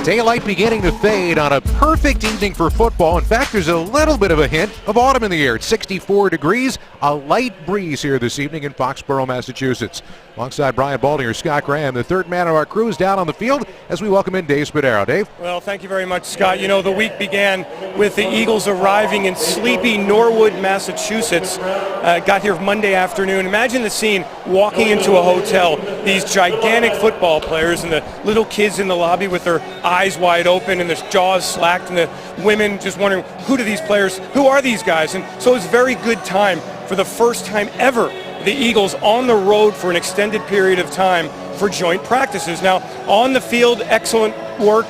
Daylight beginning to fade on a perfect evening for football. In fact, there's a little bit of a hint of autumn in the air. It's 64 degrees, a light breeze here this evening in Foxborough, Massachusetts. Alongside Brian Baldinger, Scott Graham, the third man of our crew, is down on the field as we welcome in Dave Spadaro. Dave? Well, thank you very much, Scott. You know, the week began with the Eagles arriving in sleepy Norwood, Massachusetts. Got here Monday afternoon. Imagine the scene, walking into a hotel. These gigantic football players and the little kids in the lobby with their eyes wide open and their jaws slacked, and the women just wondering, who are these guys? And so it's a very good time, for the first time ever, the Eagles on the road for an extended period of time for joint practices. Now, on the field, excellent work.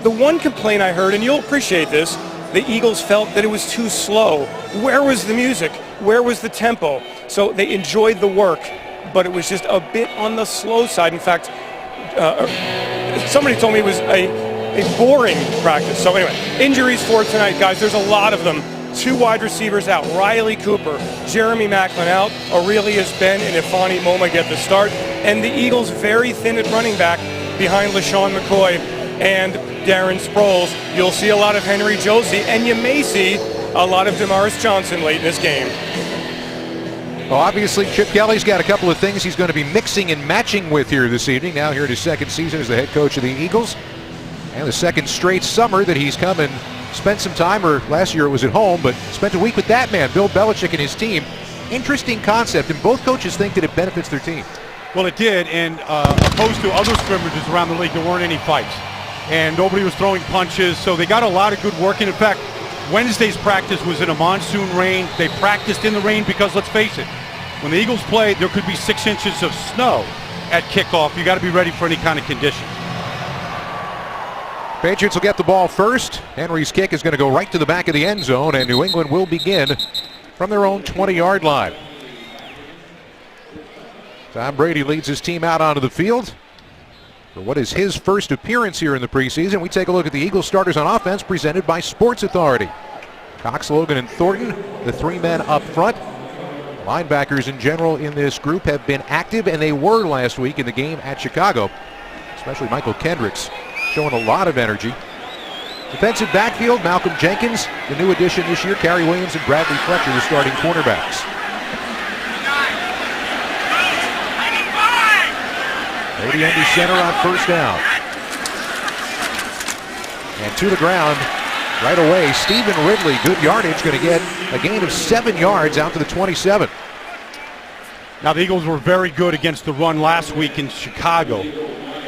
The one complaint I heard, and you'll appreciate this, the Eagles felt that it was too slow. Where was the music? Where was the tempo? So they enjoyed the work, but it was just a bit on the slow side. In fact, somebody told me it was a boring practice. So anyway, injuries for tonight, guys. There's a lot of them. 2 wide receivers out. Riley Cooper, Jeremy Macklin out. Aurelius Ben and Ifani Moma get the start. And the Eagles very thin at running back behind LaShawn McCoy and Darren Sproles. You'll see a lot of Henry Josie, and you may see a lot of Damaris Johnson late in this game. Well, obviously, Chip Kelly's got a couple of things he's going to be mixing and matching with here this evening. Now here in his second season as the head coach of the Eagles. And the second straight summer that he's come and spent some time, or last year it was at home, but spent a week with that man, Bill Belichick, and his team. Interesting concept, and both coaches think that it benefits their team. Well, it did, and opposed to other scrimmages around the league, there weren't any fights. And nobody was throwing punches, so they got a lot of good work. And in fact, Wednesday's practice was in a monsoon rain. They practiced in the rain because, let's face it, when the Eagles play, there could be 6 inches of snow at kickoff. You got to be ready for any kind of condition. Patriots will get the ball first. Henry's kick is going to go right to the back of the end zone, and New England will begin from their own 20-yard line. Tom Brady leads his team out onto the field for what is his first appearance here in the preseason. We take a look at the Eagles starters on offense, presented by Sports Authority. Cox, Logan, and Thornton, the 3 men up front. Linebackers in general in this group have been active, and they were last week in the game at Chicago, especially Michael Kendricks, showing a lot of energy. Defensive backfield, Malcolm Jenkins, the new addition this year. Kerry Williams and Bradley Fletcher, the starting cornerbacks. Brady under center on first down. And to the ground right away, Stephen Ridley, good yardage, going to get a gain of 7 yards out to the 27. Now, the Eagles were very good against the run last week in Chicago.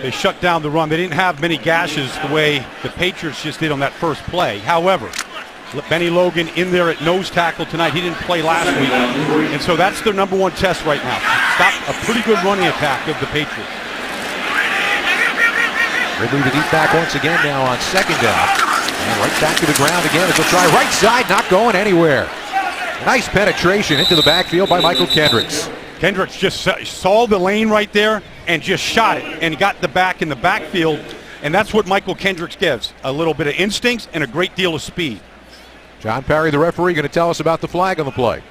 They shut down the run. They didn't have many gashes the way the Patriots just did on that first play. However, Benny Logan in there at nose tackle tonight. He didn't play last week. And so that's their number 1 test right now. Stop a pretty good running attack of the Patriots. Ridley the deep back once again now on second down. And right back to the ground again as they'll try right side, not going anywhere. Nice penetration into the backfield by Michael Kendricks. Kendricks just saw the lane right there and just shot it and got the back in the backfield. And that's what Michael Kendricks gives, a little bit of instincts and a great deal of speed. John Parry, the referee, going to tell us about the flag on the play.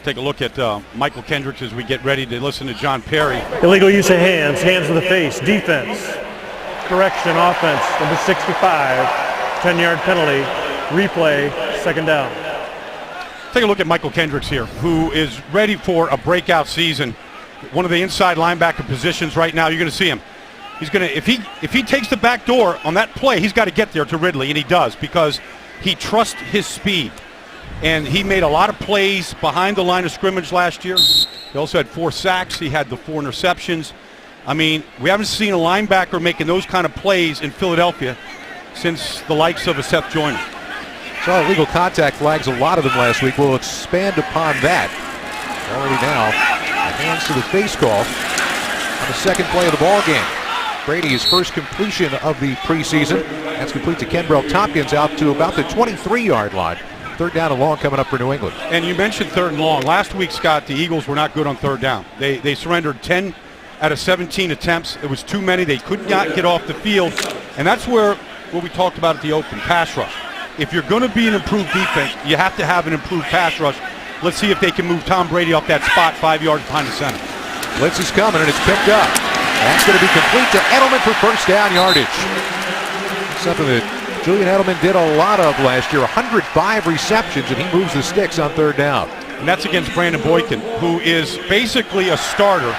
Take a look at Michael Kendricks as we get ready to listen to John Parry. Illegal use of hands, hands to the face, defense, correction, offense, number 65, 10-yard penalty, replay, second down. Take a look at Michael Kendricks here, who is ready for a breakout season. One of the inside linebacker positions right now. You're going to see him. He's going to, if he takes the back door on that play, he's got to get there to Ridley, and he does, because he trusts his speed. And he made a lot of plays behind the line of scrimmage last year. He also had 4 sacks. He had the 4 interceptions. I mean, we haven't seen a linebacker making those kind of plays in Philadelphia since the likes of a Seth Joyner. Saw illegal contact flags, a lot of them last week. We'll expand upon that. Already now, a hands to the face call on the second play of the ball game. Brady, his first completion of the preseason. That's complete to Kenbrell Tompkins out to about the 23-yard line. Third down and long coming up for New England. And you mentioned third and long. Last week, Scott, the Eagles were not good on third down. They surrendered 10 out of 17 attempts. It was too many. They could not get off the field. And that's where what we talked about at the open, pass rush. If you're going to be an improved defense, you have to have an improved pass rush. Let's see if they can move Tom Brady off that spot 5 yards behind the center. Blitz is coming, and it's picked up. That's going to be complete to Edelman for first down yardage. Something that Julian Edelman did a lot of last year. 105 receptions, and he moves the sticks on third down. And that's against Brandon Boykin, who is basically a starter.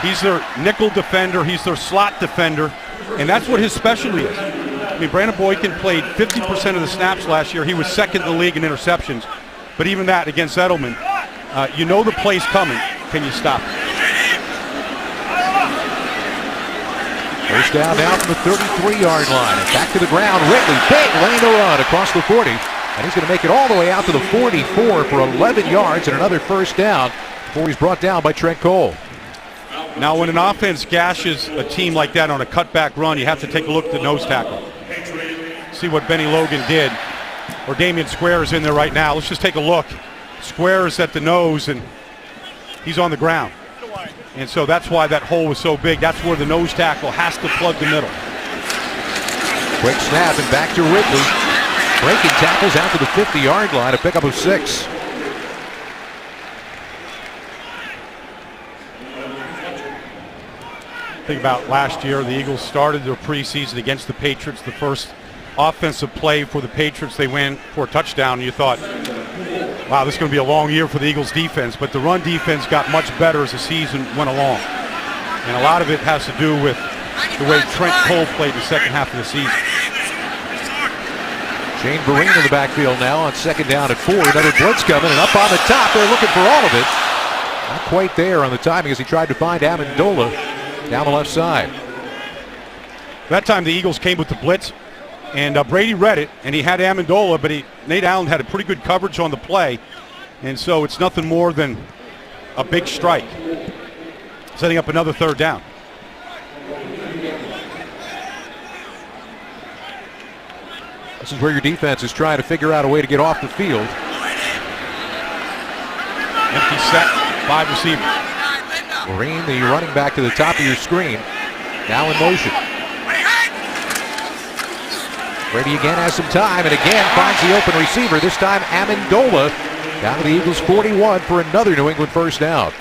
He's their nickel defender. He's their slot defender. And that's what his specialty is. I mean, Brandon Boykin played 50% of the snaps last year. He was second in the league in interceptions. But even that against Edelman, you know the play's coming. Can you stop it? First down now from the 33-yard line. And back to the ground. Ridley, big lane to run across the 40. And he's going to make it all the way out to the 44 for 11 yards and another first down before he's brought down by Trent Cole. Now, when an offense gashes a team like that on a cutback run, you have to take a look at the nose tackle. See what Benny Logan did. Or Damian Square is in there right now. Let's just take a look. Square is at the nose, and he's on the ground. And so that's why that hole was so big. That's where the nose tackle has to plug the middle. Quick snap and back to Ridley. Breaking tackles out to the 50-yard line, a pickup of 6. Think about last year, the Eagles started their preseason against the Patriots. The first offensive play for the Patriots, they win for a touchdown. And you thought, wow, this is going to be a long year for the Eagles defense. But the run defense got much better as the season went along. And a lot of it has to do with the way Trent Cole played the second half of the season. Shane Vereen in the backfield now on second down at 4. Another blitz coming, and up on the top, they're looking for all of it. Not quite there on the timing as he tried to find Amendola down the left side. That time the Eagles came with the blitz, and Brady read it, and he had Amendola, but Nate Allen had a pretty good coverage on the play, and so it's nothing more than a big strike, setting up another third down. This is where your defense is trying to figure out a way to get off the field. Empty set, 5 receivers. Vereen, the running back to the top of your screen, now in motion. Brady again has some time and again finds the open receiver. This time Amendola down to the Eagles 41 for another New England first down.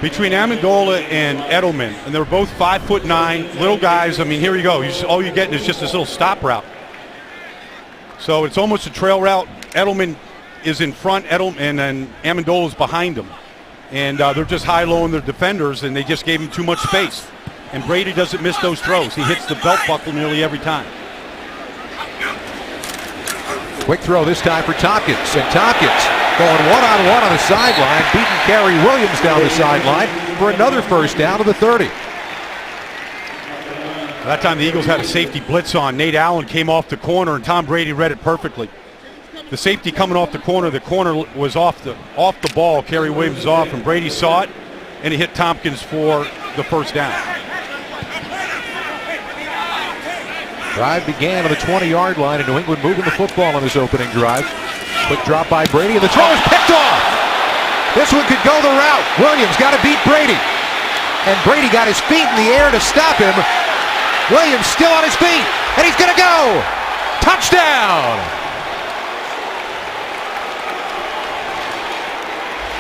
Between Amendola and Edelman, and they're both 5'9", little guys. I mean, here you go. All you're getting is just this little stop route. So it's almost a trail route. Edelman is in front, and then Amendola is behind him. And they're just high-lowing their defenders, and they just gave him too much space. And Brady doesn't miss those throws. He hits the belt buckle nearly every time. Quick throw this time for Tompkins, and Tompkins going one-on-one on the sideline, beating Kerry Williams down the sideline for another first down to the 30. That time the Eagles had a safety blitz on. Nate Allen came off the corner, and Tom Brady read it perfectly. The safety coming off the corner was off the ball. Kerry Williams is off, and Brady saw it, and he hit Tompkins for the first down. Drive began on the 20-yard line, and New England moving the football on this opening drive. Quick drop by Brady, and the throw is picked off. This one could go the route. Williams got to beat Brady, and Brady got his feet in the air to stop him. Williams still on his feet, and he's going to go. Touchdown!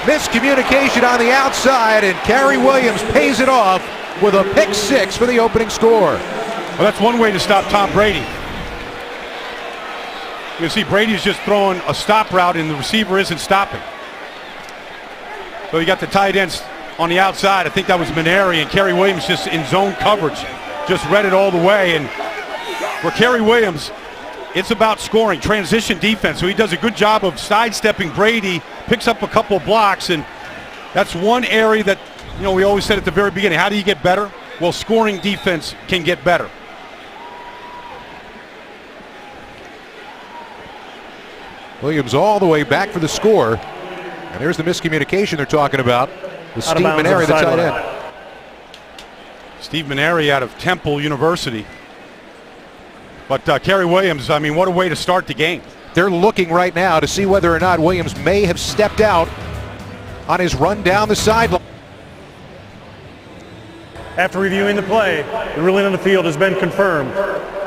Miscommunication on the outside, and Kerry Williams pays it off with a pick 6 for the opening score. Well, that's one way to stop Tom Brady. You see Brady's just throwing a stop route, and the receiver isn't stopping. So you got the tight ends on the outside. I think that was Maneri, and Kerry Williams just in zone coverage. Just read it all the way, and for Kerry Williams, it's about scoring, transition defense. So he does a good job of sidestepping Brady, picks up a couple of blocks, and that's one area that, you know, we always said at the very beginning, how do you get better? Well, scoring defense can get better. Williams all the way back for the score, and there's the miscommunication they're talking about. The Steve Maneri, the tight end. Steve Maneri out of Temple University. But Kerry Williams, I mean, what a way to start the game. They're looking right now to see whether or not Williams may have stepped out on his run down the sideline. After reviewing the play, the ruling on the field has been confirmed.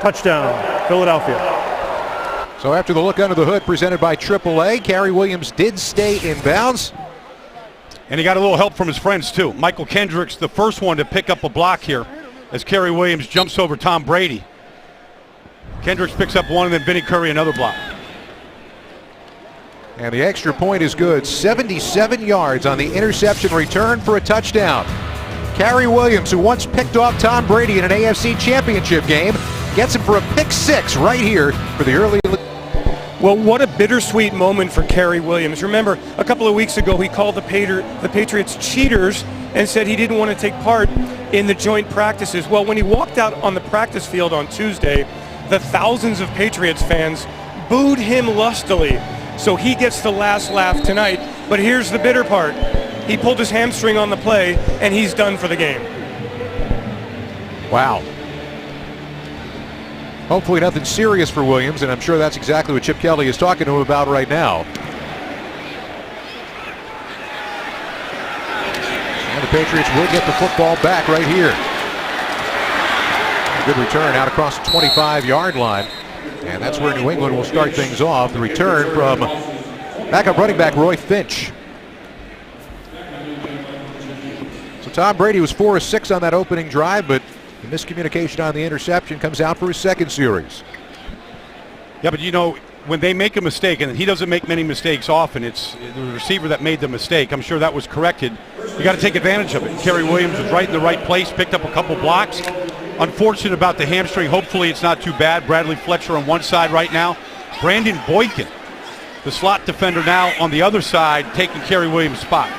Touchdown, Philadelphia. So after the look under the hood presented by AAA, Cary Williams did stay in bounds. And he got a little help from his friends, too. Michael Kendricks, the first one to pick up a block here as Cary Williams jumps over Tom Brady. Kendricks picks up one, and then Vinnie Curry another block. And the extra point is good. 77 yards on the interception return for a touchdown. Cary Williams, who once picked off Tom Brady in an AFC Championship game, gets him for a pick six right here for the early. Well, what a bittersweet moment for Cary Williams. Remember, a couple of weeks ago, he called the Patriots cheaters and said he didn't want to take part in the joint practices. Well, when he walked out on the practice field on Tuesday, the thousands of Patriots fans booed him lustily. So he gets the last laugh tonight. But here's the bitter part. He pulled his hamstring on the play, and he's done for the game. Wow. Hopefully nothing serious for Williams, and I'm sure that's exactly what Chip Kelly is talking to him about right now. And the Patriots will get the football back right here. Good return out across the 25-yard line. And that's where New England will start things off. The return from backup running back Roy Finch. So Tom Brady was 4 of 6 on that opening drive, but the miscommunication on the interception comes out for his second series. Yeah, but you know, when they make a mistake, and he doesn't make many mistakes often, it's the receiver that made the mistake. I'm sure that was corrected. You got to take advantage of it. Cary Williams was right in the right place, picked up a couple blocks. Unfortunate about the hamstring. Hopefully it's not too bad. Bradley Fletcher on one side right now. Brandon Boykin, the slot defender, now on the other side, taking Cary Williams' spot.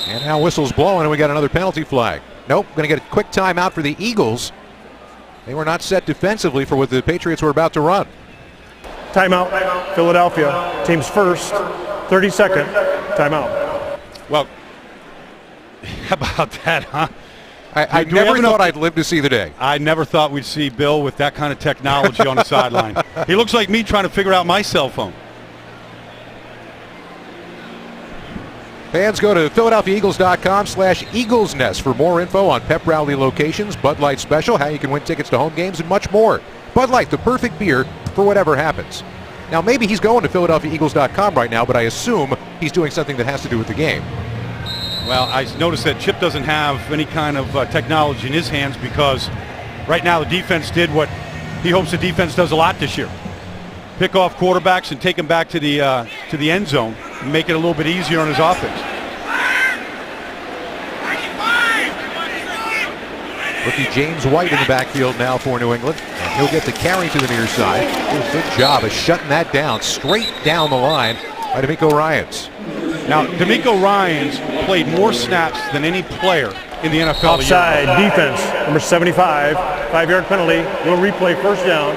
And now whistle's blowing, and we got another penalty flag. Nope, going to get a quick timeout for the Eagles. They were not set defensively for what the Patriots were about to run. Timeout, Philadelphia. Team's first, 30-second timeout. Well, how about that, huh? I never thought I'd live to see the day. I never thought we'd see Bill with that kind of technology on the sideline. He looks like me trying to figure out my cell phone. Fans, go to PhiladelphiaEagles.com/EaglesNest for more info on pep rally locations, Bud Light special, how you can win tickets to home games, and much more. Bud Light, the perfect beer for whatever happens. Now, maybe he's going to PhiladelphiaEagles.com right now, but I assume he's doing something that has to do with the game. Well, I noticed that Chip doesn't have any kind of technology in his hands because right now the defense did what he hopes the defense does a lot this year. Pick off quarterbacks and take them back to the end zone and make it a little bit easier on his offense. Rookie James White in the backfield now for New England. And he'll get the carry to the near side. Good job of shutting that down straight down the line by DeMeco Ryans. Now, DeMeco Ryans played more snaps than any player in the NFL. Offside defense, number 75, 5-yard penalty. Will replay first down,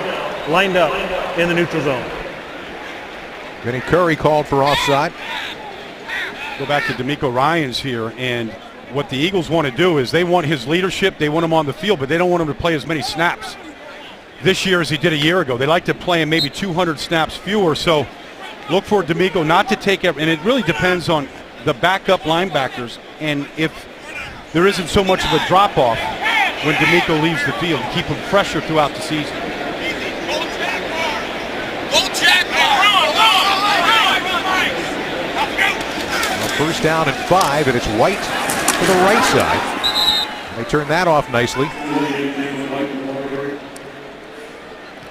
lined up in the neutral zone. Vinnie Curry called for offside. Go back to DeMeco Ryans here, and what the Eagles want to do is they want his leadership, they want him on the field, but they don't want him to play as many snaps this year as he did a year ago. They like to play him maybe 200 snaps fewer, so look for DeMeco not to take every, and it really depends on the backup linebackers and if there isn't so much of a drop-off when DeMeco leaves the field to keep him fresher throughout the season. First down and 5, and it's White to the right side. They turn that off nicely.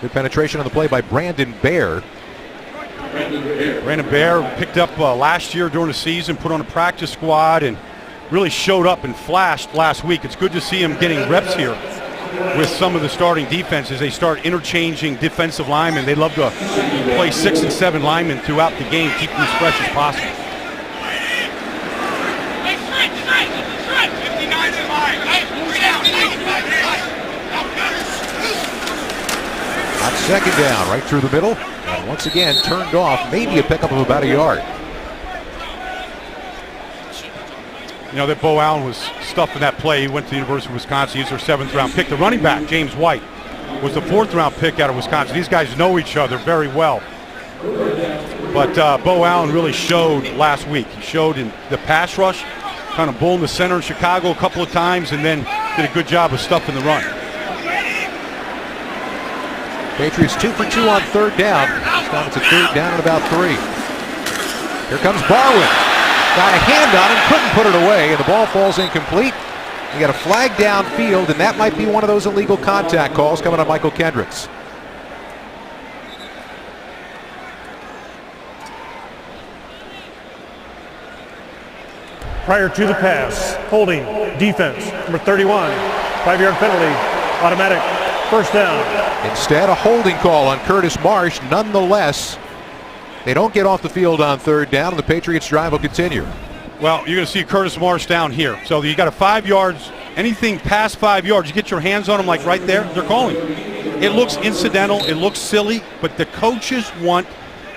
Good penetration on the play by Brandon Baer. Brandon Baer picked up last year during the season, put on a practice squad, and really showed up and flashed last week. It's good to see him getting reps here with some of the starting defenses. They start interchanging defensive linemen. They love to play 6 and 7 linemen throughout the game, keep them as fresh as possible. Second down, right through the middle. And once again, turned off, maybe a pickup of about a yard. You know that Bo Allen was stuffed in that play. He went to the University of Wisconsin. He's their 7th-round pick. The running back, James White, was the 4th-round pick out of Wisconsin. These guys know each other very well. But Bo Allen really showed last week. He showed in the pass rush. kind of bull in the center in Chicago a couple of times, and then did a good job of stuffing the run. Patriots 2 for 2 on third down. This time it's a third down and about 3. Here comes Barwin. Got a hand on him, couldn't put it away, and the ball falls incomplete. You got a flag downfield, and that might be one of those illegal contact calls coming on Michael Kendricks. Prior to the pass, holding, defense, number 31, 5-yard penalty, automatic, first down. Instead, a holding call on Curtis Marsh. Nonetheless, they don't get off the field on third down, and the Patriots' drive will continue. Well, you're going to see Curtis Marsh down here. So you got a 5 yards, anything past 5 yards, you get your hands on him like right there, they're calling. It looks incidental, it looks silly, but the coaches want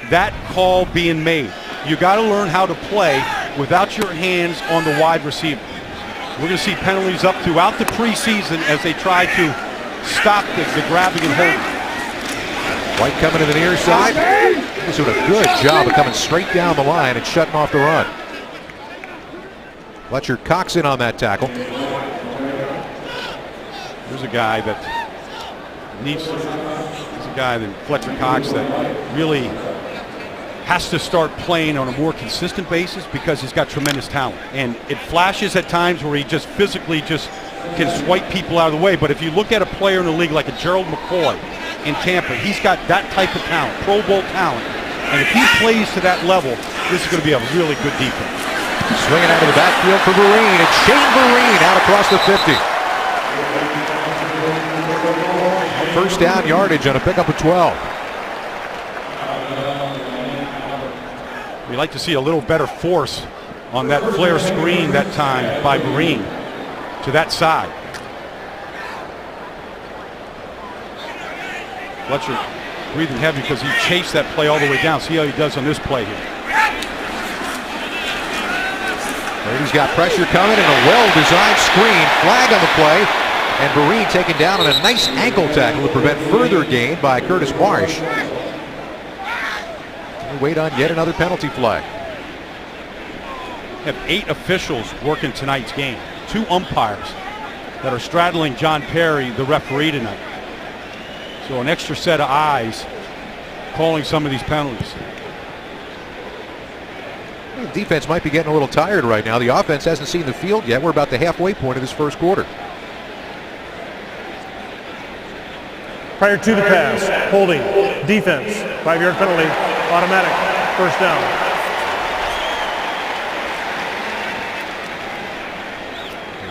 that call being made. You got to learn how to play without your hands on the wide receiver. We're going to see penalties up throughout the preseason as they try to stop the grabbing and holding. White coming to the near side. He's doing a good job of coming straight down the line and shutting off the run. Fletcher Cox in on that tackle. There's a guy that needs, there's a guy that Fletcher Cox that really has to start playing on a more consistent basis because he's got tremendous talent. And it flashes at times where he just physically just can swipe people out of the way. But if you look at a player in the league like a Gerald McCoy in Tampa, he's got that type of talent, Pro Bowl talent. And if he plays to that level, this is going to be a really good defense. Swinging out of the backfield for Vereen. It's Shane Vereen out across the 50. First down yardage on a pickup of 12. We'd like to see a little better force on that flare screen that time by Vereen to that side. Fletcher breathing heavy because he chased that play all the way down. See how he does on this play here. Brady's got pressure coming and a well-designed screen. Flag on the play. And Vereen taken down on a nice ankle tackle to prevent further gain by Curtis Marsh. We wait on yet another penalty flag. We have 8 officials working tonight's game. 2 umpires that are straddling John Perry, the referee, tonight. So an extra set of eyes calling some of these penalties. The defense might be getting a little tired right now. The offense hasn't seen the field yet. We're about the halfway point of this first quarter. Prior to the pass, holding, defense, 5-yard penalty, automatic, first down.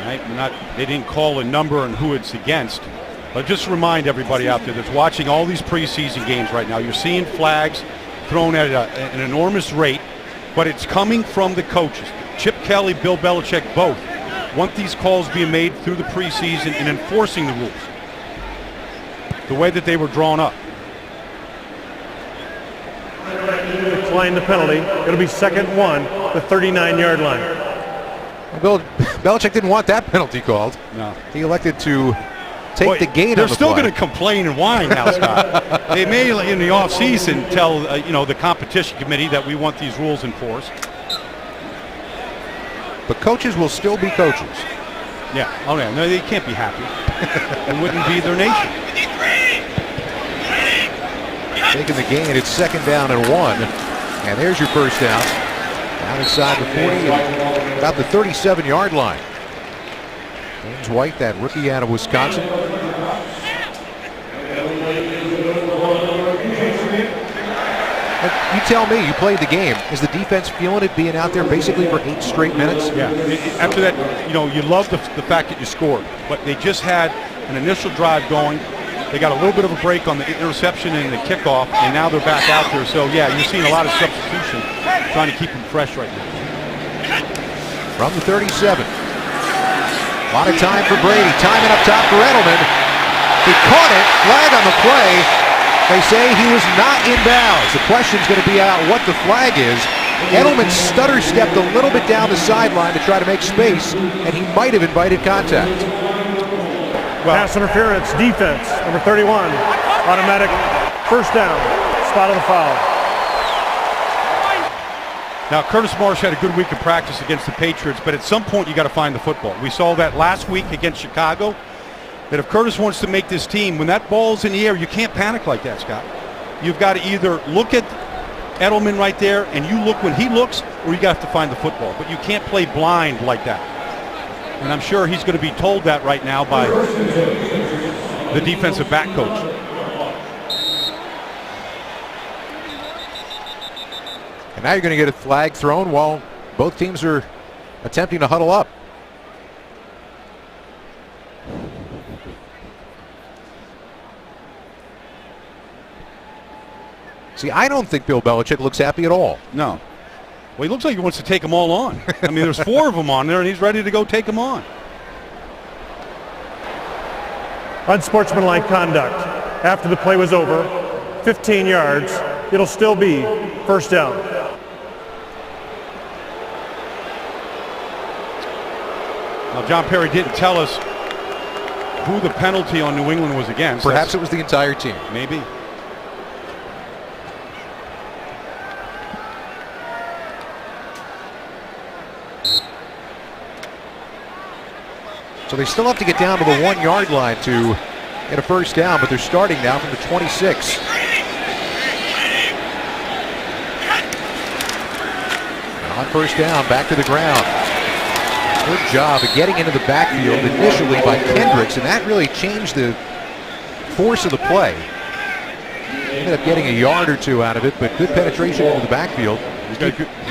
All right, they didn't call a number and who it's against. But just remind everybody out there that's watching all these preseason games right now, you're seeing flags thrown at an enormous rate, but it's coming from the coaches. Chip Kelly, Bill Belichick, both want these calls being made through the preseason and enforcing the rules the way that they were drawn up. Decline the penalty. It'll be second one, the 39-yard line. Well, Belichick didn't want that penalty called. No. He elected to take the gain on the They're still flag. going to complain and whine now, Scott. They may, in the offseason, tell the competition committee that we want these rules enforced. But coaches will still be coaches. Yeah. Oh, yeah. No, they can't be happy. It wouldn't be their nation. Taking the gain, it's second down and 1. And there's your first down. Down inside the 40, and about the 37-yard line. James White, that rookie out of Wisconsin. You tell me, you played the game. Is the defense feeling it being out there basically for 8 straight minutes? Yeah. After that, you love the fact that you scored, but they just had an initial drive going. They got a little bit of a break on the interception and the kickoff, and now they're back out there. So, yeah, you're seeing a lot of substitution trying to keep them fresh right now. From the 37. A lot of time for Brady. Timing up top for Edelman. He caught it. Flag on the play. They say he was not in bounds. The question's going to be out what the flag is. Edelman stutter stepped a little bit down the sideline to try to make space, and he might have invited contact. Pass interference, defense, number 31, automatic, first down, spot of the foul. Now, Curtis Marsh had a good week of practice against the Patriots, but at some point you got to find the football. We saw that last week against Chicago, that if Curtis wants to make this team, when that ball's in the air, you can't panic like that, Scott. You've got to either look at Edelman right there and you look when he looks, or you got to find the football. But you can't play blind like that. And I'm sure he's going to be told that right now by the defensive back coach. And now you're going to get a flag thrown while both teams are attempting to huddle up. See, I don't think Bill Belichick looks happy at all. No. Well, he looks like he wants to take them all on. I mean, there's 4 of them on there, and he's ready to go take them on. Unsportsmanlike conduct. After the play was over, 15 yards, it'll still be first down. Now, John Perry didn't tell us who the penalty on New England was against. Perhaps it was the entire team. Maybe. So they still have to get down to the 1 yard line to get a first down, but they're starting now from the 26. And on first down, back to the ground. Good job of getting into the backfield initially by Kendricks, and that really changed the force of the play. Ended up getting a yard or two out of it, but good penetration into the backfield.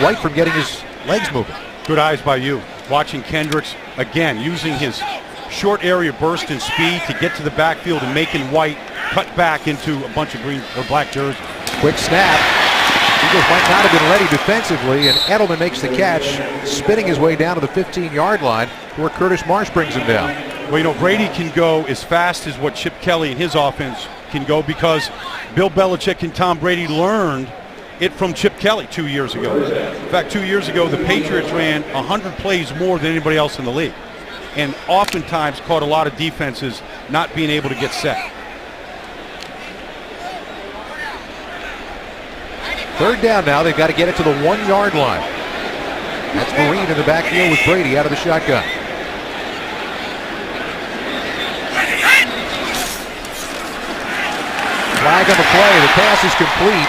Right from getting his legs moving. Good eyes by you. Watching Kendricks, again, using his short area burst and speed to get to the backfield and making White cut back into a bunch of green or black jerseys. Quick snap. Eagles might not have been ready defensively, and Edelman makes the catch, spinning his way down to the 15-yard line where Curtis Marsh brings him down. Well, you know, Brady can go as fast as what Chip Kelly and his offense can go because Bill Belichick and Tom Brady learned it from Chip Kelly 2 years ago. In fact, 2 years ago, the Patriots ran 100 plays more than anybody else in the league, and oftentimes caught a lot of defenses not being able to get set. Third down now. They've got to get it to the 1 yard line. That's Marine in the backfield with Brady out of the shotgun. Flag on the play. The pass is complete.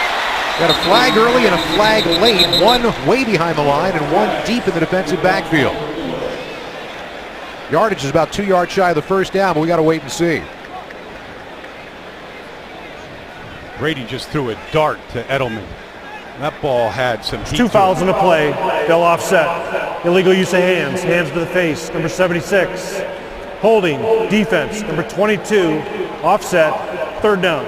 Got a flag early and a flag late. One way behind the line and one deep in the defensive backfield. Yardage is about 2 yards shy of the first down, but we got to wait and see. Brady just threw a dart to Edelman. That ball had some heat. 2 fouls in the play. They'll offset. Illegal use of hands. Hands to the face. Number 76. Holding. Defense. Number 22. Offset. Third down.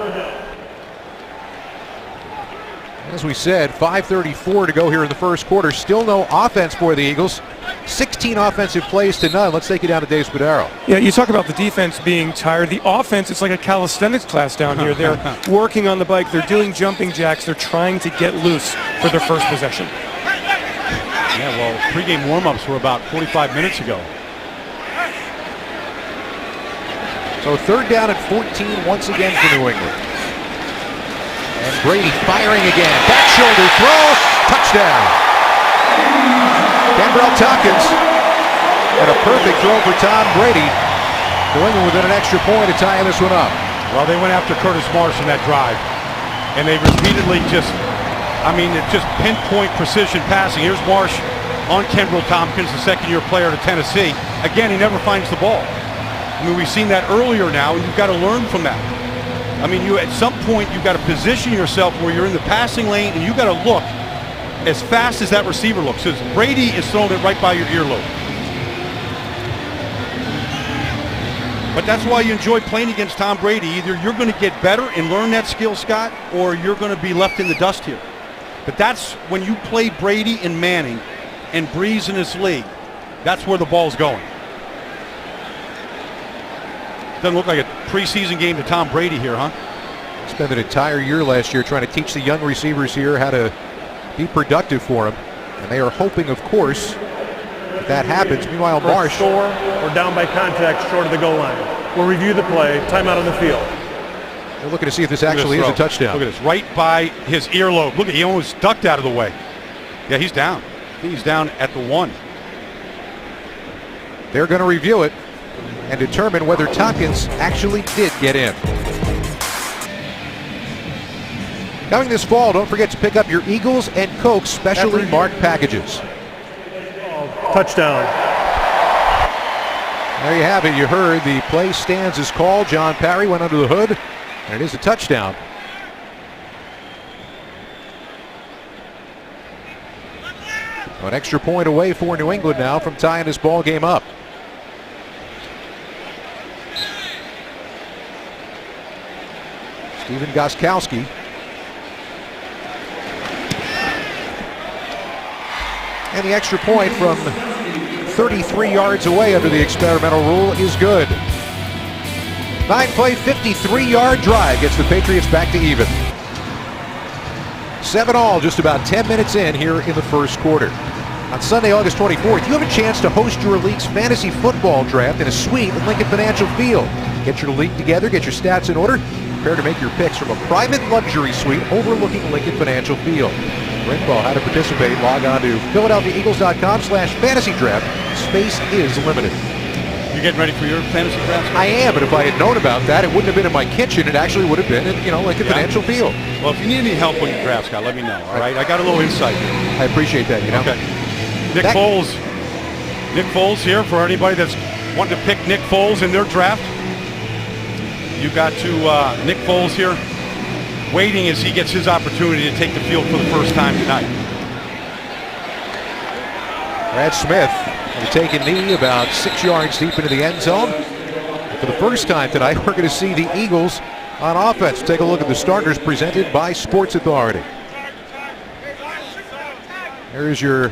As we said, 5:34 to go here in the first quarter. Still no offense for the Eagles. 16 offensive plays to none. Let's take you down to Dave Spadaro. Yeah, you talk about the defense being tired. The offense, it's like a calisthenics class down here. They're working on the bike. They're doing jumping jacks. They're trying to get loose for their first possession. Yeah, well, pregame warm-ups were about 45 minutes ago. So third down at 14 once again for New England. And Brady firing again. Back shoulder throw. Touchdown. Gambrell Tompkins. And a perfect throw for Tom Brady. New England within an extra point to tie this one up. Well, they went after Curtis Marsh in that drive. And they repeatedly just pinpoint precision passing. Here's Marsh on Gambrell Tompkins, the second-year player to Tennessee. Again, he never finds the ball. I mean, we've seen that earlier now, and you've got to learn from that. I mean, at some point, you've got to position yourself where you're in the passing lane, and you've got to look as fast as that receiver looks. Because Brady is throwing it right by your earlobe. But that's why you enjoy playing against Tom Brady. Either you're going to get better and learn that skill, Scott, or you're going to be left in the dust here. But that's when you play Brady and Manning and Breeze in this league, that's where the ball's going. Doesn't look like a preseason game to Tom Brady here, huh? Spent an entire year last year trying to teach the young receivers here how to be productive for him. And they are hoping, of course, that happens. Meanwhile, Marsh. Score or down by contact short of the goal line. We'll review the play. Timeout on the field. They're looking to see if this actually is a touchdown. Look at this, right by his earlobe. Look, he almost ducked out of the way. Yeah, he's down. He's down at the 1. They're going to review it and determine whether Tompkins actually did get in. Coming this fall, don't forget to pick up your Eagles and Coke specially marked packages. Touchdown. There you have it. You heard the play stands as called. John Parry went under the hood, and it is a touchdown. An extra point away for New England now from tying this ball game up. Stephen Gostkowski. And the extra point from 33 yards away under the experimental rule is good. 9-play, 53-yard drive gets the Patriots back to even. 7-all, just about 10 minutes in here in the first quarter. On Sunday, August 24th, you have a chance to host your league's fantasy football draft in a suite at Lincoln Financial Field. Get your league together, get your stats in order, prepare to make your picks from a private luxury suite overlooking Lincoln Financial Field. For info on how to participate, log on to PhiladelphiaEagles.com/fantasy draft. Space is limited. You getting ready for your fantasy draft? I am, but if I had known about that, it wouldn't have been in my kitchen. It actually would have been in, Lincoln Financial Field. Well, if you need any help on your draft, Scott, let me know, all right? I got a little insight here. I appreciate that, Okay. Nick Foles here for anybody that's wanting to pick Nick Foles in their draft. You got to Nick Foles here waiting as he gets his opportunity to take the field for the first time tonight. Brad Smith will take a knee about 6 yards deep into the end zone. For the first time tonight, we're going to see the Eagles on offense. Take a look at the starters presented by Sports Authority. There's your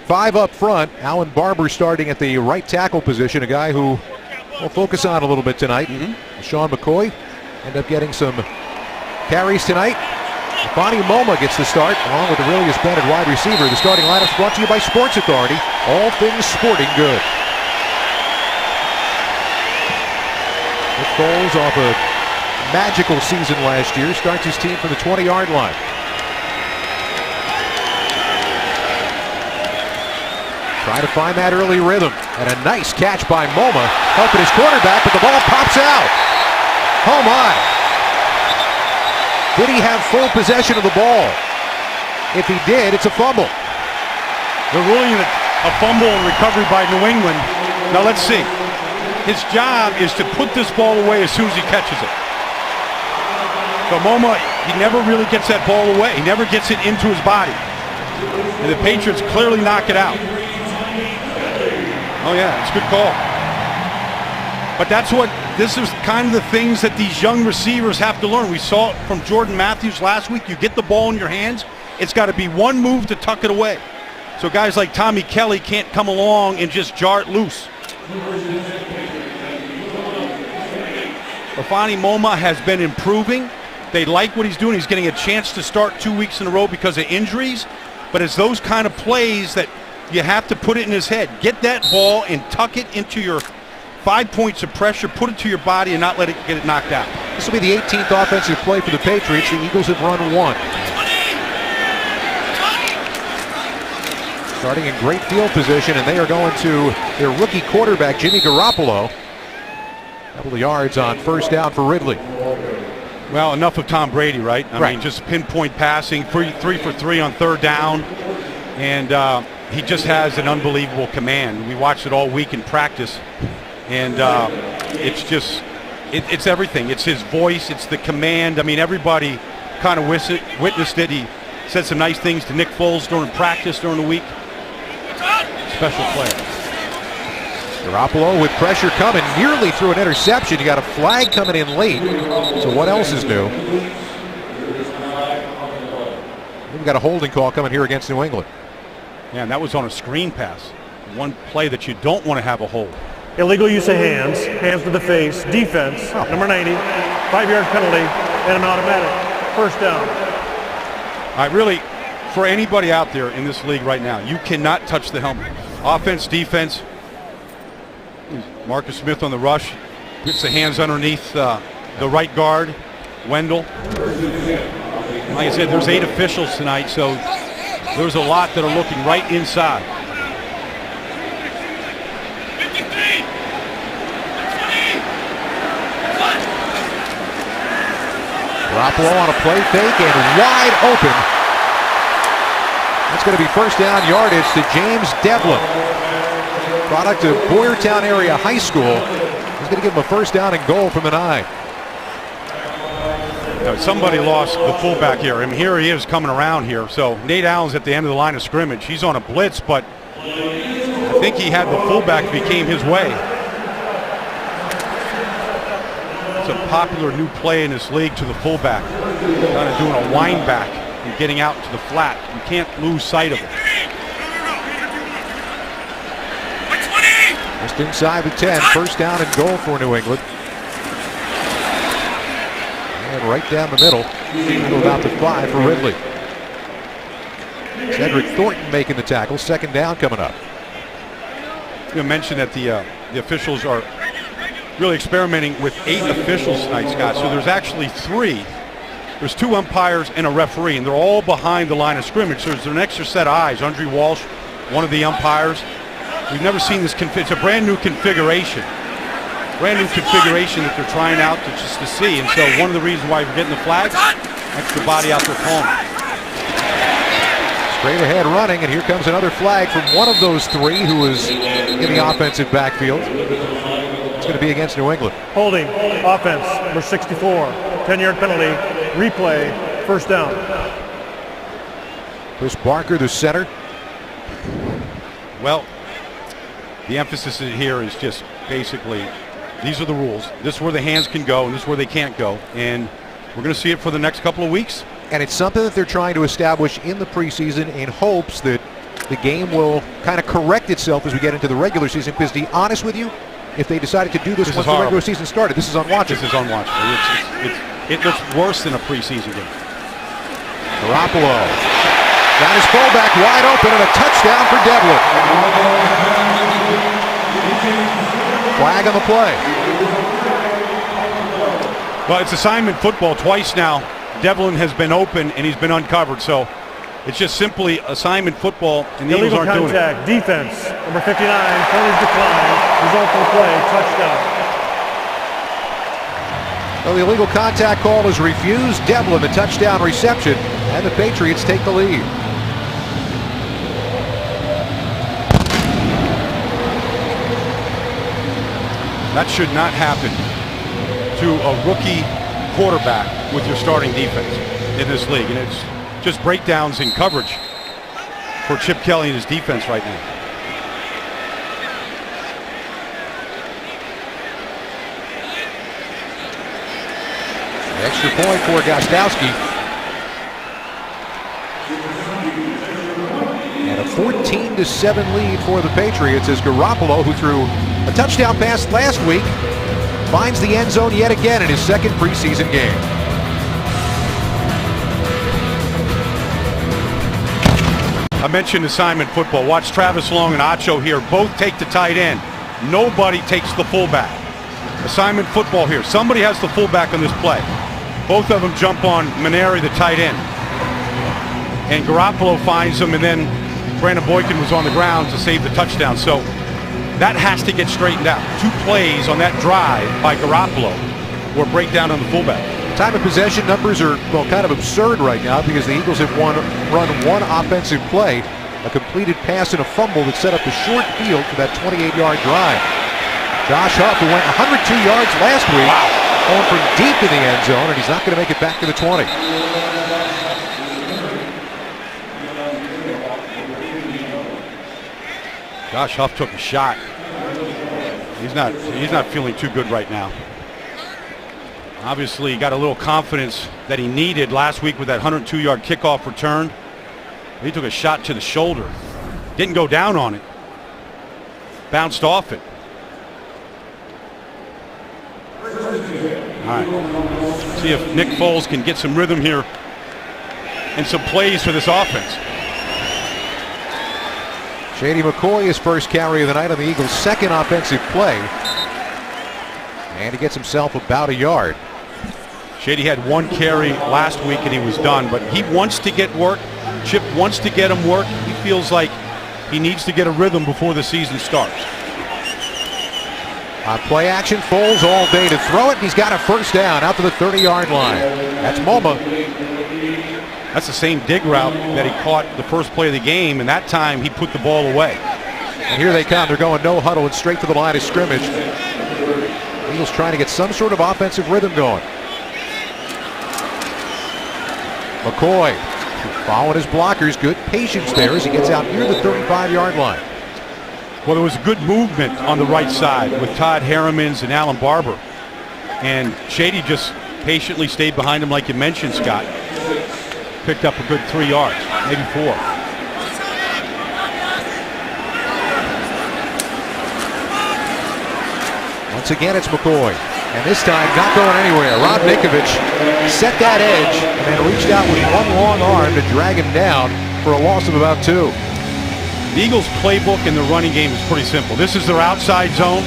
5 up front. Alan Barber starting at the right tackle position, a guy who we'll focus on a little bit tonight. Sean McCoy end up getting some carries tonight. Bonnie Moma gets the start along with the Aurelius Bennett wide receiver. The starting lineup is brought to you by Sports Authority. All things sporting good. Nick Foles off a magical season last year. Starts his team from the 20-yard line. Trying to find that early rhythm. And a nice catch by Moma, helping his quarterback, but the ball pops out. Oh my. Did he have full possession of the ball? If he did, it's a fumble. They're ruling it a fumble and recovery by New England. Now let's see. His job is to put this ball away as soon as he catches it. So Moma, he never really gets that ball away. He never gets it into his body. And the Patriots clearly knock it out. Oh yeah, it's a good call. But this is kind of the things that these young receivers have to learn. We saw it from Jordan Matthews last week. You get the ball in your hands, it's got to be one move to tuck it away. So guys like Tommy Kelly can't come along and just jar it loose. Lafani Moma has been improving. They like what he's doing. He's getting a chance to start 2 weeks in a row because of injuries. But it's those kind of plays that you have to put it in his head. Get that ball and tuck it into your 5 points of pressure, put it to your body and not let it get it knocked out. This will be the 18th offensive play for the Patriots. The Eagles have run 1. Starting in great field position, and they are going to their rookie quarterback, Jimmy Garoppolo. Couple of yards on first down for Ridley. Well, enough of Tom Brady, right? I mean, just pinpoint passing, 3 for 3 on third down. And he just has an unbelievable command. We watched it all week in practice. And it's just, it's everything. It's his voice, it's the command. I mean, everybody kind of witnessed it. He said some nice things to Nick Foles during practice during the week. Special player. Garoppolo with pressure coming, nearly threw an interception. You got a flag coming in late. So what else is new? We've got a holding call coming here against New England. Yeah, and that was on a screen pass. One play that you don't want to have a hold. Illegal use of hands, hands to the face, defense, number 90, 5-yard penalty, and an automatic. First down. I really, for anybody out there in this league right now, you cannot touch the helmet. Offense, defense. Marcus Smith on the rush. Gets the hands underneath the right guard, Wendell. Like I said, there's 8 officials tonight, so There's a lot that are looking right inside. Garoppolo on a play fake and wide open. That's going to be first down yardage to James Devlin, product of Boyertown Area High School. He's going to give him a first down and goal from the 9. Now, somebody lost the fullback here. I mean, here he is coming around here. So Nate Allen's at the end of the line of scrimmage. He's on a blitz, but I think he had the fullback became his way. It's a popular new play in this league to the fullback. Kind of doing a wind back and getting out to the flat. You can't lose sight of it. Just inside the 10, first down and goal for New England. And right down the middle, to about the 5 for Ridley. Cedric Thornton making the tackle, second down coming up. You mentioned that the officials are really experimenting with 8 officials tonight, Scott. So there's actually 3. There's 2 umpires and a referee, and they're all behind the line of scrimmage. So there's an extra set of eyes. Andre Walsh, one of the umpires. We've never seen this. It's a brand new configuration. Brand new configuration that they're trying out to see. And so one of the reasons why we're getting the flag, extra body out there calling. Straight ahead running, and here comes another flag from one of those 3 who was in the offensive backfield. It's going to be against New England. Holding, offense, number 64, 10-yard penalty, replay, first down. Chris Barker, the center. Well, the emphasis here is just basically, these are the rules. This is where the hands can go, and this is where they can't go. And we're going to see it for the next couple of weeks. And it's something that they're trying to establish in the preseason in hopes that the game will kind of correct itself as we get into the regular season. Because to be honest with you, if they decided to do this once the regular season started, this is unwatchable. This is unwatchable. It looks worse than a preseason game. Garoppolo got his fullback wide open and a touchdown for Devlin. Flag on the play. Well, it's assignment football twice now. Devlin has been open and he's been uncovered. So it's just simply assignment football, and the Eagles aren't doing it. Defense, number 59, penalties decline. Result of the play, touchdown. Well, the illegal contact call is refused. Devlin, the touchdown reception, and the Patriots take the lead. That should not happen to a rookie quarterback with your starting defense in this league. And it's just breakdowns in coverage for Chip Kelly and his defense right now. Extra point for Gostowski. And a 14-7 lead for the Patriots as Garoppolo, who threw a touchdown pass last week, finds the end zone yet again in his second preseason game. I mentioned assignment football. Watch Travis Long and Acho here. Both take the tight end. Nobody takes the fullback. Assignment football here. Somebody has the fullback on this play. Both of them jump on Maneri, the tight end. And Garoppolo finds him, and then Brandon Boykin was on the ground to save the touchdown. So that has to get straightened out. 2 plays on that drive by Garoppolo were breakdown on the fullback. Time of possession numbers are, well, kind of absurd right now because the Eagles have run one offensive play, a completed pass and a fumble that set up the short field for that 28-yard drive. Josh Huff, who went 102 yards last week, going from deep in the end zone, and he's not going to make it back to the 20. Josh Huff took a shot. He's not feeling too good right now. Obviously, he got a little confidence that he needed last week with that 102-yard kickoff return. He took a shot to the shoulder. Didn't go down on it. Bounced off it. All right. See if Nick Foles can get some rhythm here and some plays for this offense. Shady McCoy, his first carry of the night on the Eagles' second offensive play. And he gets himself about a yard. Shady had 1 carry last week and he was done, but he wants to get work. Chip wants to get him work. He feels like he needs to get a rhythm before the season starts. On play action, Foles all day to throw it. He's got a first down out to the 30-yard line. That's Mulma. That's the same dig route that he caught the first play of the game, and that time he put the ball away. And here they come. They're going no huddle and straight to the line of scrimmage. Eagles trying to get some sort of offensive rhythm going. McCoy following his blockers. Good patience there as he gets out near the 35-yard line. Well, there was good movement on the right side with Todd Harrimans and Alan Barber. And Shady just patiently stayed behind him like you mentioned, Scott. Picked up a good 3 yards, maybe 4. Once again, it's McCoy. And this time, not going anywhere. Rob Ninkovich set that edge and then reached out with one long arm to drag him down for a loss of about 2. The Eagles' playbook in the running game is pretty simple. This is their outside zone.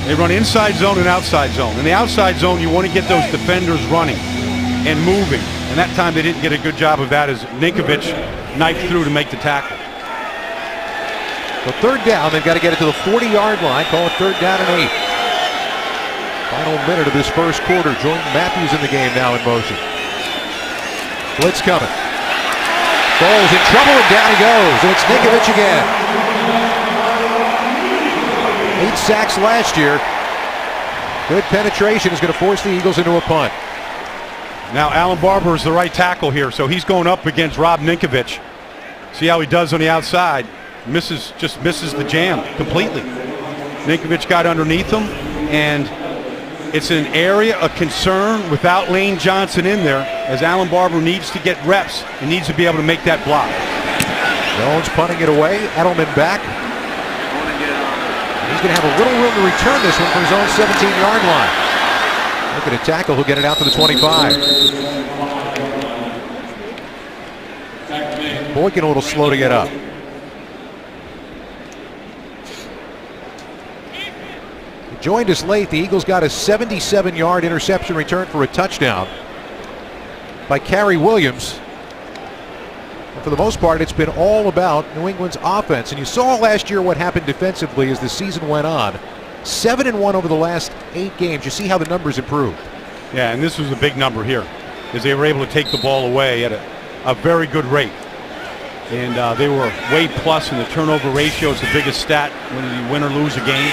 They run inside zone and outside zone. In the outside zone, you want to get those defenders running and moving. And that time they didn't get a good job of that as Ninkovich knifed through to make the tackle. So third down, they've got to get it to the 40-yard line. Call it third down and 8. Final minute of this first quarter. Jordan Matthews in the game now in motion. Blitz coming. Foles in trouble and down he goes. And it's Ninkovich again. 8 sacks last year. Good penetration is going to force the Eagles into a punt. Now Alan Barber is the right tackle here, so he's going up against Rob Ninkovich. See how he does on the outside. Just misses the jam completely. Ninkovich got underneath him, and it's an area of concern without Lane Johnson in there, as Alan Barber needs to get reps and needs to be able to make that block. Jones punting it away. Edelman back. He's going to have a little room to return this one from his own 17-yard line. Look at a tackle. He'll get it out to the 25. Boykin a little slow to get up. He joined us late. The Eagles got a 77-yard interception return for a touchdown by Cary Williams. And for the most part, it's been all about New England's offense. And you saw last year what happened defensively as the season went on. 7-1 over the last 8 games. You see how the numbers improved. Yeah, and this was a big number here, as they were able to take the ball away at a very good rate. And they were way plus in the turnover ratio. It's the biggest stat when you win or lose a game.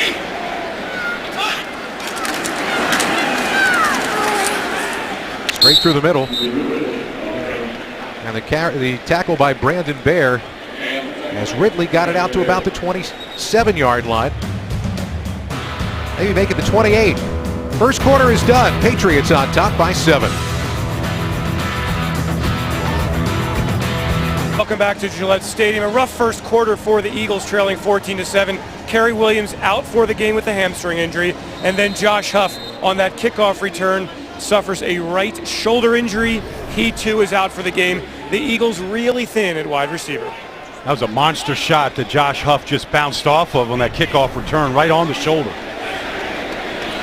Straight through the middle. And the tackle by Brandon Baer as Ridley got it out to about the 27-yard line. Maybe make it the 28. First quarter is done. Patriots on top by 7. Welcome back to Gillette Stadium. A rough first quarter for the Eagles, trailing 14-7. Cary Williams out for the game with a hamstring injury. And then Josh Huff on that kickoff return suffers a right shoulder injury. He too is out for the game. The Eagles really thin at wide receiver. That was a monster shot that Josh Huff just bounced off of on that kickoff return, right on the shoulder.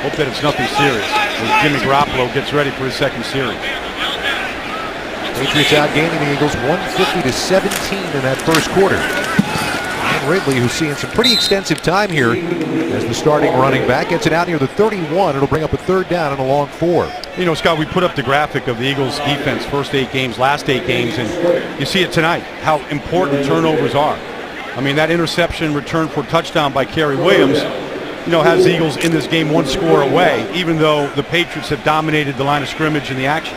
Hope that it's nothing serious as Jimmy Garoppolo gets ready for his second series. Patriots outgaining the Eagles 150-17 in that first quarter. And Ridley, who's seeing some pretty extensive time here as the starting running back, gets it out near the 31. It'll bring up a third down and a long 4. You know, Scott, we put up the graphic of the Eagles' defense first 8 games, last 8 games, and you see it tonight, how important turnovers are. I mean, that interception return for a touchdown by Cary Williams, you know, has the Eagles in this game 1 score away, even though the Patriots have dominated the line of scrimmage in the action.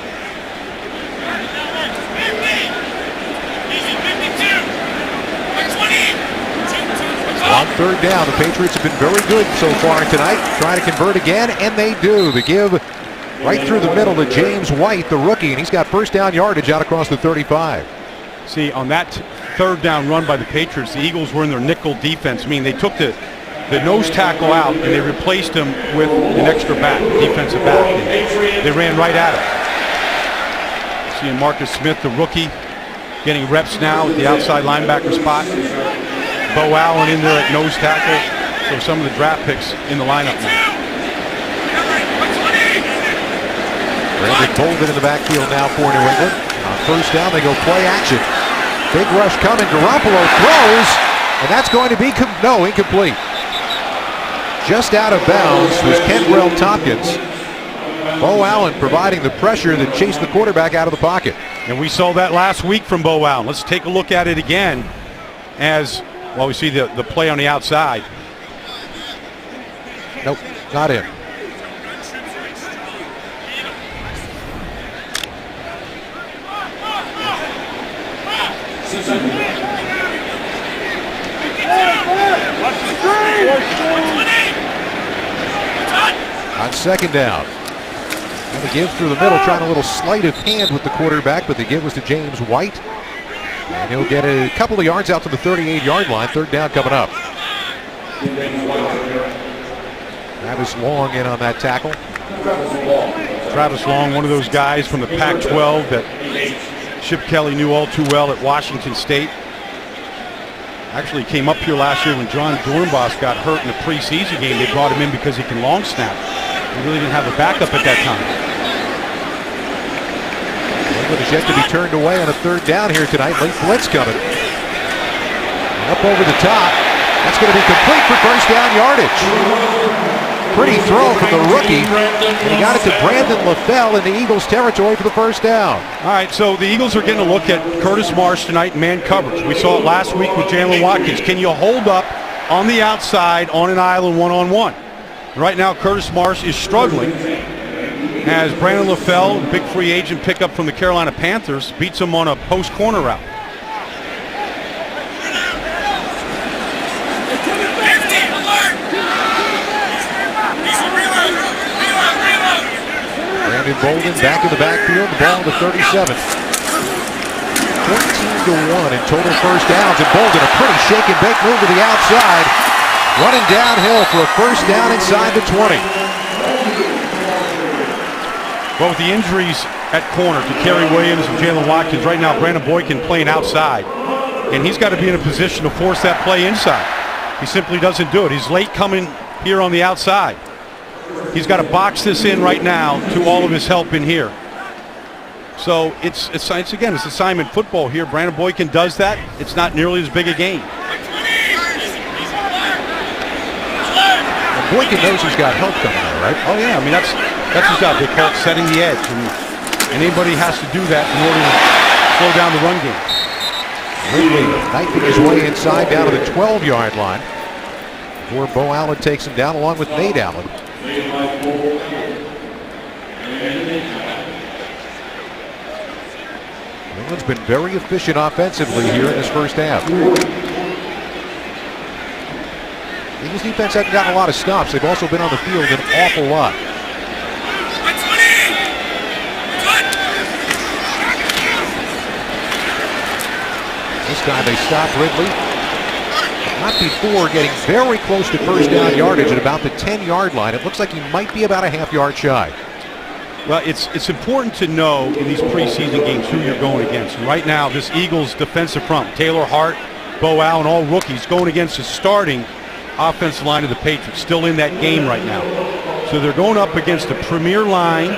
On third down, the Patriots have been very good so far tonight. Trying to convert again, and they do. The give right through the middle to James White, the rookie, and he's got first down yardage out across the 35. See, on that third down run by the Patriots, the Eagles were in their nickel defense. I mean, they took the nose tackle out, and they replaced him with an extra back, defensive back. And they ran right at him. Seeing Marcus Smith, the rookie, getting reps now at the outside linebacker spot. Bo Allen in there at nose tackle. So some of the draft picks in the lineup now. Brandon Bolden in the backfield now for New England. On first down, they go play action. Big rush coming. Garoppolo throws, and that's going to be incomplete. Just out of bounds was Kenbrell Tompkins. Bo Allen providing the pressure that chased the quarterback out of the pocket. And we saw that last week from Bo Allen. Let's take a look at it again as, well, we see the play on the outside. Nope, not in. On second down. And the give through the middle, trying a little sleight of hand with the quarterback, but the give was to James White. And he'll get a couple of yards out to the 38-yard line. Third down coming up. Travis Long in on that tackle. Travis Long, one of those guys from the Pac-12 that Chip Kelly knew all too well at Washington State. Actually came up here last year when John Dornbos got hurt in the preseason game. They brought him in because he can long snap. He really didn't have a backup at that time. England is yet to be turned away on a third down here tonight. Late blitz coming. Up over the top. That's going to be complete for first down yardage. Pretty throw from the rookie. And he got it to Brandon LaFell in the Eagles territory for the first down. All right, so the Eagles are getting a look at Curtis Marsh tonight in man coverage. We saw it last week with Jalen Watkins. Can you hold up on the outside on an island one-on-one? Right now, Curtis Marsh is struggling as Brandon LaFell, big free agent pickup from the Carolina Panthers, beats him on a post corner route. Brandon Bolden back in the backfield, the ball to 37. 14-1 in total first downs, and Bolden a pretty shake and bake move to the outside. Running downhill for a first down inside the 20. Well, with the injuries at corner to Kerry Williams and Jalen Watkins, right now Brandon Boykin playing outside. And he's got to be in a position to force that play inside. He simply doesn't do it. He's late coming here on the outside. He's got to box this in right now to all of his help in here. So it's assignment football here. Brandon Boykin does that. It's not nearly as big a game. Boykin knows he's got help coming out, right? Oh yeah, I mean that's his job. They call it setting the edge, and anybody has to do that in order to slow down the run game. Ridley knifing his way inside down to the 12-yard line before Bo Allen takes him down along with Nate Allen. England's been very efficient offensively here in this first half. Eagles defense hasn't gotten a lot of stops. They've also been on the field an awful lot. This time they stop Ridley. Not before getting very close to first down yardage at about the 10-yard line. It looks like he might be about a half-yard shy. Well, it's important to know in these preseason games who you're going against. And right now, this Eagles defensive front, Taylor Hart, Bo Allen, all rookies, going against the starting offensive line of the Patriots, still in that game right now. So they're going up against a premier line.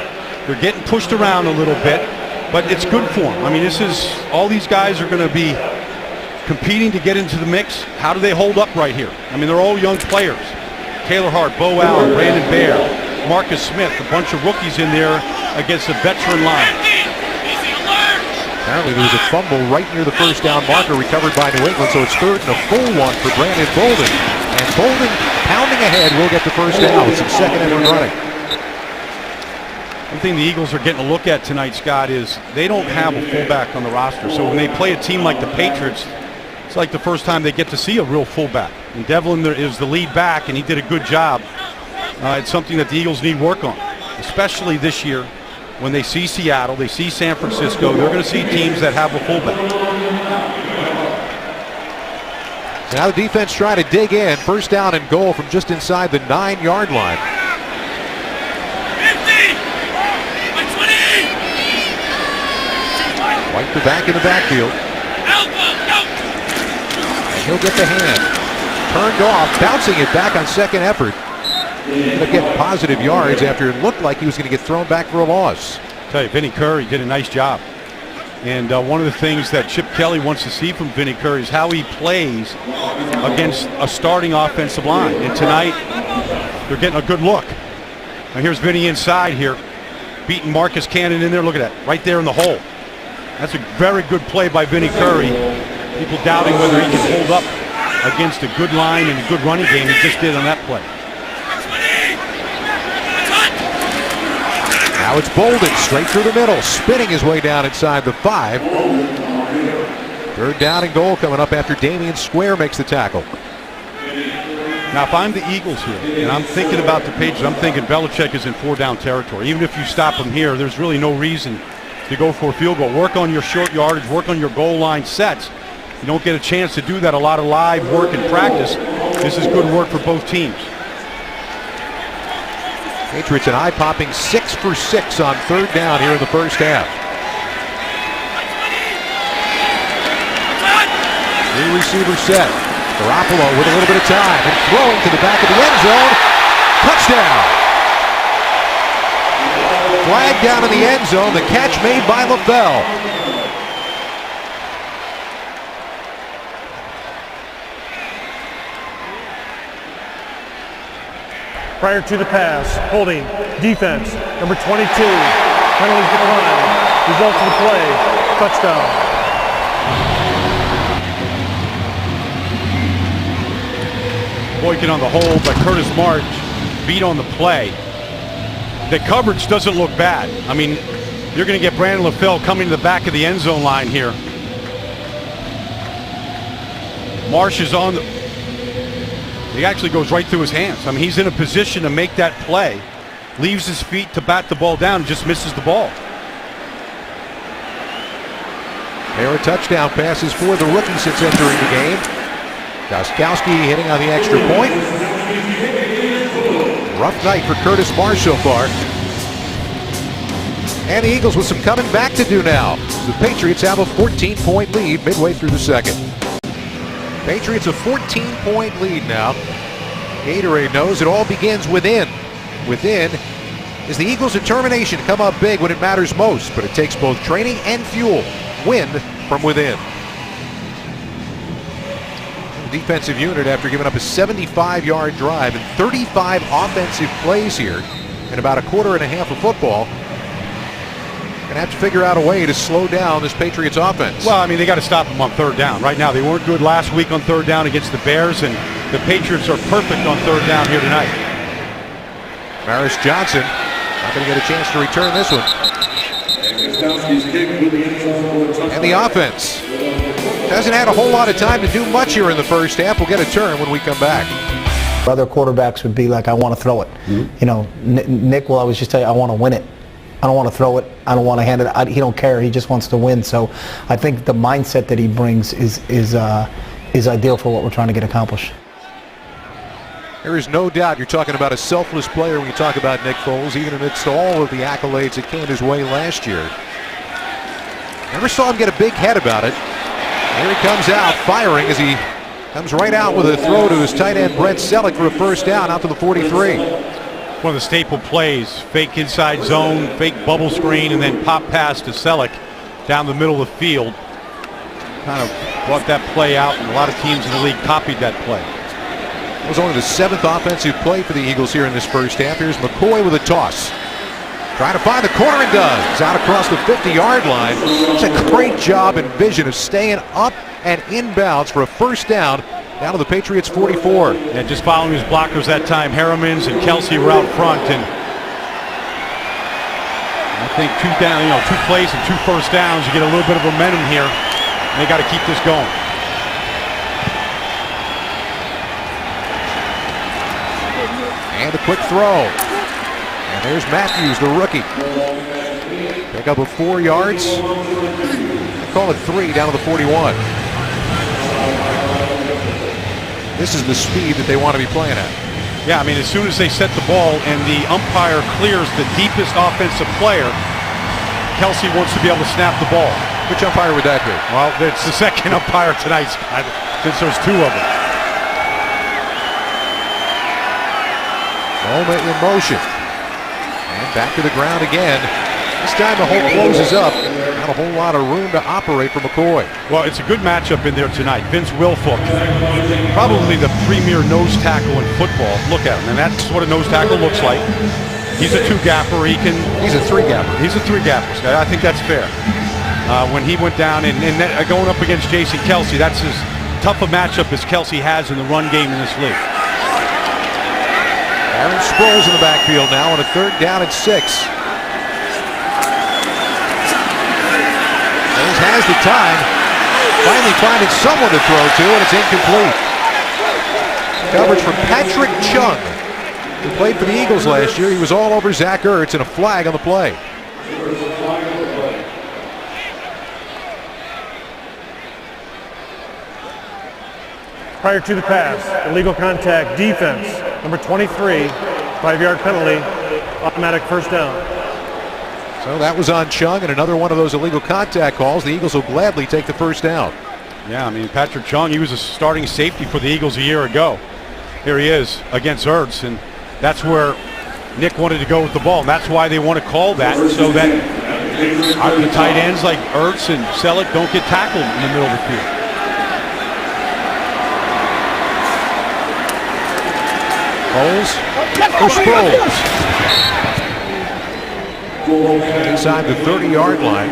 They're getting pushed around a little bit, but it's good for them. I mean, all these guys are going to be competing to get into the mix. How do they hold up right here? I mean, they're all young players. Taylor Hart, Bo Allen, Brandon Baer, Marcus Smith, a bunch of rookies in there against a veteran line. Apparently there was a fumble right near the first down marker recovered by New England, so it's third and a full one for Brandon Bolden. And Bolden, pounding ahead, will get the first down with some second and running. One thing the Eagles are getting a look at tonight, Scott, is they don't have a fullback on the roster. So when they play a team like the Patriots, it's like the first time they get to see a real fullback. And Devlin is the lead back, and he did a good job. It's something that the Eagles need work on, especially this year when they see Seattle, they see San Francisco. They're going to see teams that have a fullback. So now the defense trying to dig in. First down and goal from just inside the 9-yard line. White the back in the backfield. And he'll get the hand. Turned off, bouncing it back on second effort. Ended up getting positive yards after it looked like he was going to get thrown back for a loss. I tell you, Vinny Curry did a nice job. And one of the things that Chip Kelly wants to see from Vinny Curry is how he plays against a starting offensive line. And tonight, they're getting a good look. Now here's Vinny inside here, beating Marcus Cannon in there. Look at that, right there in the hole. That's a very good play by Vinny Curry. People doubting whether he can hold up against a good line and a good running game. He just did on that play. Now it's Bolden straight through the middle, spinning his way down inside the 5. Third down and goal coming up after Damian Square makes the tackle. Now, if I'm the Eagles here, and I'm thinking about the Patriots, I'm thinking Belichick is in 4-down territory. Even if you stop him here, there's really no reason to go for a field goal. Work on your short yardage, work on your goal line sets. You don't get a chance to do that. A lot of live work and practice. This is good work for both teams. Patriots an eye-popping 6 for 6 on third down here in the first half. Three receiver set. Garoppolo with a little bit of time and throwing to the back of the end zone. Touchdown. Flag down in the end zone. The catch made by LaFell. Prior to the pass, holding, defense, number 22. Penalties declined. Result of the play, touchdown. Boykin on the hold, but Curtis March beat on the play. The coverage doesn't look bad. I mean, you're going to get Brandon LaFell coming to the back of the end zone line here. Marsh is on the... He actually goes right through his hands. I mean, he's in a position to make that play. Leaves his feet to bat the ball down and just misses the ball. Pair of touchdown passes for the rookie since entering the game. Gostkowski hitting on the extra point. Rough night for Curtis Marsh so far. And the Eagles with some coming back to do now. The Patriots have a 14-point lead midway through the second. Patriots a 14-point lead now. Gatorade knows it all begins within. Within is the Eagles' determination to come up big when it matters most, but it takes both training and fuel. Win from within. The defensive unit, after giving up a 75-yard drive and 35 offensive plays here in about a quarter and a half of football, going to have to figure out a way to slow down this Patriots offense. Well, I mean, they got to stop them on third down. Right now, they weren't good last week on third down against the Bears, and the Patriots are perfect on third down here tonight. Maris Johnson not going to get a chance to return this one. And the offense hasn't had a whole lot of time to do much here in the first half. We'll get a turn when we come back. Other quarterbacks would be like, I want to throw it. Mm-hmm. You know, Nick will always just tell you, I want to win it. I don't want to throw it. I don't want to hand it. He don't care. He just wants to win. So I think the mindset that he brings is ideal for what we're trying to get accomplished. There is no doubt you're talking about a selfless player when you talk about Nick Foles, even amidst all of the accolades that came his way last year. Never saw him get a big head about it. Here he comes out, firing as he comes right out with a throw to his tight end Brett Selleck for a first down out to the 43. One of the staple plays, fake inside zone, fake bubble screen, and then pop pass to Selleck down the middle of the field. Kind of brought that play out, and a lot of teams in the league copied that play. It was only the 7th offensive play for the Eagles here in this first half. Here's McCoy with a toss. Trying to find the corner and does. It's out across the 50-yard line. It's a great job and vision of staying up and inbounds for a first down to the Patriots 44. And just following his blockers that time, Harrimans and Kelsey were out front, and I think 2 plays and 2 first downs, you get a little bit of momentum here. And they got to keep this going. And a quick throw. And there's Matthews, the rookie. Pick up of 4 yards. I call it 3 down to the 41. This is the speed that they want to be playing at. Yeah, I mean, as soon as they set the ball and the umpire clears the deepest offensive player, Kelsey wants to be able to snap the ball. Which umpire would that be? Well, it's the second umpire tonight, Scott, since there's 2 of them. Moment in motion. And back to the ground again. This time the hole closes up. Not a whole lot of room to operate for McCoy. Well, it's a good matchup in there tonight. Vince Wilfork, probably the premier nose tackle in football. Look at him, and that's what a nose tackle looks like. He's a two-gapper. He's a three-gapper. He's a three-gapper. I think that's fair. When he went down and going up against Jason Kelsey, that's as tough a matchup as Kelsey has in the run game in this league. Aaron Sproles in the backfield now on a 3rd down and 6. Sproles has the time. Finally finding someone to throw to, and it's incomplete. Coverage from Patrick Chung, who played for the Eagles last year. He was all over Zach Ertz, and a flag on the play. Prior to the pass, illegal contact, defense, number 23, 5-yard penalty, automatic first down. So that was on Chung, and another one of those illegal contact calls. The Eagles will gladly take the first down. Yeah, I mean, Patrick Chung, he was a starting safety for the Eagles a year ago. Here he is against Ertz, and that's where Nick wanted to go with the ball, and that's why they want to call that, so that the tight ends like Ertz and Selleck don't get tackled in the middle of the field. Foles for Sproles. Inside the 30-yard line.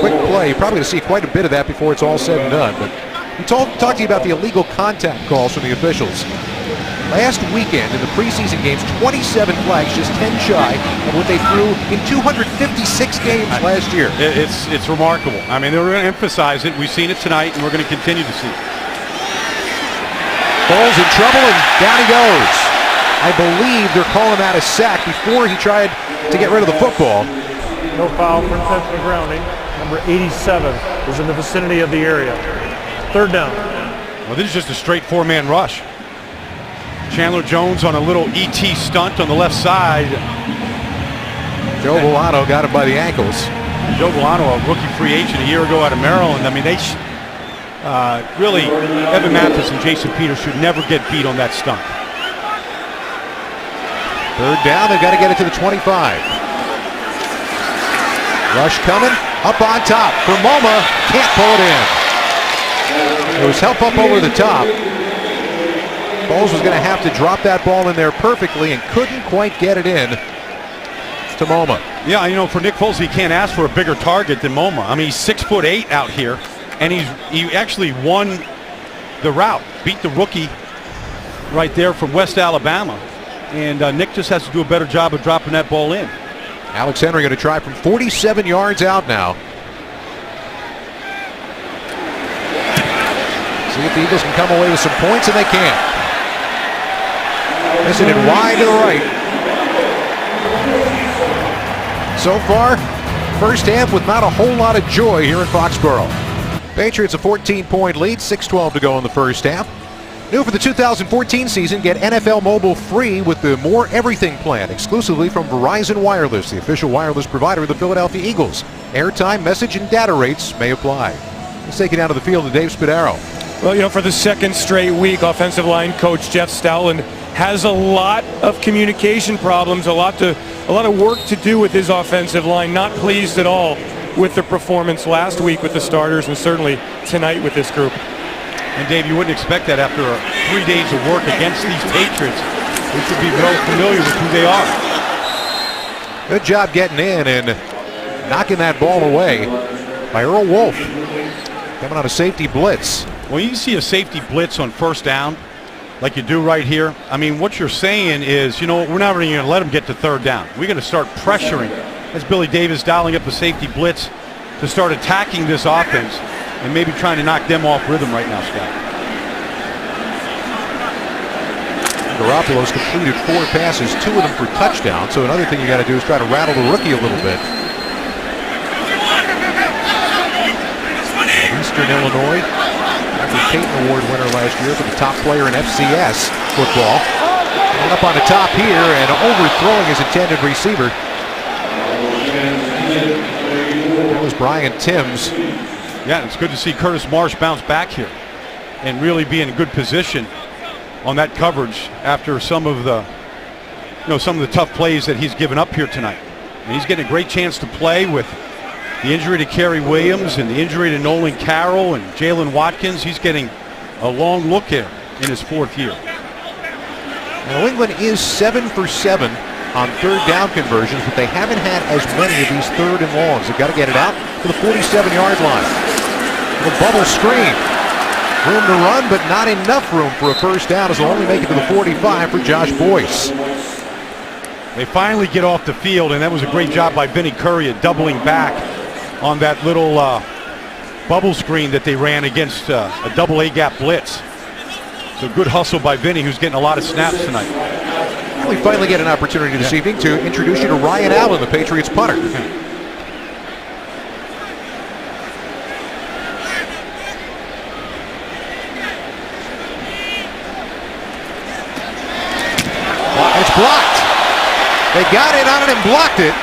Quick play. You're probably going to see quite a bit of that before it's all said and done. But we talked to you about the illegal contact calls from the officials. Last weekend in the preseason games, 27 flags, just 10 shy of what they threw in 256 games last year. It's remarkable. I mean, they're going to emphasize it. We've seen it tonight, and we're going to continue to see it. Foles in trouble, and down he goes. I believe they're calling that a sack before he tried to get rid of the football. No foul for intentional grounding. Number 87 is in the vicinity of the area. 3rd down. Well, this is just a straight 4-man rush. Chandler Jones on a little ET stunt on the left side. Joe Volano got him by the ankles. Joe Volano, a rookie free agent a year ago out of Maryland. I mean, they really, Evan Mathis and Jason Peters should never get beat on that stunt. 3rd down, they've got to get it to the 25. Rush coming, up on top for Moma, can't pull it in. There was help up over the top. Foles was going to have to drop that ball in there perfectly and couldn't quite get it in to Moma. Yeah, you know, for Nick Foles, he can't ask for a bigger target than Moma. I mean, he's 6'8" out here, and he actually won the route, beat the rookie right there from West Alabama. And Nick just has to do a better job of dropping that ball in. Alex Henry going to try from 47 yards out now. See if the Eagles can come away with some points, and they can't. Missing it wide to the right. So far, first half with not a whole lot of joy here in Foxborough. Patriots a 14-point lead, 6:12 to go in the first half. New for the 2014 season, get NFL Mobile free with the More Everything plan, exclusively from Verizon Wireless, the official wireless provider of the Philadelphia Eagles. Airtime, message, and data rates may apply. Let's take it down to the field to Dave Spadaro. Well, you know, for the 2nd straight week, offensive line coach Jeff Stowland has a lot of communication problems, a lot of work to do with his offensive line. Not pleased at all with the performance last week with the starters, and certainly tonight with this group. And Dave, you wouldn't expect that after 3 days of work against these Patriots. We should be well familiar with who they are. Good job getting in and knocking that ball away by Earl Wolf. Coming on a safety blitz. When you see a safety blitz on 1st down, like you do right here, I mean, what you're saying is, you know, we're not really going to let them get to 3rd down. We're going to start pressuring. That's Billy Davis dialing up a safety blitz to start attacking this offense and maybe trying to knock them off rhythm right now, Scott. Garoppolo's completed 4 passes, 2 of them for touchdowns. So another thing you got to do is try to rattle the rookie a little bit. Eastern Illinois, Dr. Payton Award winner last year for the top player in FCS football. And up on the top here and overthrowing his intended receiver. That was Brian Timms. Yeah, it's good to see Curtis Marsh bounce back here and really be in a good position on that coverage after some of the tough plays that he's given up here tonight. And he's getting a great chance to play with the injury to Kerry Williams and the injury to Nolan Carroll and Jalen Watkins. He's getting a long look here in his 4th year. Now, New England is 7 for 7 on third down conversions, but they haven't had as many of these third and longs. They've got to get it out to the 47-yard line. The bubble screen. Room to run, but not enough room for a first down, as they'll only make it to the 45 for Josh Boyce. They finally get off the field, and that was a great job by Vinny Curry at doubling back on that little bubble screen that they ran against a double A-gap blitz. So good hustle by Vinny, who's getting a lot of snaps tonight. And we finally get an opportunity this evening to introduce you to Ryan Allen, the Patriots punter. It's blocked. They got in on it and blocked it.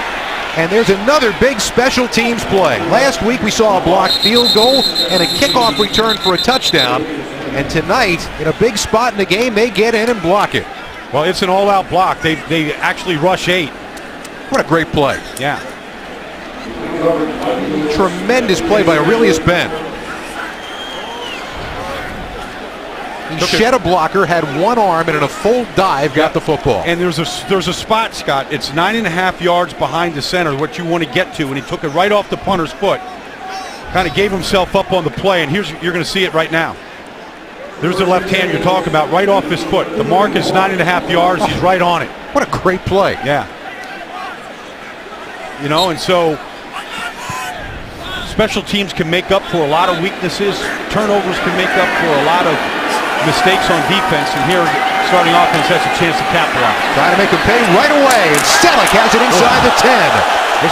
And there's another big special teams play. Last week we saw a blocked field goal and a kickoff return for a touchdown. And tonight, in a big spot in the game, they get in and block it. Well, it's an all-out block. They actually rush 8. What a great play. Yeah. Tremendous play by Aurelius Ben. He shed a blocker, had one arm, and in a full dive got the football. And there's a spot, Scott. It's 9.5 yards behind the center, what you want to get to, and he took it right off the punter's foot. Kind of gave himself up on the play, and you're going to see it right now. There's the left hand you're talking about, right off his foot. The mark is 9.5 yards. He's right on it. What a great play. Yeah. You know, and so special teams can make up for a lot of weaknesses. Turnovers can make up for a lot of mistakes on defense, and here starting offense has a chance to capitalize. Trying to make him pay right away, and Selleck has it inside the 10.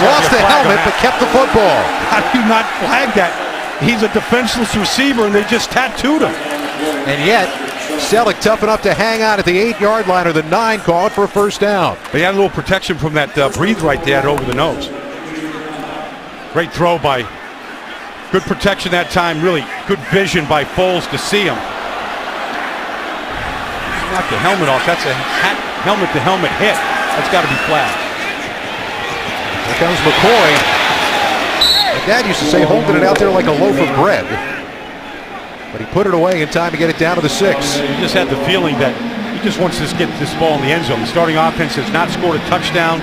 Lost the helmet, but kept the football. How do you not flag that? He's a defenseless receiver, and they just tattooed him. And yet, Selleck tough enough to hang on at the 8-yard line, or the 9, called for a first down. They had a little protection from that breathe right they had over the nose. Great throw by, good protection that time, really good vision by Foles to see him. Knock the helmet off. That's a helmet-to-helmet hit. That's got to be flagged. Here comes McCoy. My dad used to say holding it out there like a loaf of bread. But he put it away in time to get it down to the 6. He just had the feeling that he just wants to get this ball in the end zone. The starting offense has not scored a touchdown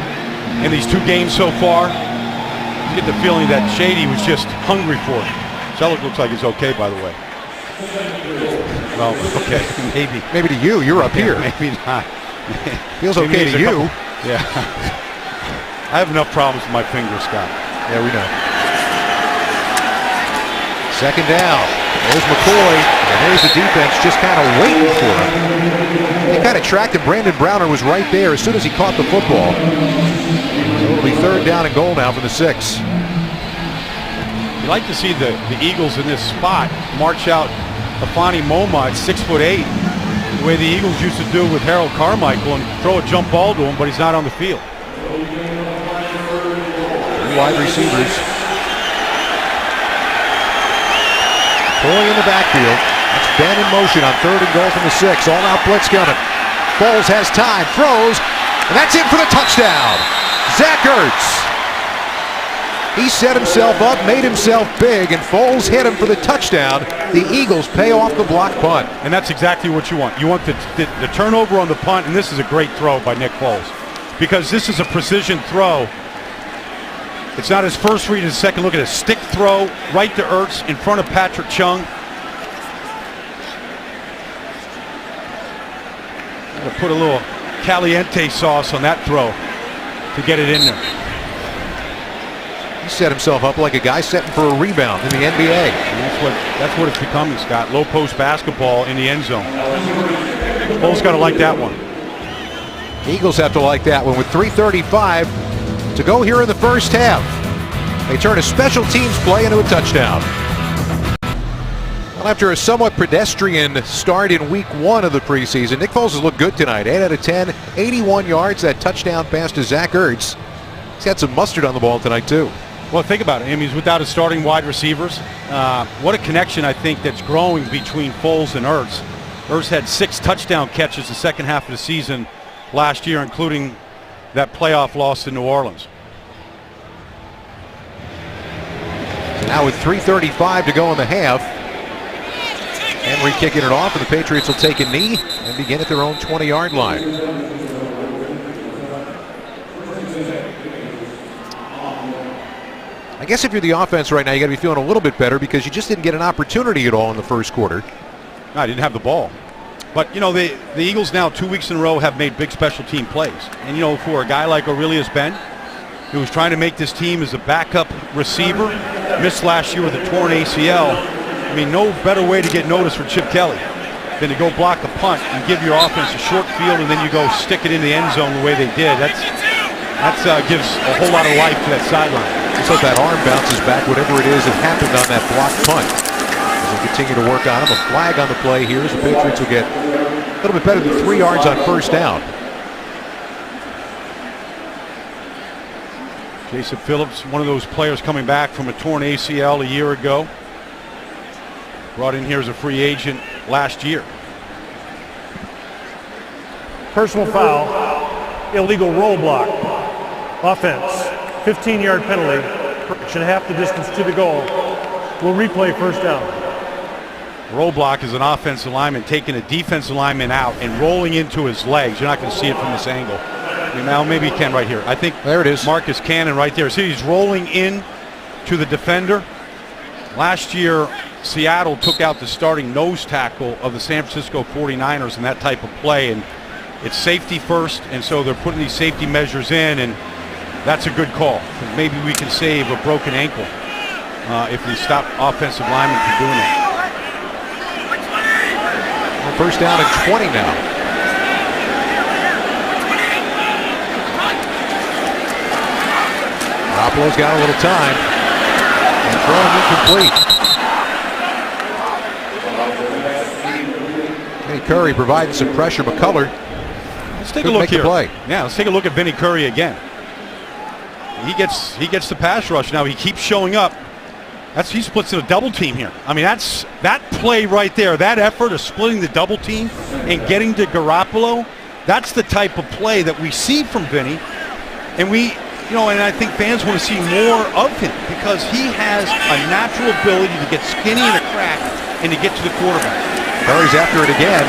in these 2 games so far. You get the feeling that Shady was just hungry for it. Selleck looks like he's okay, by the way. Well, okay, maybe. Maybe to you. You're up here. Maybe not. Feels okay to you. Yeah. I have enough problems with my fingers, Scott. Yeah, we know. Second down. There's McCoy, and there's the defense just kind of waiting for him. They kind of tracked him. Brandon Browner was right there as soon as he caught the football. So it'll be third down and goal now for the 6. You like to see the Eagles in this spot march out Afani Moma at 6'8", the way the Eagles used to do with Harold Carmichael, and throw a jump ball to him, but he's not on the field. 3 wide receivers. Boy in the backfield. That's Ben in motion on third and goal from the 6. All out blitz coming. Foles has time, throws, and that's in for the touchdown. Zach Ertz. He set himself up, made himself big, and Foles hit him for the touchdown. The Eagles pay off the block punt. And that's exactly what you want. You want the turnover on the punt, and this is a great throw by Nick Foles. Because this is a precision throw. It's not his first read, his second look at a stick throw right to Ertz in front of Patrick Chung. Gotta put a little caliente sauce on that throw to get it in there. He set himself up like a guy setting for a rebound in the NBA. And that's what it's becoming, Scott. Low post basketball in the end zone. Foles got to like that one. Eagles have to like that one with 3:35 to go here in the first half. They turn a special teams play into a touchdown. Well, after a somewhat pedestrian start in week 1 of the preseason, Nick Foles has looked good tonight. 8 out of 10, 81 yards, that touchdown pass to Zach Ertz. He's had some mustard on the ball tonight, too. Well, think about it. I mean, he's without his starting wide receivers. What a connection, I think, that's growing between Foles and Ertz. Ertz had 6 touchdown catches the second half of the season last year, including that playoff loss in New Orleans. Now with 3:35 to go in the half. Henry kicking it off, and the Patriots will take a knee and begin at their own 20-yard line. I guess if you're the offense right now, you got to be feeling a little bit better because you just didn't get an opportunity at all in the first quarter. No, I didn't have the ball. But, you know, the Eagles now 2 weeks in a row have made big special team plays. And, you know, for a guy like Aurelius Ben, who was trying to make this team as a backup receiver, missed last year with a torn ACL. I mean, no better way to get noticed for Chip Kelly than to go block a punt and give your offense a short field, and then you go stick it in the end zone the way they did. That gives a whole lot of life to that sideline. So that arm bounces back, whatever it is that happened on that blocked punt. As they continue to work on him, a flag on the play here as the Patriots will get a little bit better than 3 yards on first down. Jason Phillips, one of those players coming back from a torn ACL a year ago. Brought in here as a free agent last year. Personal foul, illegal roll block, offense, 15-yard penalty, correction half the distance to the goal. We'll replay first down. Roll block is an offensive lineman taking a defensive lineman out and rolling into his legs. You're not going to see it from this angle. Now maybe you can right here. I think there it is. Marcus Cannon right there. See, he's rolling in to the defender. Last year, Seattle took out the starting nose tackle of the San Francisco 49ers in that type of play, and it's safety first, and so they're putting these safety measures in, and that's a good call. Maybe we can save a broken ankle if we stop offensive linemen from doing that. Well, first down and 20 now. Garoppolo's got a little time and throwing incomplete. Vinny Curry providing some pressure. McCullough. Let's take a look here. Yeah, let's take a look at Vinny Curry again. He gets the pass rush now. He keeps showing up. He splits in a double team here. I mean, that play right there, that effort of splitting the double team and getting to Garoppolo. That's the type of play that we see from Vinny, and and I think fans want to see more of him because he has a natural ability to get skinny in a crack and to get to the quarterback. Curry's after it again.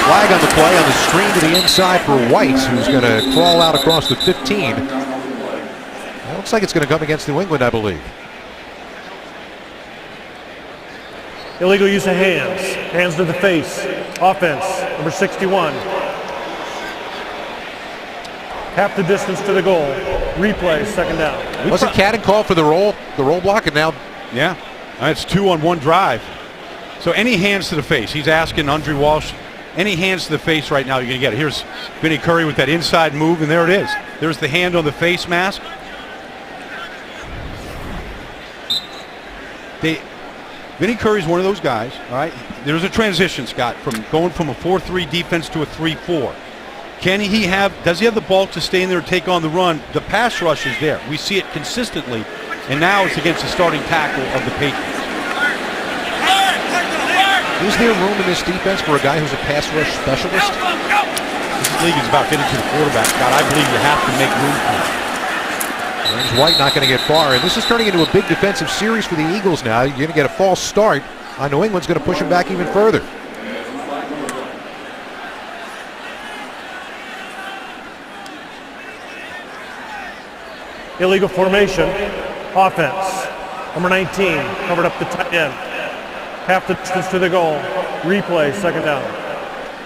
Flag on the play on the screen to the inside for White, who's going to crawl out across the 15. It looks like it's going to come against New England, I believe. Illegal use of hands. Hands to the face. Offense, number 61. Half the distance to the goal. Replay, second down. Wasn't Cadden called for the roll block, and now? Yeah, it's 2 on 1 drive. So any hands to the face. He's asking Andre Walsh, any hands to the face right now, you're going to get it. Here's Vinny Curry with that inside move, and there it is. There's the hand on the face mask. Vinny Curry's one of those guys, all right? There's a transition, Scott, from going from a 4-3 defense to a 3-4. Does he have the ball to stay in there and take on the run? The pass rush is there. We see it consistently, and now it's against the starting tackle of the Patriots. Is there room in this defense for a guy who's a pass rush specialist? This league is about getting to the quarterback, Scott. I believe you have to make room for him. James White not going to get far, and this is turning into a big defensive series for the Eagles now. You're going to get a false start. New England's going to push him back even further. Illegal formation. Offense. Number 19, covered up the tight end. Half the distance to the goal. Replay, second down.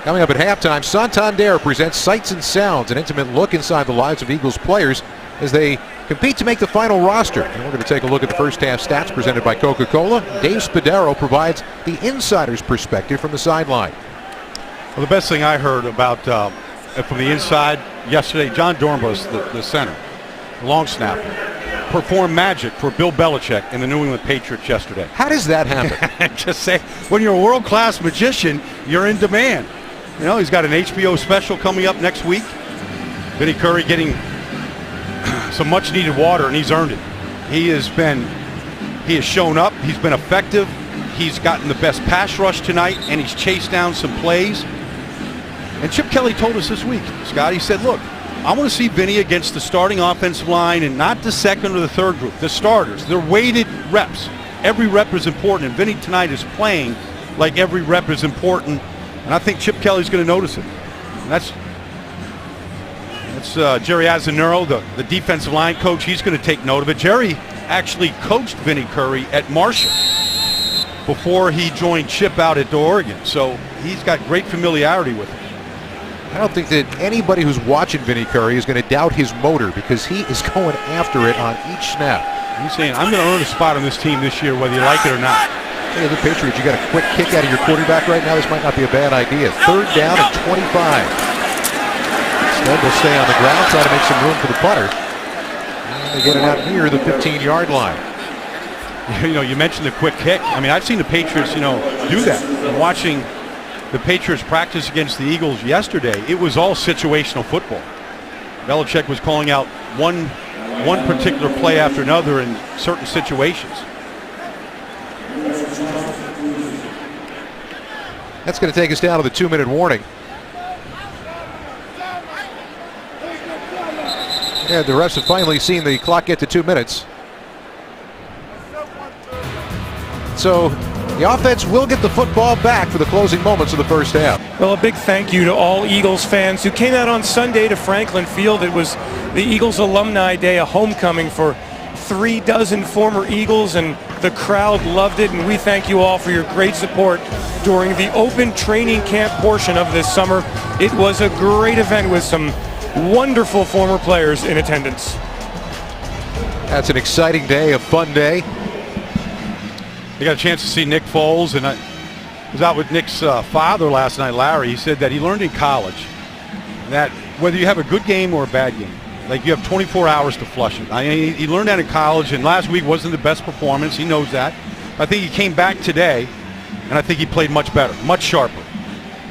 Coming up at halftime, Santander presents Sights and Sounds, an intimate look inside the lives of Eagles players as they compete to make the final roster. And we're going to take a look at the first half stats presented by Coca-Cola. Dave Spadaro provides the insider's perspective from the sideline. Well, the best thing I heard about from the inside yesterday, John Dornbus, the center, the long snapper, performed magic for Bill Belichick and the New England Patriots yesterday. How does that happen? Just say, when you're a world-class magician, you're in demand. You know, he's got an HBO special coming up next week. Vinny Curry getting some much-needed water, and he's earned it. He has shown up. He's been effective. He's gotten the best pass rush tonight, and he's chased down some plays. And Chip Kelly told us this week, Scott, he said, look, I want to see Vinny against the starting offensive line and not the second or the third group, the starters. They're weighted reps. Every rep is important, and Vinny tonight is playing like every rep is important, and I think Chip Kelly's going to notice it. And that's Jerry Azzanuro, the defensive line coach. He's going to take note of it. Jerry actually coached Vinny Curry at Marshall before he joined Chip out at Oregon, so he's got great familiarity with it. I don't think that anybody who's watching Vinny Curry is going to doubt his motor, because he is going after it on each snap. He's saying, I'm going to earn a spot on this team this year, whether you like it or not. Hey, the Patriots, you got a quick kick out of your quarterback right now. This might not be a bad idea. 3rd down and 25. Instead, they'll stay on the ground, try to make some room for the punter. And they get it out near the 15-yard line. You know, you mentioned the quick kick. I mean, I've seen the Patriots, do that. And watching the Patriots practice against the Eagles yesterday, it was all situational football. Belichick was calling out one particular play after another in certain situations. That's going to take us down to the 2-minute warning. And the refs have finally seen the clock get to 2 minutes. So the offense will get the football back for the closing moments of the first half. Well, a big thank you to all Eagles fans who came out on Sunday to Franklin Field. It was the Eagles Alumni Day, a homecoming for 36 former Eagles, and the crowd loved it, and we thank you all for your great support during the open training camp portion of this summer. It was a great event with some wonderful former players in attendance. That's an exciting day, a fun day. You got a chance to see Nick Foles, and I was out with Nick's father last night, Larry. He said that he learned in college that whether you have a good game or a bad game, like you have 24 hours to flush it. I mean, he learned that in college, and last week wasn't the best performance. He knows that. I think he came back today, and I think he played much better, much sharper.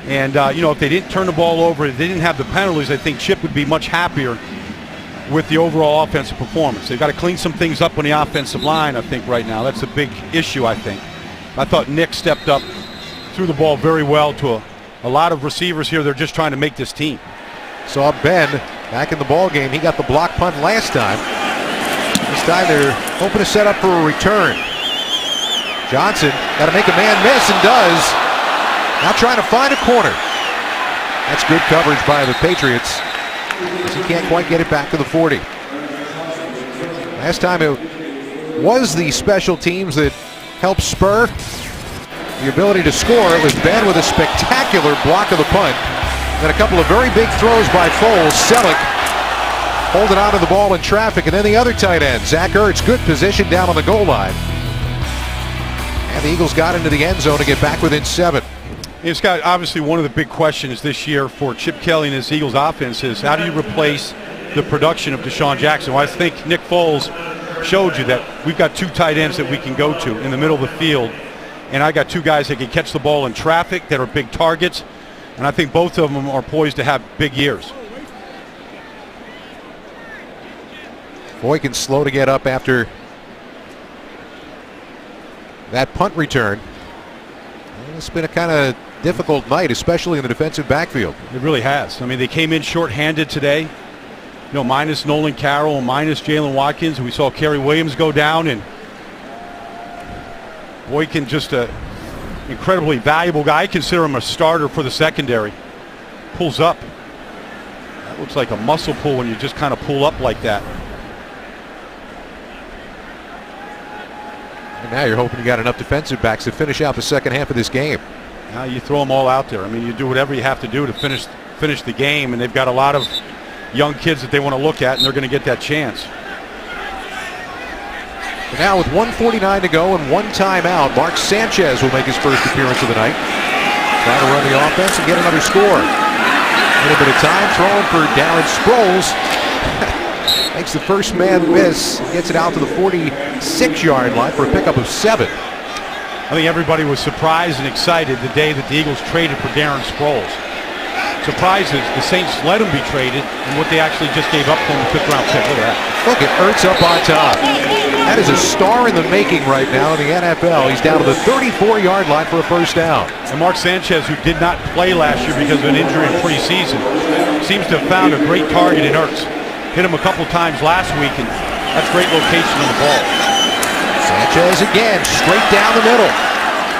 And, if they didn't turn the ball over, if they didn't have the penalties, I think Chip would be much happier with the overall offensive performance. They've got to clean some things up on the offensive line, I think, right now. That's a big issue, I think. I thought Nick stepped up, threw the ball very well to a lot of receivers here. They're just trying to make this team. Saw Ben back in the ball game. He got the block punt last time. This time they're hoping to set up for a return. Johnson got to make a man miss, and does. Now trying to find a corner. That's good coverage by the Patriots, as he can't quite get it back to the 40. Last time it was the special teams that helped spur the ability to score. It was Ben with a spectacular block of the punt. Then a couple of very big throws by Foles. Selleck holding on to the ball in traffic. And then the other tight end, Zach Ertz, good position down on the goal line. And the Eagles got into the end zone to get back within 7. It's got obviously one of the big questions this year for Chip Kelly and his Eagles offense is how do you replace the production of Deshaun Jackson? Well, I think Nick Foles showed you that we've got 2 tight ends that we can go to in the middle of the field. And I got 2 guys that can catch the ball in traffic that are big targets. And I think both of them are poised to have big years. Boykin slow to get up after that punt return. It's been a kind of difficult night, especially in the defensive backfield. It really has. I mean, they came in shorthanded today. Minus Nolan Carroll, minus Jalen Watkins. We saw Kerry Williams go down, and Boykin just a incredibly valuable guy. I consider him a starter for the secondary. Pulls up. That looks like a muscle pull when you just kind of pull up like that. And now you're hoping you got enough defensive backs to finish out the second half of this game. Now you throw them all out there. I mean, you do whatever you have to do to finish the game, and they've got a lot of young kids that they want to look at, and they're going to get that chance. But now with 1:49 to go and 1 timeout, Mark Sanchez will make his first appearance of the night. Trying to run the offense and get another score. A little bit of time throwing for Darren Sproles. Makes the first man miss. Gets it out to the 46-yard line for a pickup of 7. I think everybody was surprised and excited the day that the Eagles traded for Darren Sproles. surprised is the Saints let him be traded and what they actually just gave up for him, the 5th round pick. Look at that. Look at Ertz up on top. That is a star in the making right now in the NFL. He's down to the 34-yard line for a first down. And Mark Sanchez, who did not play last year because of an injury in preseason, seems to have found a great target in Ertz. Hit him a couple times last week, and that's great location on the ball. Sanchez again, straight down the middle.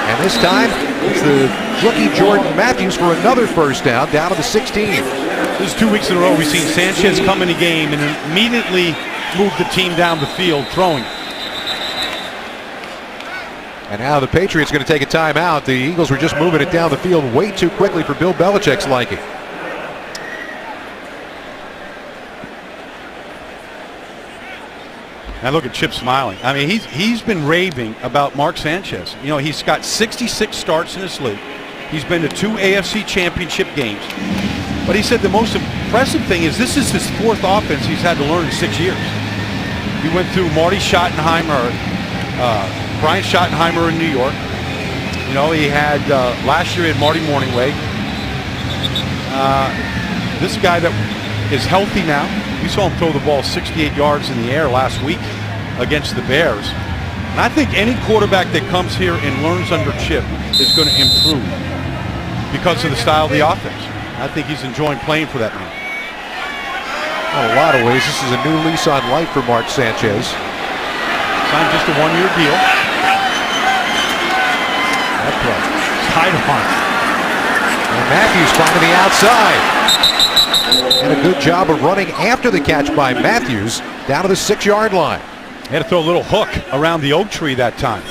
And this time, it's the rookie Jordan Matthews for another first down, down to the 16. This is 2 weeks in a row we've seen Sanchez come in the game and immediately move the team down the field throwing. And now the Patriots going to take a timeout. The Eagles were just moving it down the field way too quickly for Bill Belichick's liking. And look at Chip smiling. I mean, he's been raving about Mark Sanchez. You know, he's got 66 starts in this league. He's been to 2 AFC championship games. But he said the most impressive thing is this is his 4th offense he's had to learn in 6 years. He went through Marty Schottenheimer, Brian Schottenheimer in New York. You know, he had last year he had Marty Morningweg. This guy that is healthy now. We saw him throw the ball 68 yards in the air last week against the Bears. And I think any quarterback that comes here and learns under Chip is going to improve because of the style of the offense. I think he's enjoying playing for that man. In a lot of ways, this is a new lease on life for Mark Sanchez. Signed just a 1-year deal. That play. Sidearm. And Matthews finding the outside. And a good job of running after the catch by Matthews down to the 6-yard line. Had to throw a little hook around the oak tree that time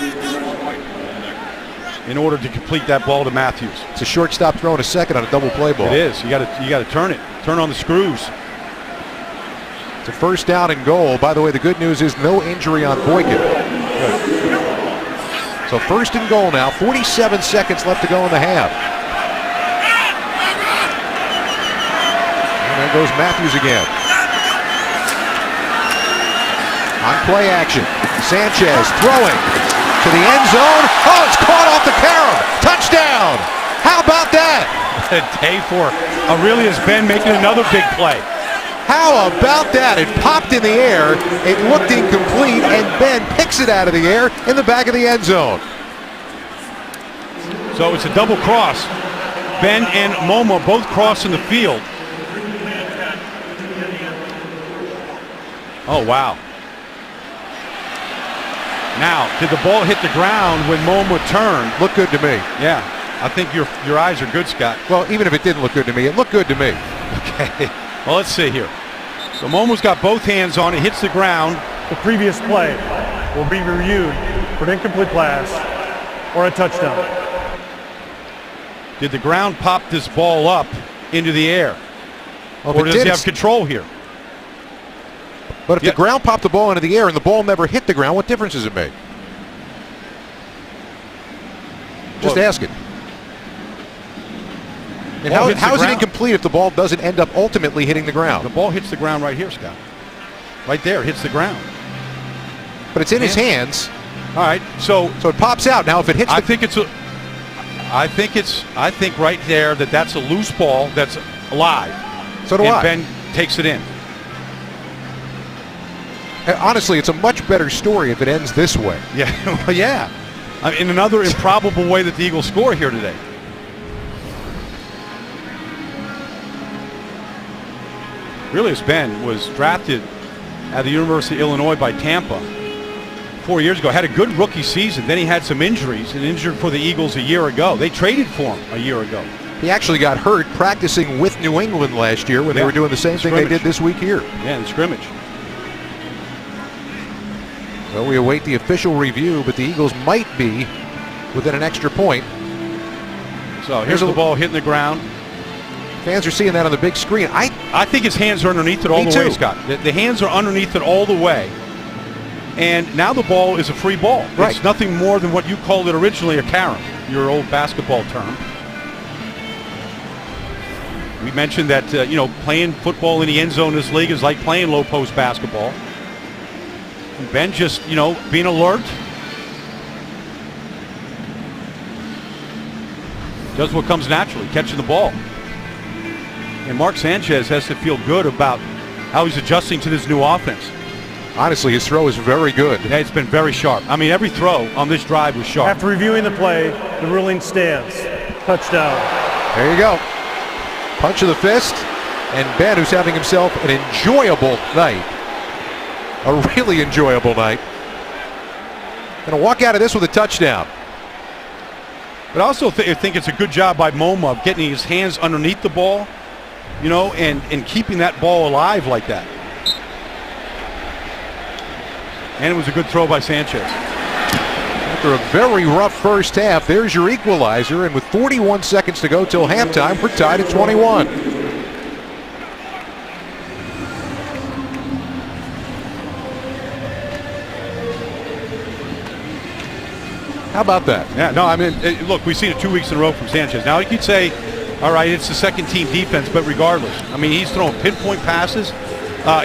in order to complete that ball to Matthews. It's a shortstop throw in a second on a double play ball. It is. You got to turn it. Turn on the screws. It's a first down and goal. By the way, the good news is no injury on Boykin. Good. So first and goal now. 47 seconds left to go in the half. And there goes Matthews again. On play action. Sanchez throwing to the end zone. Oh, it's caught off the carom. Touchdown. How about that? A day for Aurelius Ben making another big play. How about that? It popped in the air. It looked incomplete, and Ben picks it out of the air in the back of the end zone. So it's a double cross. Ben and Momo both crossing the field. Oh, wow. Now, did the ball hit the ground when Momo turned? Looked good to me. Yeah, I think your eyes are good, Scott. Well, even if it didn't look good to me, it looked good to me. Okay, well, let's see here. So Momo's got both hands on it, hits the ground. The previous play will be reviewed for an incomplete pass or a touchdown. Did the ground pop this ball up into the air? Well, or does he have control here? But if the ground popped the ball into the air and the ball never hit the ground, what difference does it make? Just ask it. And how is it incomplete if the ball doesn't end up ultimately hitting the ground? The ball hits the ground right here, Scott. Right there, it hits the ground. But it's in his hands. All right, so it pops out. Now if it hits I think right there that's a loose ball that's live. So do I. And Ben takes it in. Honestly, it's a much better story if it ends this way. Yeah, well, yeah. In another improbable way that the Eagles score here today. Aurelius Ben was drafted at the University of Illinois by Tampa 4 years ago. Had a good rookie season. Then he had some injuries and injured for the Eagles a year ago. They traded for him a year ago. He actually got hurt practicing with New England last year when they were doing the same thing they did this week here. Yeah, in the scrimmage. So we await the official review, but the Eagles might be within an extra point. So here's the ball hitting the ground. Fans are seeing that on the big screen. I think his hands are underneath it all the way, Scott. The hands are underneath it all the way. And now the ball is a free ball. Right. It's nothing more than what you called it originally, a carom, your old basketball term. We mentioned that, playing football in the end zone in this league is like playing low post basketball. And Ben just, being alert. Does what comes naturally, catching the ball. And Mark Sanchez has to feel good about how he's adjusting to this new offense. Honestly, his throw is very good. Yeah, it's been very sharp. I mean, every throw on this drive was sharp. After reviewing the play, the ruling stands. Touchdown. There you go. Punch of the fist. And Ben, who's having himself an enjoyable night. A really enjoyable night. Going to walk out of this with a touchdown. But I also think it's a good job by Moma of getting his hands underneath the ball, you know, and keeping that ball alive like that. And it was a good throw by Sanchez. After a very rough first half, there's your equalizer, and with 41 seconds to go till halftime, we're tied at 21. How about that? Yeah, no, I mean, look, we've seen it 2 weeks in a row from Sanchez. Now, you could say, all right, it's the second team defense, but regardless, I mean, he's throwing pinpoint passes.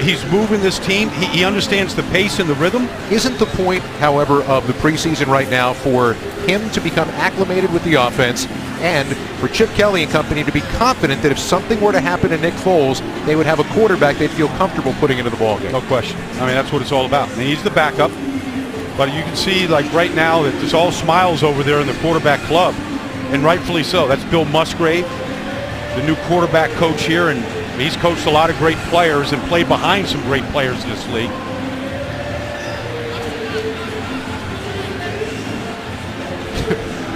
He's moving this team. He understands the pace and the rhythm. Isn't the point, however, of the preseason right now for him to become acclimated with the offense and for Chip Kelly and company to be confident that if something were to happen to Nick Foles, they would have a quarterback they'd feel comfortable putting into the ballgame? No question. I mean, that's what it's all about. And he's the backup. But you can see, like right now, that there's all smiles over there in the quarterback club, and rightfully so. That's Bill Musgrave, the new quarterback coach here, and he's coached a lot of great players and played behind some great players in this league.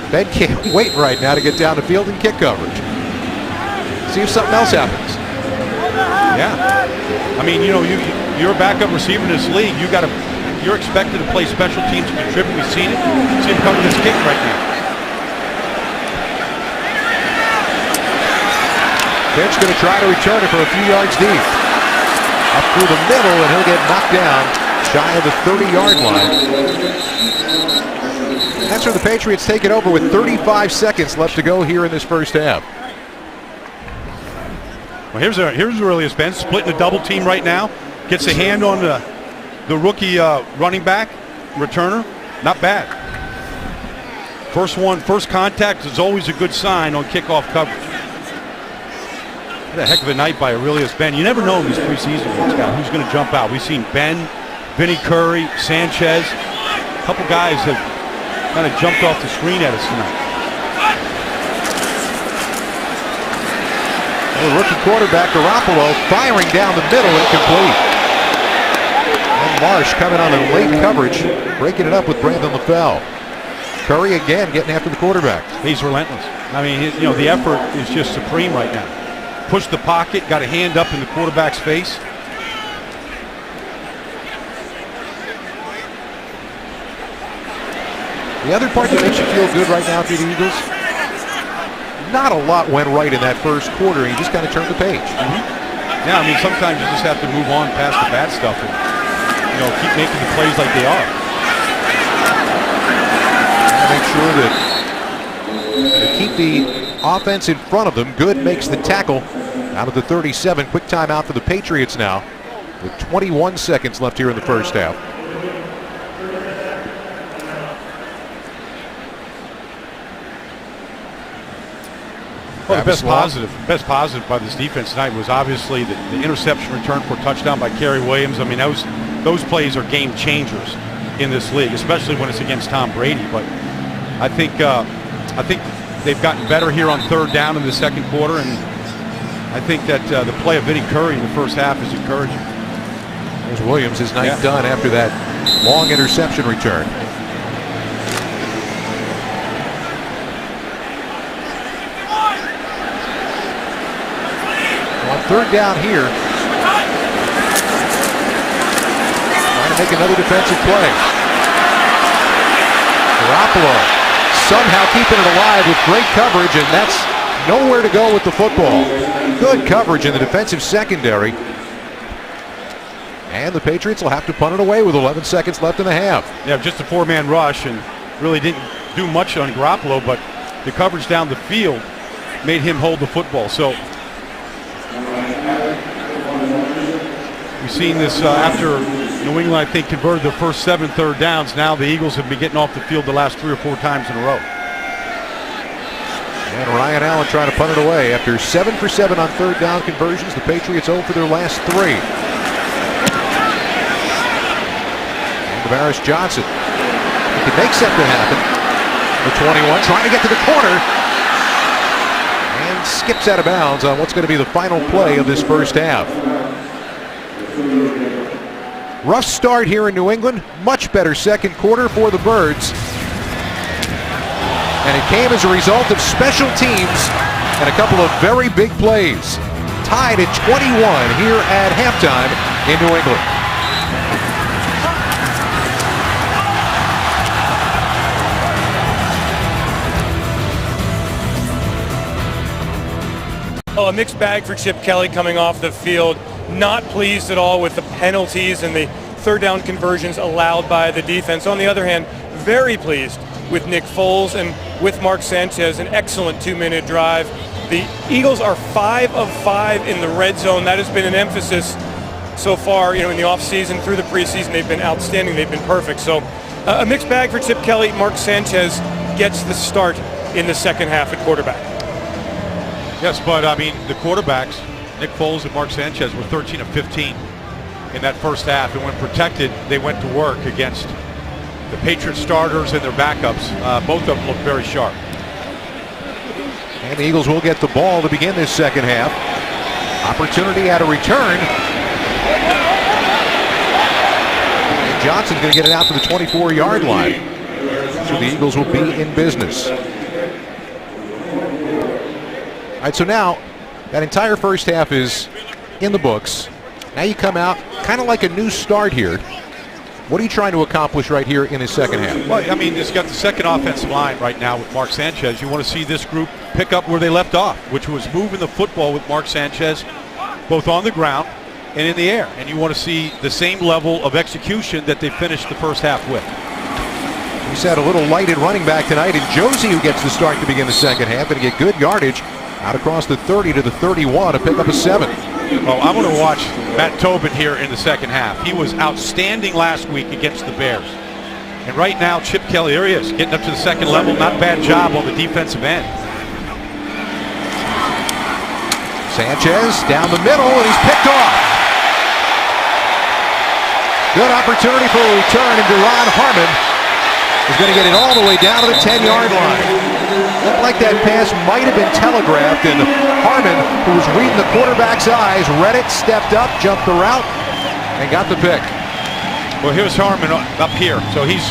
Ben can't wait right now to get down the field and kick coverage. See if something else happens. Yeah. I mean, you know, you're a backup receiver in this league. You're expected to play special teams and contribute. We've seen it. See him cover this kick right now. Ben's going to try to return it for a few yards deep. Up through the middle, and he'll get knocked down shy of the 30-yard line. That's where the Patriots take it over with 35 seconds left to go here in this first half. Well, here's Aurelius Ben splitting a double team right now. Gets a hand on the rookie running back, returner. Not bad. First contact is always a good sign on kickoff coverage. What a heck of a night by Aurelius Ben. You never know in these preseason games who's going to jump out. We've seen Ben, Vinny Curry, Sanchez. A couple guys have kind of jumped off the screen at us tonight. The rookie quarterback, Garoppolo, firing down the middle, incomplete. And Marsh coming on a late coverage, breaking it up with Brandon LaFell. Curry again getting after the quarterback. He's relentless. I mean, you know, the effort is just supreme right now. Pushed the pocket, got a hand up in the quarterback's face. The other part that makes you feel good right now for the Eagles, not a lot went right in that first quarter. You just kind of turned the page. Yeah, I mean, sometimes you just have to move on past the bad stuff and, you know, keep making the plays like they are. And make sure that to keep the offense in front of them. Good makes the tackle out of the 37. Quick timeout for the Patriots now with 21 seconds left here in the first half. Well, the best positive by this defense tonight was obviously the interception return for a touchdown by Kerry Williams. I mean, those plays are game changers in this league, especially when it's against Tom Brady. But I think they've gotten better here on third down in the second quarter, and I think that the play of Vinny Curry in the first half is encouraging. There's Williams, his night done after that long interception return. On third down here, trying to make another defensive play. Garoppolo somehow keeping it alive with great coverage, and that's nowhere to go with the football. Good coverage in the defensive secondary. And the Patriots will have to punt it away with 11 seconds left in the half. Yeah, just a four-man rush and really didn't do much on Garoppolo, but the coverage down the field made him hold the football. So we've seen this after New England, I think, converted their first 7 third downs. Now the Eagles have been getting off the field the last 3 or 4 times in a row. And Ryan Allen trying to punt it away. After 7 for 7 on third down conversions, the Patriots 0 for their last 3. And Tavares Johnson. He can make something happen. The 21 trying to get to the corner. And skips out of bounds on what's going to be the final play of this first half. Rough start here in New England. Much better second quarter for the Birds. And it came as a result of special teams and a couple of very big plays. Tied at 21 here at halftime in New England. Oh, a mixed bag for Chip Kelly coming off the field. Not pleased at all with the penalties and the third down conversions allowed by the defense. On the other hand, very pleased with Nick Foles and with Mark Sanchez, an excellent 2-minute drive. The Eagles are 5 of 5 in the red zone. That has been an emphasis so far, in the offseason through the preseason. They've been outstanding. They've been perfect. So a mixed bag for Chip Kelly. Mark Sanchez gets the start in the second half at quarterback. Yes, but the quarterbacks, Nick Foles and Mark Sanchez, were 13 of 15 in that first half. And when protected, they went to work against the Patriots starters and their backups. Both of them look very sharp. And the Eagles will get the ball to begin this second half. Opportunity at a return. And Johnson's going to get it out to the 24-yard line. So the Eagles will be in business. All right, so now that entire first half is in the books. Now you come out kind of like a new start here. What are you trying to accomplish right here in his second half? Well, it's got the second offensive line right now with Mark Sanchez. You want to see this group pick up where they left off, which was moving the football with Mark Sanchez, both on the ground and in the air. And you want to see the same level of execution that they finished the first half with. We said a little lighted running back tonight, and Josie, who gets the start to begin the second half, going to get good yardage out across the 30 to the 31 to pick up a 7. Oh, I'm going to watch Matt Tobin here in the second half. He was outstanding last week against the Bears. And right now, Chip Kelly, there he is, getting up to the second level. Not a bad job on the defensive end. Sanchez down the middle, and he's picked off. Good opportunity for a return, and Duron Harmon is going to get it all the way down to the 10-yard line. Looked like that pass might have been telegraphed, and Harmon, who was reading the quarterback's eyes, read it, stepped up, jumped the route, and got the pick. Well, here's Harmon up here. So he's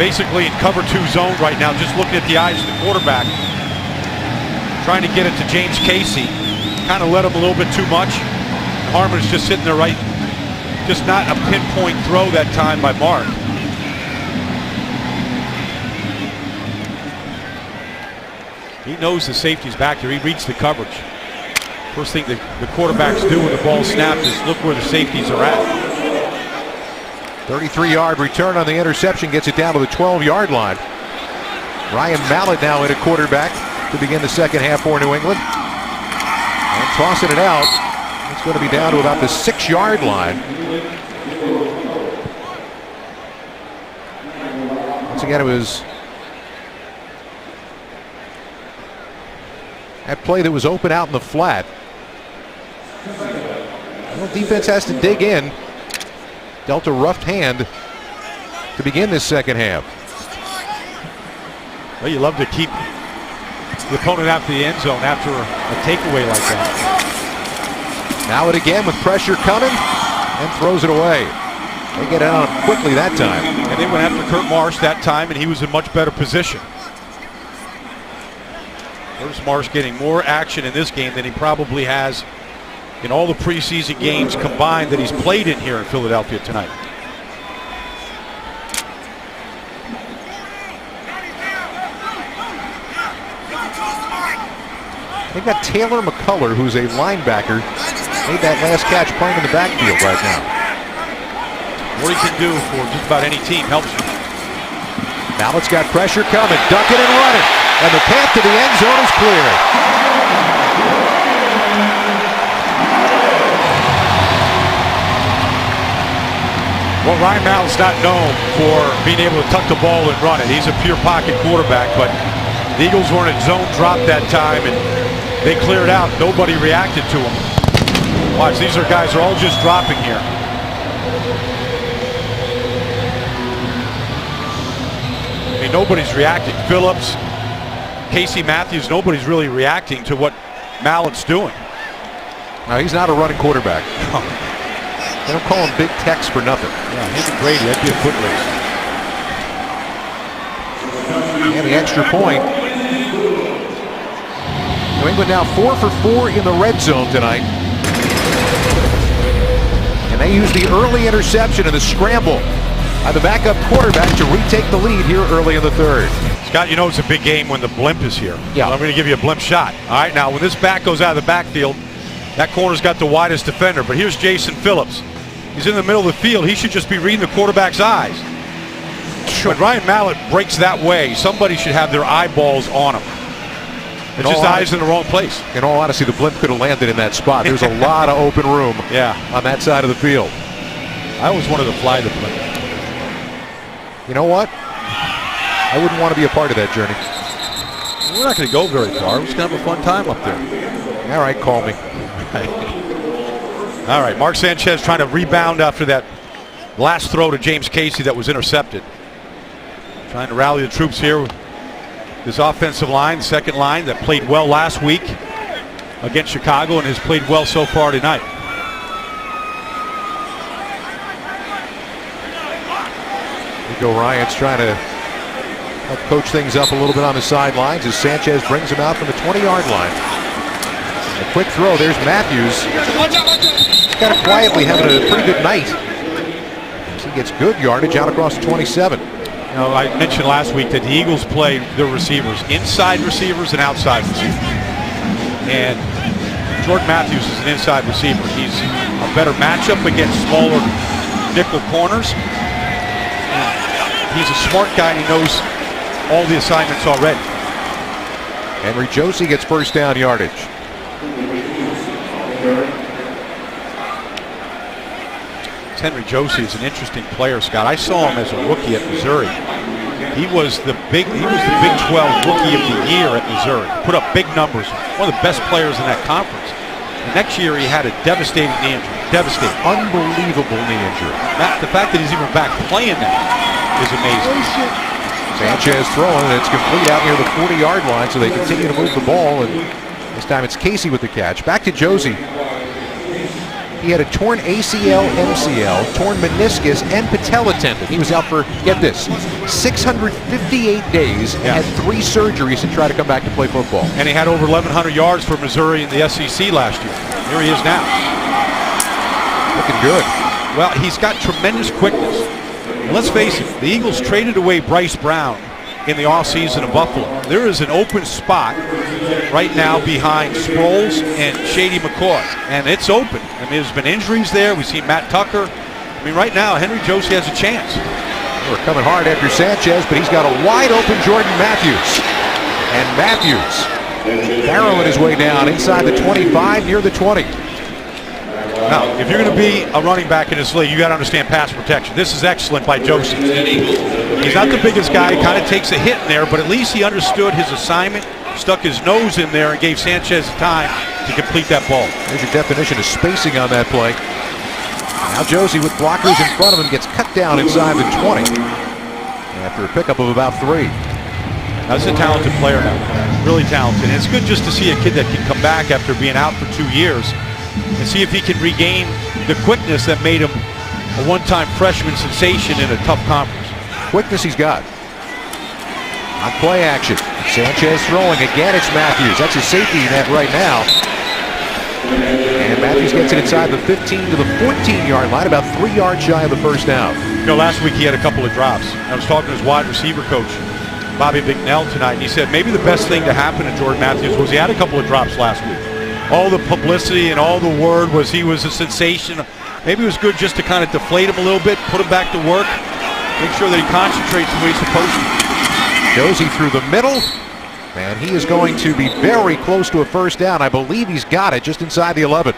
basically in cover 2 zone right now, just looking at the eyes of the quarterback, trying to get it to James Casey. Kind of let him a little bit too much. Harmon's just sitting there right, just not a pinpoint throw that time by Mark. He knows the safety's back there. He reads the coverage. First thing the quarterbacks do when the ball snapped is look where the safeties are at. 33-yard return on the interception gets it down to the 12-yard line. Ryan Mallett now in at quarterback to begin the second half for New England. And tossing it out. It's going to be down to about the 6-yard line. Once again, it was that play that was open out in the flat. Well, defense has to dig in. Dealt a rough hand to begin this second half. Well, you love to keep the opponent out to the end zone after a takeaway like that. Now it again with pressure coming, and throws it away. They get it on quickly that time. And they went after Kurt Marsh that time, and he was in much better position. There's Marsh getting more action in this game than he probably has in all the preseason games combined that he's played in here in Philadelphia tonight. They've got Taylor McCullough, who's a linebacker, made that last catch playing in the backfield right now. What he can do for just about any team helps you. Mallett's got pressure coming, ducking and running, and the path to the end zone is clear. Well, Ryan Mallett's not known for being able to tuck the ball and run it. He's a pure pocket quarterback, but The Eagles weren't at zone drop that time, and they cleared out. Nobody reacted to them. Watch, these guys are all just dropping here. I mean, nobody's reacting. Phillips, Casey Matthews, nobody's really reacting to what Mallett's doing. Now, he's not a running quarterback. They don't call him Big Tex for nothing. Yeah, him and Grady, that'd be a foot race. And the extra point. New England now 4 for 4 in the red zone tonight. And they use the early interception and the scramble by the backup quarterback to retake the lead here early in the third. Scott, you know it's a big game when the blimp is here. Yeah. So I'm going to give you a blimp shot. All right, now when this back goes out of the backfield, that corner's got the widest defender. But here's Jason Phillips. He's in the middle of the field. He should just be reading the quarterback's eyes. When Ryan Mallett breaks that way, somebody should have their eyeballs on him. It's just eyes in the wrong place. In all honesty, the blimp could have landed in that spot. There's a lot of open room on that side of the field. I always wanted to fly the blimp. You know what? I wouldn't want to be a part of that journey. We're not going to go very far. We're just going to have a fun time up there. All right, call me. All right, Mark Sanchez trying to rebound after that last throw to James Casey that was intercepted. Trying to rally the troops here with this offensive line, second line that played well last week against Chicago and has played well so far tonight. Nico Ryan's trying to help coach things up a little bit on the sidelines as Sanchez brings him out from the 20-yard line. And a quick throw. There's Matthews. He's kind of quietly having a pretty good night. He gets good yardage out across the 27. You know, I mentioned last week that the Eagles play their receivers, inside receivers and outside receivers. And Jordan Matthews is an inside receiver. He's a better matchup against smaller nickel corners. He's a smart guy and he knows all the assignments already. Henry Josie gets first down yardage. Henry Josie is an interesting player, Scott. I saw him as a rookie at Missouri. He was the Big 12 Rookie of the Year at Missouri. Put up big numbers. One of the best players in that conference. And next year he had a devastating knee injury. Devastating. Unbelievable knee injury. The fact that he's even back playing now is amazing. Sanchez throwing, and it's complete out near the 40-yard line, so they continue to move the ball, and this time it's Casey with the catch. Back to Josie. He had a torn ACL, MCL, torn meniscus, and patella tendon. He was out for, get this, 658 days and had 3 surgeries to try to come back to play football. And he had over 1,100 yards for Missouri in the SEC last year. Here he is now. Looking good. Well, he's got tremendous quickness. And let's face it, the Eagles traded away Bryce Brown in the offseason in Buffalo. There is an open spot right now behind Sproles and Shady McCoy, and it's open. I mean, there's been injuries there. We see Matt Tucker. I mean, right now, Henry Josie has a chance. We're coming hard after Sanchez, but he's got a wide open Jordan Matthews. And Matthews barreling his way down inside the 25, near the 20. Now, if you're going to be a running back in this league, you got to understand pass protection. This is excellent by Josie. He's not the biggest guy. He kind of takes a hit in there, but at least he understood his assignment, stuck his nose in there, and gave Sanchez time to complete that ball. There's your definition of spacing on that play. Now Josie with blockers in front of him gets cut down inside the 20 after a pickup of about 3. That's a talented player now. Really talented. And it's good just to see a kid that can come back after being out for 2 years and see if he can regain the quickness that made him a one-time freshman sensation in a tough conference. Quickness he's got. On play action. Sanchez throwing. Again, it's Matthews. That's his safety net right now. And Matthews gets it inside the 15 to the 14-yard line, about 3 yards shy of the first down. You know, last week he had a couple of drops. I was talking to his wide receiver coach, Bobby Bignell, tonight, and he said maybe the best thing to happen to Jordan Matthews was he had a couple of drops last week. All the publicity and all the word was he was a sensation. Maybe it was good just to kind of deflate him a little bit, put him back to work, make sure that he concentrates the way he's supposed to. Josie through the middle, and he is going to be very close to a first down. I believe he's got it just inside the 11.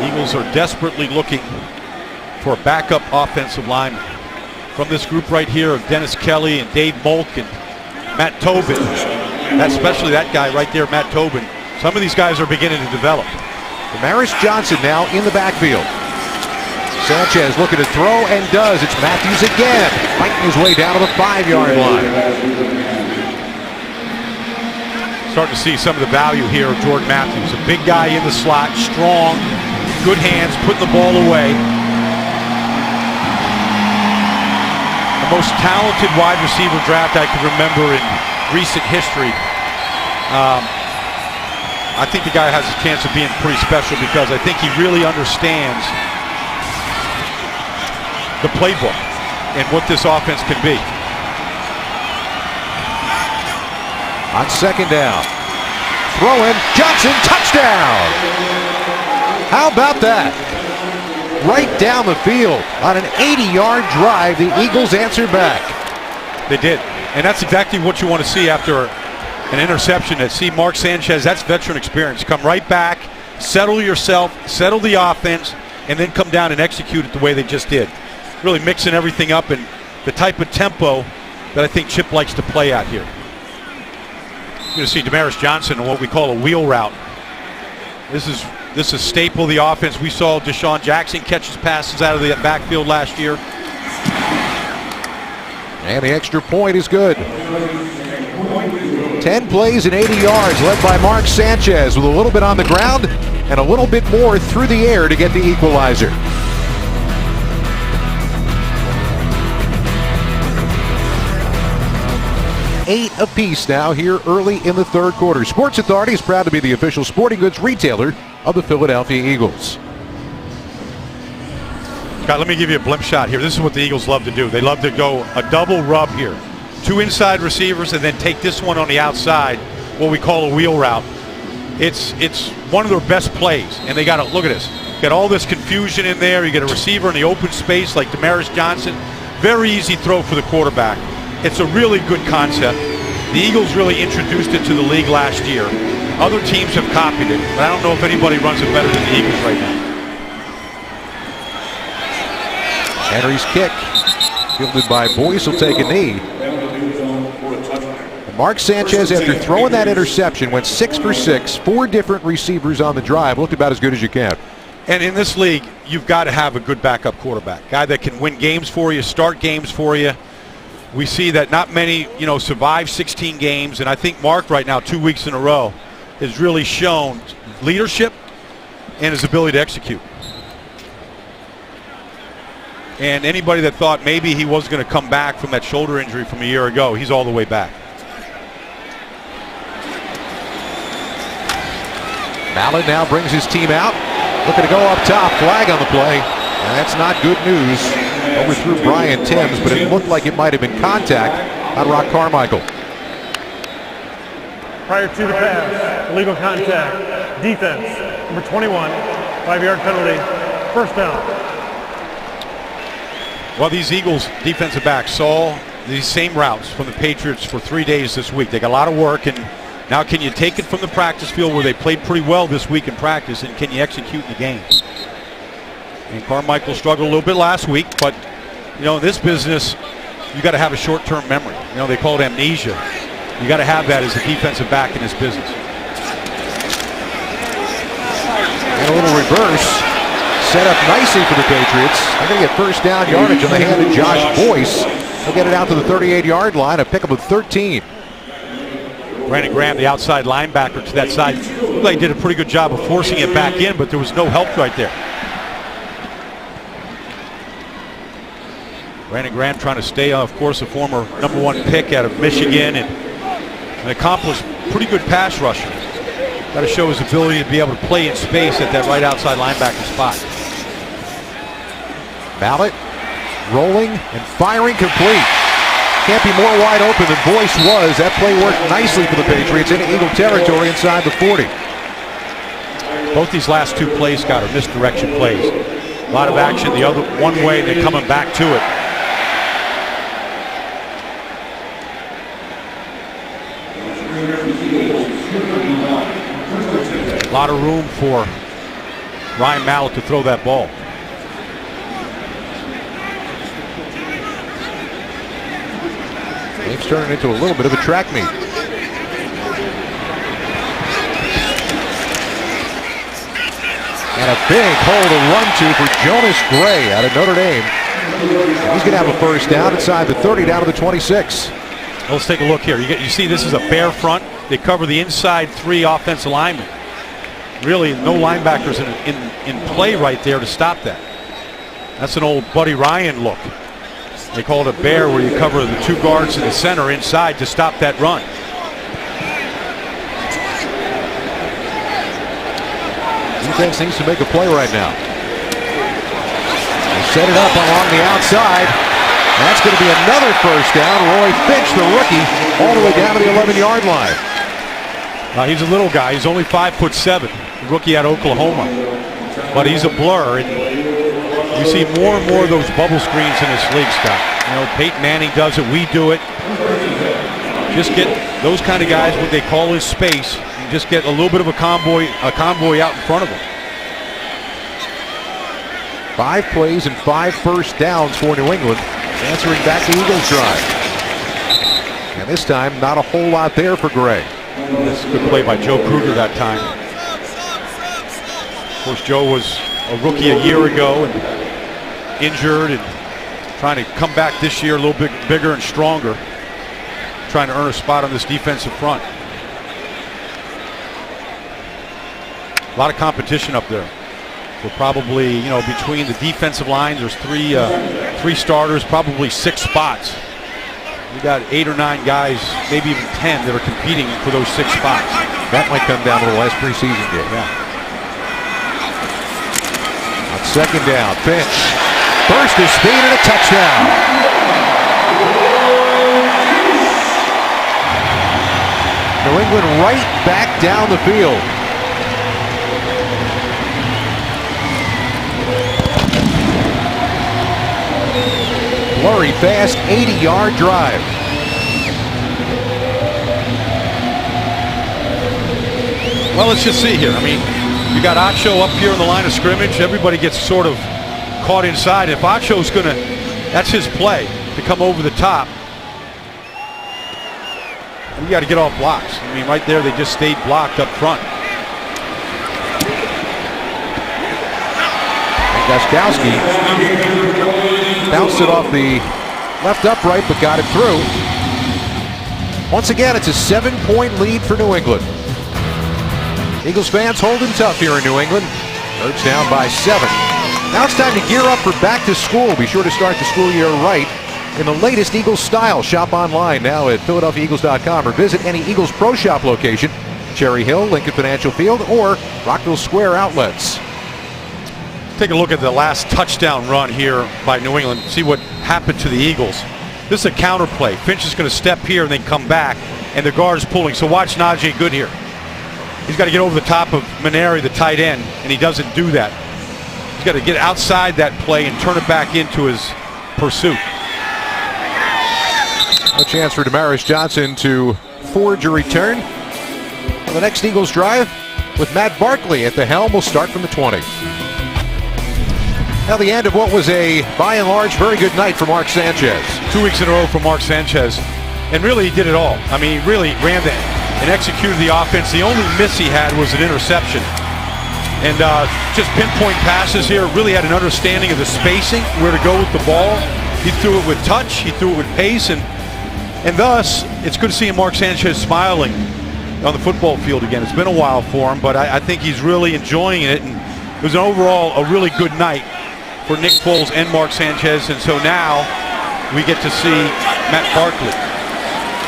Eagles are desperately looking for a backup offensive lineman. From this group right here of Dennis Kelly and Dave Molk and Matt Tobin, especially that guy right there, Matt Tobin, some of these guys are beginning to develop. Damaris Johnson now in the backfield. Sanchez looking to throw and does. It's Matthews again, fighting his way down to the 5-yard line. Starting to see some of the value here of Jordan Matthews. A big guy in the slot, strong, good hands, putting the ball away. The most talented wide receiver draft I can remember in recent history. I think the guy has a chance of being pretty special because I think he really understands the playbook and what this offense can be. On second down, throwing, Johnson, touchdown! How about that? Right down the field on an 80-yard drive, the Eagles answered back. They did, and that's exactly what you want to see after an interception. To see Mark Sanchez, that's veteran experience. Come right back, settle yourself, settle the offense, and then come down and execute it the way they just did. Really mixing everything up and the type of tempo that I think Chip likes to play at here. You're going to see Damaris Johnson on what we call a wheel route. This is staple of the offense. We saw Deshaun Jackson catch his passes out of the backfield last year. And the extra point is good. 10 plays and 80 yards led by Mark Sanchez with a little bit on the ground and a little bit more through the air to get the equalizer. 8 apiece now here early in the third quarter. Sports Authority is proud to be the official sporting goods retailer of the Philadelphia Eagles. Scott, let me give you a blimp shot here. This is what the Eagles love to do. They love to go a double rub here. 2 inside receivers and then take this one on the outside, what we call a wheel route. It's one of their best plays, and they got to look at this. Got all this confusion in there. You get a receiver in the open space like Damaris Johnson. Very easy throw for the quarterback. It's a really good concept. The Eagles really introduced it to the league last year. Other teams have copied it, but I don't know if anybody runs it better than the Eagles right now. Henry's kick, fielded by Boyce, will take a knee. And Mark Sanchez, after throwing that interception, went 6 for 6, 4 different receivers on the drive. Looked about as good as you can. And in this league, you've got to have a good backup quarterback. Guy that can win games for you, start games for you. We see that not many, survive 16 games, and I think Mark right now, 2 weeks in a row, has really shown leadership and his ability to execute. And anybody that thought maybe he was going to come back from that shoulder injury from a year ago, he's all the way back. Mallett now brings his team out. Looking to go up top, flag on the play. And that's not good news. Overthrew Brian Timms, but it looked like it might have been contact on Rock Carmichael. Prior to the pass, illegal contact, defense, number 21, 5-yard penalty, first down. Well, these Eagles defensive backs saw these same routes from the Patriots for 3 days this week. They got a lot of work, and now can you take it from the practice field where they played pretty well this week in practice, and can you execute in the game? And Carmichael struggled a little bit last week, but in this business, you got to have a short-term memory. They call it amnesia. You got to have that as a defensive back in this business. And a little reverse. Set up nicely for the Patriots. They're going to get first down yardage on the hand of Josh Boyce. He'll get it out to the 38-yard line, a pickup of 13. Brandon Graham, the outside linebacker to that side, looked like he did a pretty good job of forcing it back in, but there was no help right there. Brandon Graham trying to stay, of course, a former #1 pick out of Michigan and an accomplished pretty good pass rusher. Got to show his ability to be able to play in space at that right outside linebacker spot. Mallett rolling and firing complete. Can't be more wide open than Boyce was. That play worked nicely for the Patriots into Eagle territory inside the 40. Both these last 2 plays, Scott, are misdirection plays. A lot of action the other one way, and they're coming back to it. A lot of room for Ryan Mallett to throw that ball. Game's turning into a little bit of a track meet. And a big hole to run to for Jonas Gray out of Notre Dame. He's going to have a first down inside the 30 down to the 26. Well, let's take a look here. You see this is a bare front. They cover the inside 3 offensive linemen. Really no linebackers in play right there to stop that. That's an old Buddy Ryan look. They call it a bear where you cover the 2 guards in the center inside to stop that run. Defense needs to make a play right now. They set it up along the outside. That's going to be another first down. Roy Finch, the rookie, all the way down to the 11-yard line. He's a little guy. He's only 5'7", rookie out of Oklahoma. But he's a blur. And you see more and more of those bubble screens in this league, Scott. You know, Peyton Manning does it. We do it. Just get those kind of guys, what they call is space. And just get a little bit of a convoy out in front of them. 5 plays and 5 first downs for New England, answering back the Eagles drive. And this time, not a whole lot there for Gray. That's a good play by Joe Kruger that time. Of course, Joe was a rookie a year ago and injured and trying to come back this year a little bit bigger and stronger, trying to earn a spot on this defensive front. A lot of competition up there. We're probably, you know, between the defensive lines, there's three starters, probably 6 spots. We got 8 or 9 guys, maybe even 10 that are competing for those 6 spots. That might come down to the last preseason game. Yeah. On second down, Finch. Burst his speed and a touchdown. New England right back down the field. Blurry, fast, 80-yard drive. Well, let's just see here. I mean, you got Acho up here in the line of scrimmage. Everybody gets sort of caught inside. If Acho's going to, that's his play, to come over the top. You got to get off blocks. I mean, right there, they just stayed blocked up front. Gostkowski bounced it off the left upright, but got it through. Once again, it's a 7-point lead for New England. Eagles fans holding tough here in New England. Birds down by 7. Now it's time to gear up for back to school. Be sure to start the school year right in the latest Eagles style. Shop online now at PhiladelphiaEagles.com or visit any Eagles Pro Shop location, Cherry Hill, Lincoln Financial Field, or Rockville Square outlets. Take a look at the last touchdown run here by New England. See what happened to the Eagles. This is a counter play. Finch is going to step here and then come back, and the guard is pulling. So watch Najee Good here. He's got to get over the top of Maneri, the tight end, and he doesn't do that. He's got to get outside that play and turn it back into his pursuit. A chance for Damaris Johnson to forge a return. On the next Eagles drive, with Matt Barkley at the helm, will start from the 20. Now the end of what was a, by and large, very good night for Mark Sanchez. 2 weeks in a row for Mark Sanchez. And really, he did it all. I mean, he really ran that and executed the offense. The only miss he had was an interception. And just pinpoint passes here. Really had an understanding of the spacing, where to go with the ball. He threw it with touch. He threw it with pace. And thus, it's good to see Mark Sanchez smiling on the football field again. It's been a while for him, but I think he's really enjoying it. And it was an overall a really good night for Nick Foles and Mark Sanchez, and so now we get to see Matt Barkley.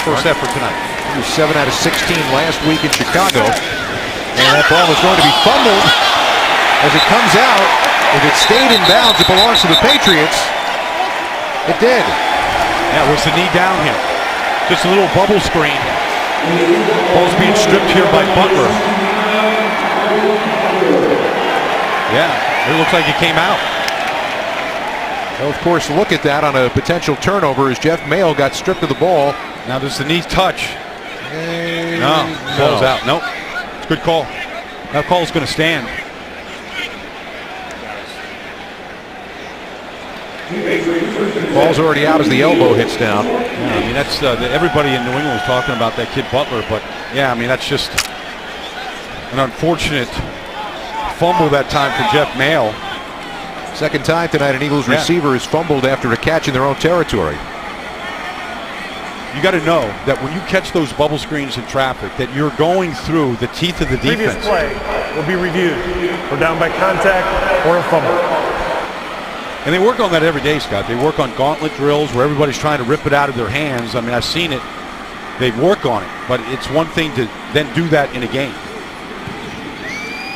First effort tonight. He was 7 out of 16 last week in Chicago, and that ball is going to be fumbled as it comes out. If it stayed in bounds, it belongs to the Patriots. It did. Yeah, where's the knee down here? Just a little bubble screen. Ball's being stripped here by Butler. Yeah, it looks like it came out. Well, of course, look at that on a potential turnover as Jeff Mayo got stripped of the ball. Now does the knee touch? No, ball's out. Nope. It's a good call. That call's going to stand. Ball's already out as the elbow hits down. Yeah, I mean, that's everybody in New England was talking about that kid Butler, but yeah, I mean, that's just an unfortunate fumble that time for Jeff Mail. Second time tonight an Eagles receiver is fumbled after a catch in their own territory. You got to know that when you catch those bubble screens in traffic, that you're going through the teeth of the defense. Previous play will be reviewed for down by contact or a fumble. And they work on that every day, Scott. They work on gauntlet drills where everybody's trying to rip it out of their hands. I mean, I've seen it. They work on it, but it's one thing to then do that in a game.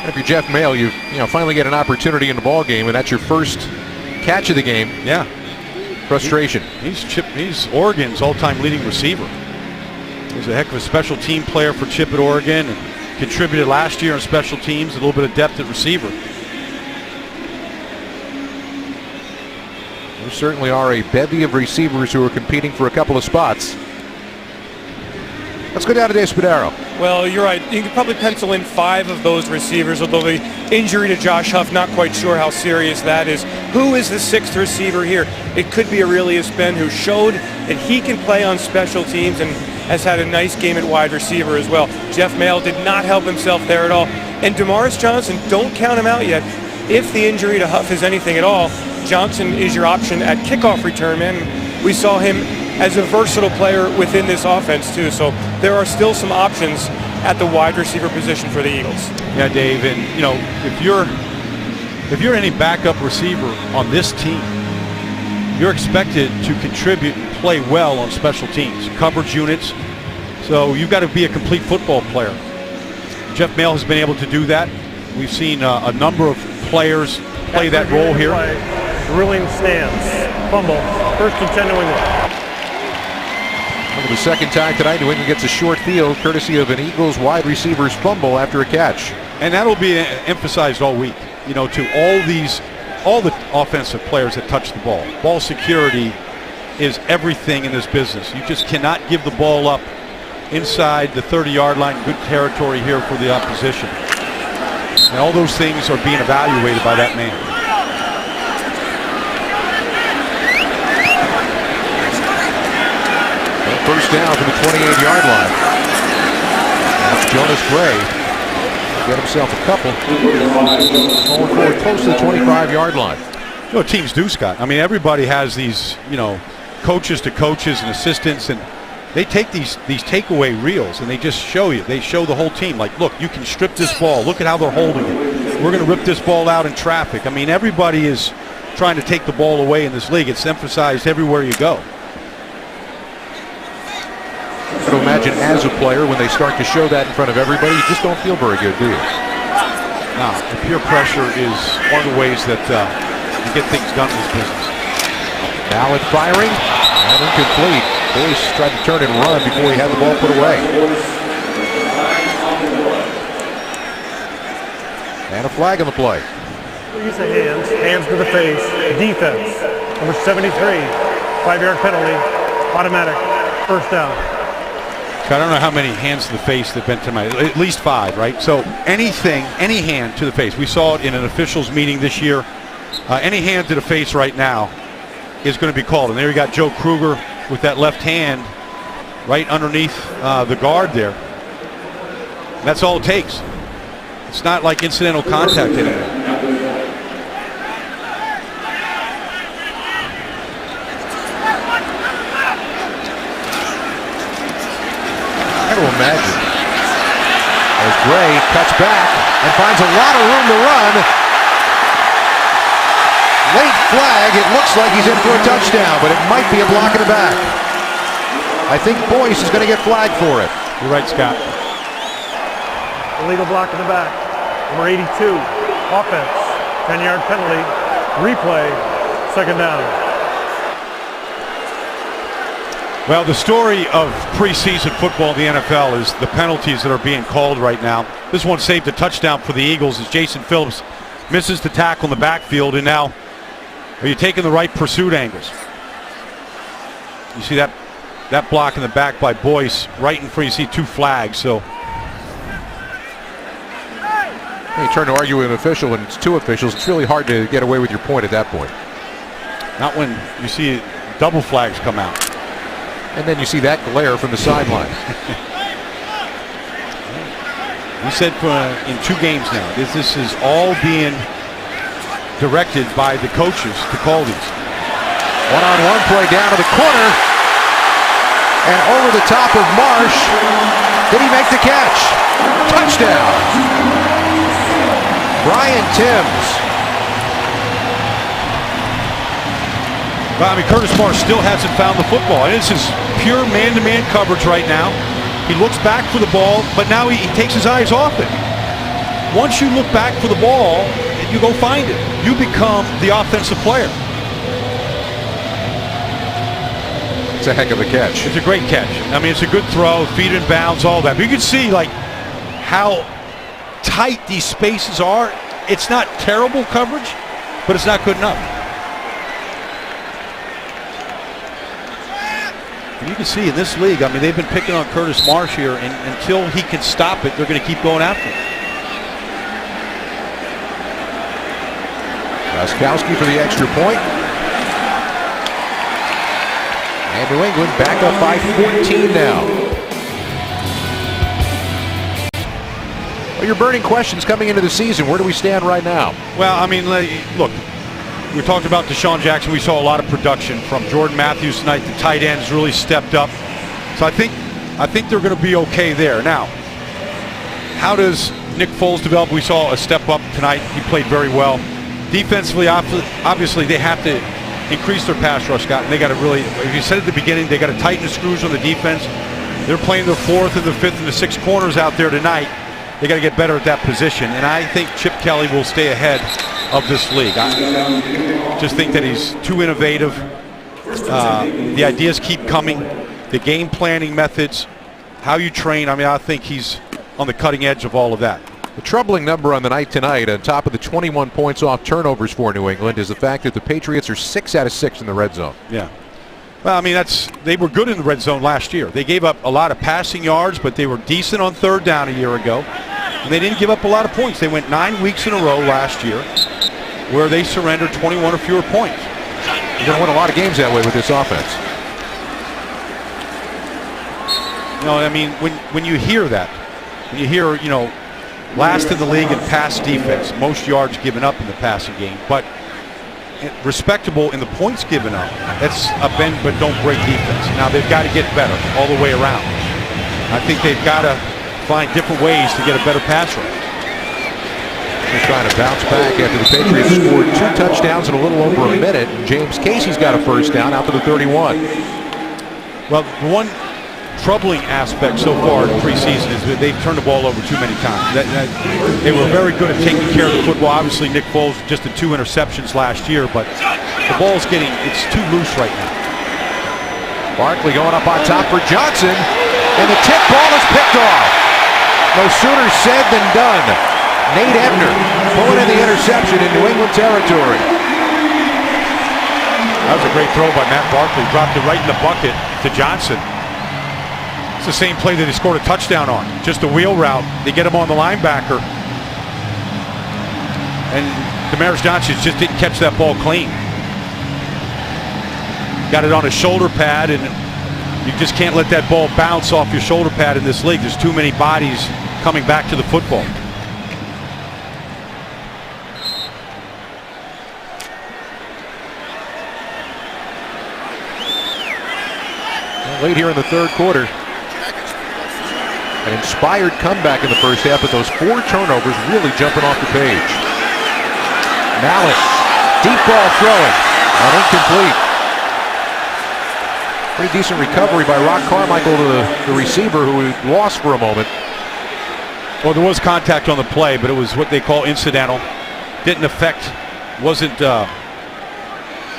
If you're Jeff Mail, you finally get an opportunity in the ball game, and that's your first catch of the game. Yeah. Frustration. He's Oregon's all-time leading receiver. He's a heck of a special team player for Chip at Oregon and contributed last year on special teams, a little bit of depth at receiver. There certainly are a bevy of receivers who are competing for a couple of spots. Let's go down to Espadero. Well, you're right. You could probably pencil in 5 of those receivers, although the injury to Josh Huff, not quite sure how serious that is. Who is the 6th receiver here? It could be Aurelius Ben, who showed that he can play on special teams and has had a nice game at wide receiver as well. Jeff Mail did not help himself there at all. And Demarcus Johnson, don't count him out yet. If the injury to Huff is anything at all, Johnson is your option at kickoff return, man. We saw him as a versatile player within this offense too, so there are still some options at the wide receiver position for the Eagles. Yeah, Dave, and if you're any backup receiver on this team, you're expected to contribute and play well on special teams, coverage units. So you've got to be a complete football player. Jeff Mail has been able to do that. We've seen a number of players play that role here. Drilling stance, fumble, 1st and 10 New England. For the second time tonight, New England gets a short field courtesy of an Eagles wide receiver's fumble after a catch. And that'll be emphasized all week, to all the offensive players that touch the ball. Ball security is everything in this business. You just cannot give the ball up inside the 30-yard line, good territory here for the opposition. And all those things are being evaluated by that man. First down from the 28-yard line. That's Jonas Gray. Get himself a couple. Going forward close to the 25-yard line. You know what teams do, Scott? I mean, everybody has these, coaches to coaches and assistants, and they take these takeaway reels and they just show you. They show the whole team, like, look, you can strip this ball. Look at how they're holding it. We're going to rip this ball out in traffic. I mean, everybody is trying to take the ball away in this league. It's emphasized everywhere you go. I can imagine as a player, when they start to show that in front of everybody, you just don't feel very good, do you? No, the peer pressure is one of the ways that you get things done in this business. Allen firing, and incomplete. Boyce tried to turn and run before he had the ball put away. And a flag on the play. Use of hands to the face, defense. Number 73, 5-yard penalty, automatic, 1st down. I don't know how many hands to the face there have been tonight. At least 5, right? So any hand to the face. We saw it in an officials meeting this year. Any hand to the face right now is going to be called. And there you got Joe Kruger with that left hand right underneath the guard there. And that's all it takes. It's not like incidental contact anymore. To imagine as Gray cuts back and finds a lot of room to run. Late flag. It looks like he's in for a touchdown, but it might be a block in the back. I think Boyce is going to get flagged for it. You're right, Scott. Illegal block in the back. Number 82, offense, 10-yard penalty, replay, 2nd down. Well, the story of preseason football in the NFL is the penalties that are being called right now. This one saved a touchdown for the Eagles as Jason Phillips misses the tackle in the backfield. And now, are you taking the right pursuit angles? You see that block in the back by Boyce right in front. You see 2 flags. So you turn to argue with an official and it's 2 officials. It's really hard to get away with your point at that point. Not when you see double flags come out. And then you see that glare from the sideline. We said in 2 games now, this is all being directed by the coaches to call these. One-on-one play down to the corner. And over the top of Marsh. Did he make the catch? Touchdown. Brian Timms. Well, I mean, Curtis Marsh still hasn't found the football. And this is pure man-to-man coverage right now. He looks back for the ball, but now he takes his eyes off it. Once you look back for the ball, you go find it. You become the offensive player. It's a heck of a catch. It's a great catch. I mean, it's a good throw, feet in bounds, all that. But you can see, like, how tight these spaces are. It's not terrible coverage, but it's not good enough. And you can see in this league, I mean, they've been picking on Curtis Marsh here, and until he can stop it, they're going to keep going after him. Gostkowski for the extra point. And New England back up by 14 now. Well, your burning questions coming into the season. Where do we stand right now? Well, I mean, look, we talked about Deshaun Jackson. We saw a lot of production from Jordan Matthews tonight. The tight ends really stepped up. So I think they're going to be okay there. Now, how does Nick Foles develop? We saw a step up tonight. He played very well. Defensively, obviously, they have to increase their pass rush, Scott. And they got to really, as you said at the beginning, they got to tighten the screws on the defense. They're playing their 4th and the 5th and the 6th corners out there tonight. They got to get better at that position. And I think Chip Kelly will stay ahead of this league. I just think that he's too innovative. The ideas keep coming. The game planning methods, how you train. I mean, I think he's on the cutting edge of all of that. The troubling number on the night tonight, on top of the 21 points off turnovers for New England, is the fact that the Patriots are 6 out of 6 in the red zone. Yeah. Well, I mean, they were good in the red zone last year. They gave up a lot of passing yards, but they were decent on 3rd down a year ago. And they didn't give up a lot of points. They went 9 weeks in a row last year where they surrendered 21 or fewer points. You're going to win a lot of games that way with this offense. You know, I mean, when you hear that, when you hear, you know, last in the league in pass defense, most yards given up in the passing game, but respectable in the points given up. That's a bend but don't break defense. Now they've got to get better all the way around. I think they've got to find different ways to get a better pass rush. They're trying to bounce back after the Patriots scored 2 touchdowns in a little over a minute. James Casey's got a first down out to the 31. Well, the one troubling aspect so far in preseason is that they've turned the ball over too many times. They were very good at taking care of the football. Obviously, Nick Foles just had 2 interceptions last year, but the ball's it's too loose right now. Barkley going up on top for Johnson, and the tip ball is picked off. No sooner said than done. Nate Ebner pulling in the interception in New England territory. That was a great throw by Matt Barkley. Dropped it right in the bucket to Johnson. It's the same play that he scored a touchdown on. Just a wheel route. They get him on the linebacker. And Demaryius Johnson just didn't catch that ball clean. Got it on his shoulder pad, and you just can't let that ball bounce off your shoulder pad in this league. There's too many bodies coming back to the football. Late here in the 3rd quarter. An inspired comeback in the first half, but those 4 turnovers really jumping off the page. Mallett, deep ball throwing, and incomplete. Pretty decent recovery by Rock Carmichael to the receiver, who we lost for a moment. Well, there was contact on the play, but it was what they call incidental. Didn't affect, wasn't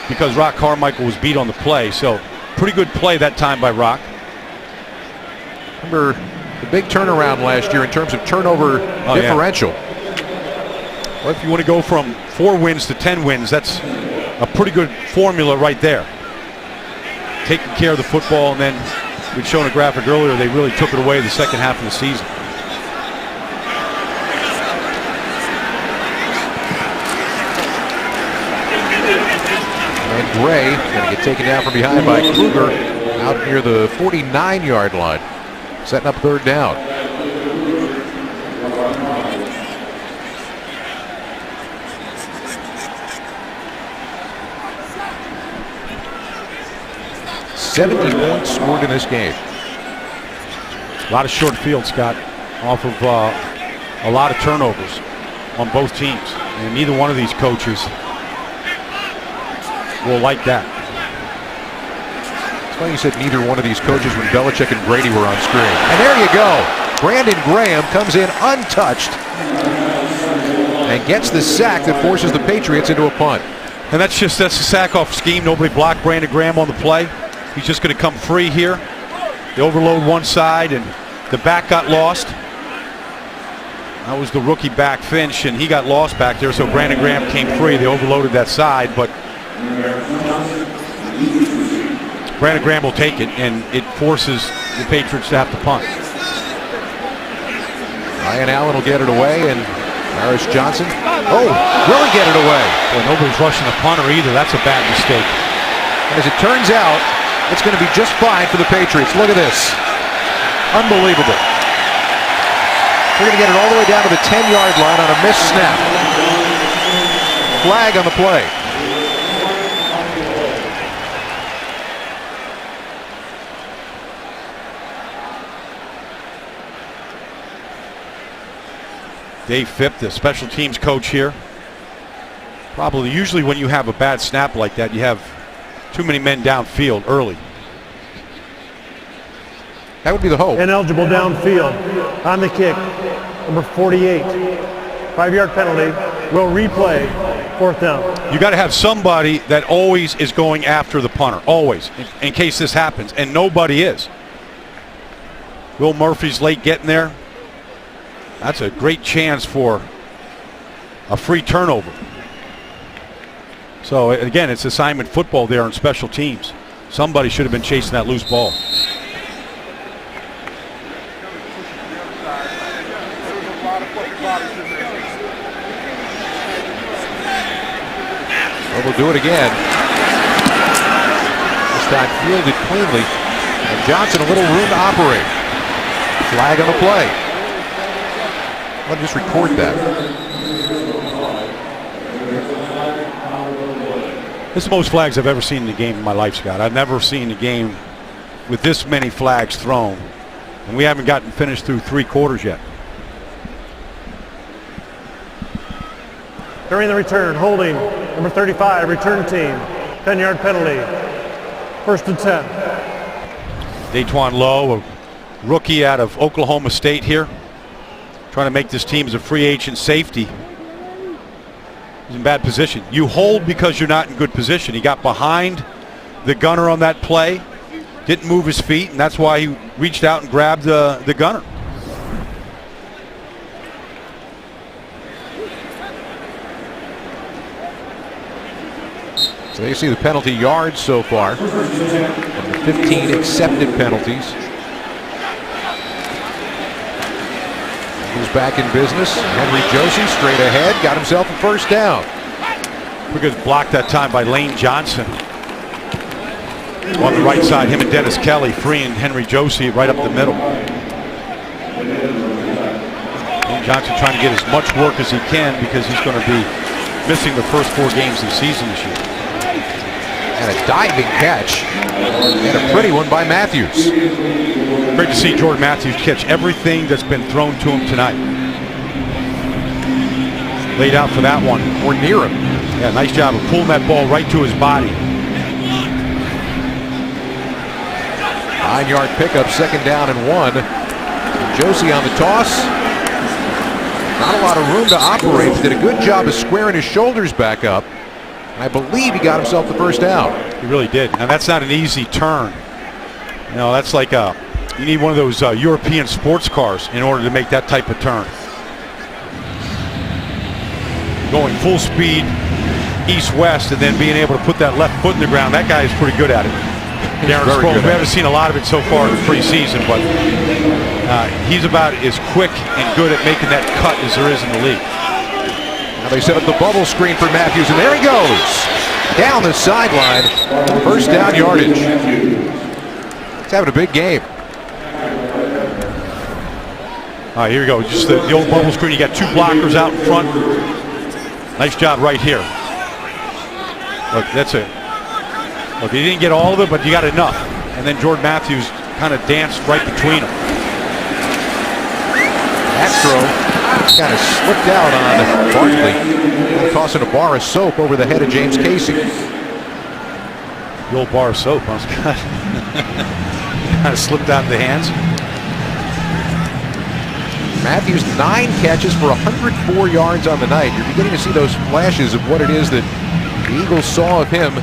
because Rock Carmichael was beat on the play. So pretty good play that time by Rock. Remember the big turnaround last year in terms of turnover differential. Yeah. Well, if you want to go from 4 wins to 10 wins, that's a pretty good formula right there. Taking care of the football, and then we'd shown a graphic earlier, they really took it away the second half of the season. And Gray going to get taken down from behind by Kruger out near the 49-yard line. Setting up third down. $70 points scored in this game. A lot of short field, Scott, off of a lot of turnovers on both teams. And neither one of these coaches will like that. It's funny you said neither one of these coaches when Belichick and Brady were on screen. And there you go. Brandon Graham comes in untouched and gets the sack that forces the Patriots into a punt. And that's a sack-off scheme. Nobody blocked Brandon Graham on the play. He's just going to come free here. They overload one side, and the back got lost. That was the rookie back, Finch, and he got lost back there, so Brandon Graham came free. They overloaded that side, but Brandon Graham will take it, and it forces the Patriots to have to punt. Ryan Allen will get it away, and Harris Johnson, will he get it away? Well, nobody's rushing the punter either. That's a bad mistake. As it turns out, it's going to be just fine for the Patriots. Look at this. Unbelievable. They're going to get it all the way down to the 10-yard line on a missed snap. Flag on the play. Dave Phipp, the special teams coach here. Usually when you have a bad snap like that, you have too many men downfield early. That would be the hope. Ineligible downfield on the kick. Number 48. 5-yard penalty. Will replay. Fourth down. You got to have somebody that always is going after the punter. Always. In case this happens. And nobody is. Will Murphy's late getting there. That's a great chance for a free turnover. So again, it's assignment football there on special teams. Somebody should have been chasing that loose ball. Well, we'll do it again. This time fielded cleanly. And Johnson a little room to operate. Flag on the play. Let me just record that. This is the most flags I've ever seen in a game in my life, Scott. I've never seen a game with this many flags thrown. And we haven't gotten finished through 3 quarters yet. During the return, holding number 35, return team. 10-yard penalty. First and 10. Daquan Lowe, a rookie out of Oklahoma State here. Trying to make this team as a free agent safety. He's in bad position. You hold because you're not in good position. He got behind the gunner on that play, didn't move his feet, and that's why he reached out and grabbed the gunner. So they see the penalty yards so far from the 15 accepted penalties. He's back in business. Henry Josie straight ahead, got himself a first down. Pretty good block that time by Lane Johnson. On the right side, him and Dennis Kelly freeing Henry Josie right up the middle. Lane Johnson trying to get as much work as he can because he's going to be missing the first 4 games of the season this year. And a diving catch. And a pretty one by Matthews. Great to see Jordan Matthews catch everything that's been thrown to him tonight. Laid out for that one. Or near him. Yeah, nice job of pulling that ball right to his body. 9-yard pickup, second down and 1. Josie on the toss. Not a lot of room to operate. Did a good job of squaring his shoulders back up. I believe he got himself the first down. He really did. And that's not an easy turn. You know, that's like you need one of those European sports cars in order to make that type of turn. Going full speed east-west and then being able to put that left foot in the ground. That guy is pretty good at it. Darren Sproles, we haven't seen a lot of it so far in the preseason, but he's about as quick and good at making that cut as there is in the league. Now they set up the bubble screen for Matthews, and there he goes. down the sideline. First down yardage. He's having a big game. All right, here we go. Just the old bubble screen. You got two blockers out in front. Nice job right here. Look, that's it. Look, he didn't get all of it, but you got enough. And then Jordan Matthews kind of danced right between them. That throw kind of slipped out on Barkley, tossing a bar of soap over the head of James Casey. The old bar of soap. Kind of slipped out of the hands. Matthews, 9 catches for 104 yards on the night. You're beginning to see those flashes of what it is that the Eagles saw of him.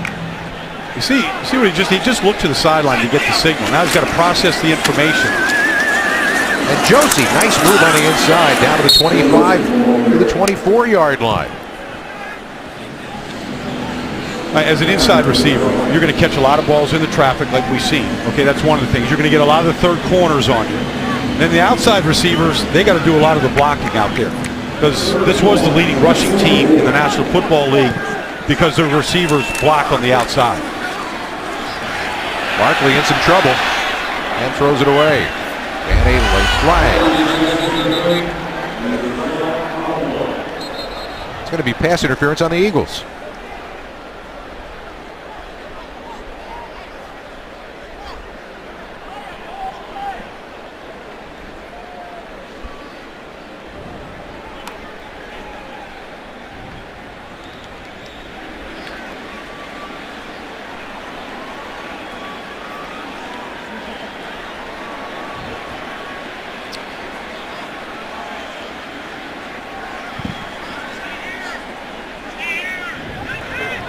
You see what he just looked to the sideline to get the signal. Now he's got to process the information. And Josie, nice move on the inside, down to the 25 to the 24-yard line. As an inside receiver, you're going to catch a lot of balls in the traffic like we've seen. Okay, that's one of the things. You're going to get a lot of the third corners on you. And then the outside receivers, they got to do a lot of the blocking out there. Because this was the leading rushing team in the National Football League because their receivers block on the outside. Barkley in some trouble and throws it away. And a late flag. It's going to be pass interference on the Eagles.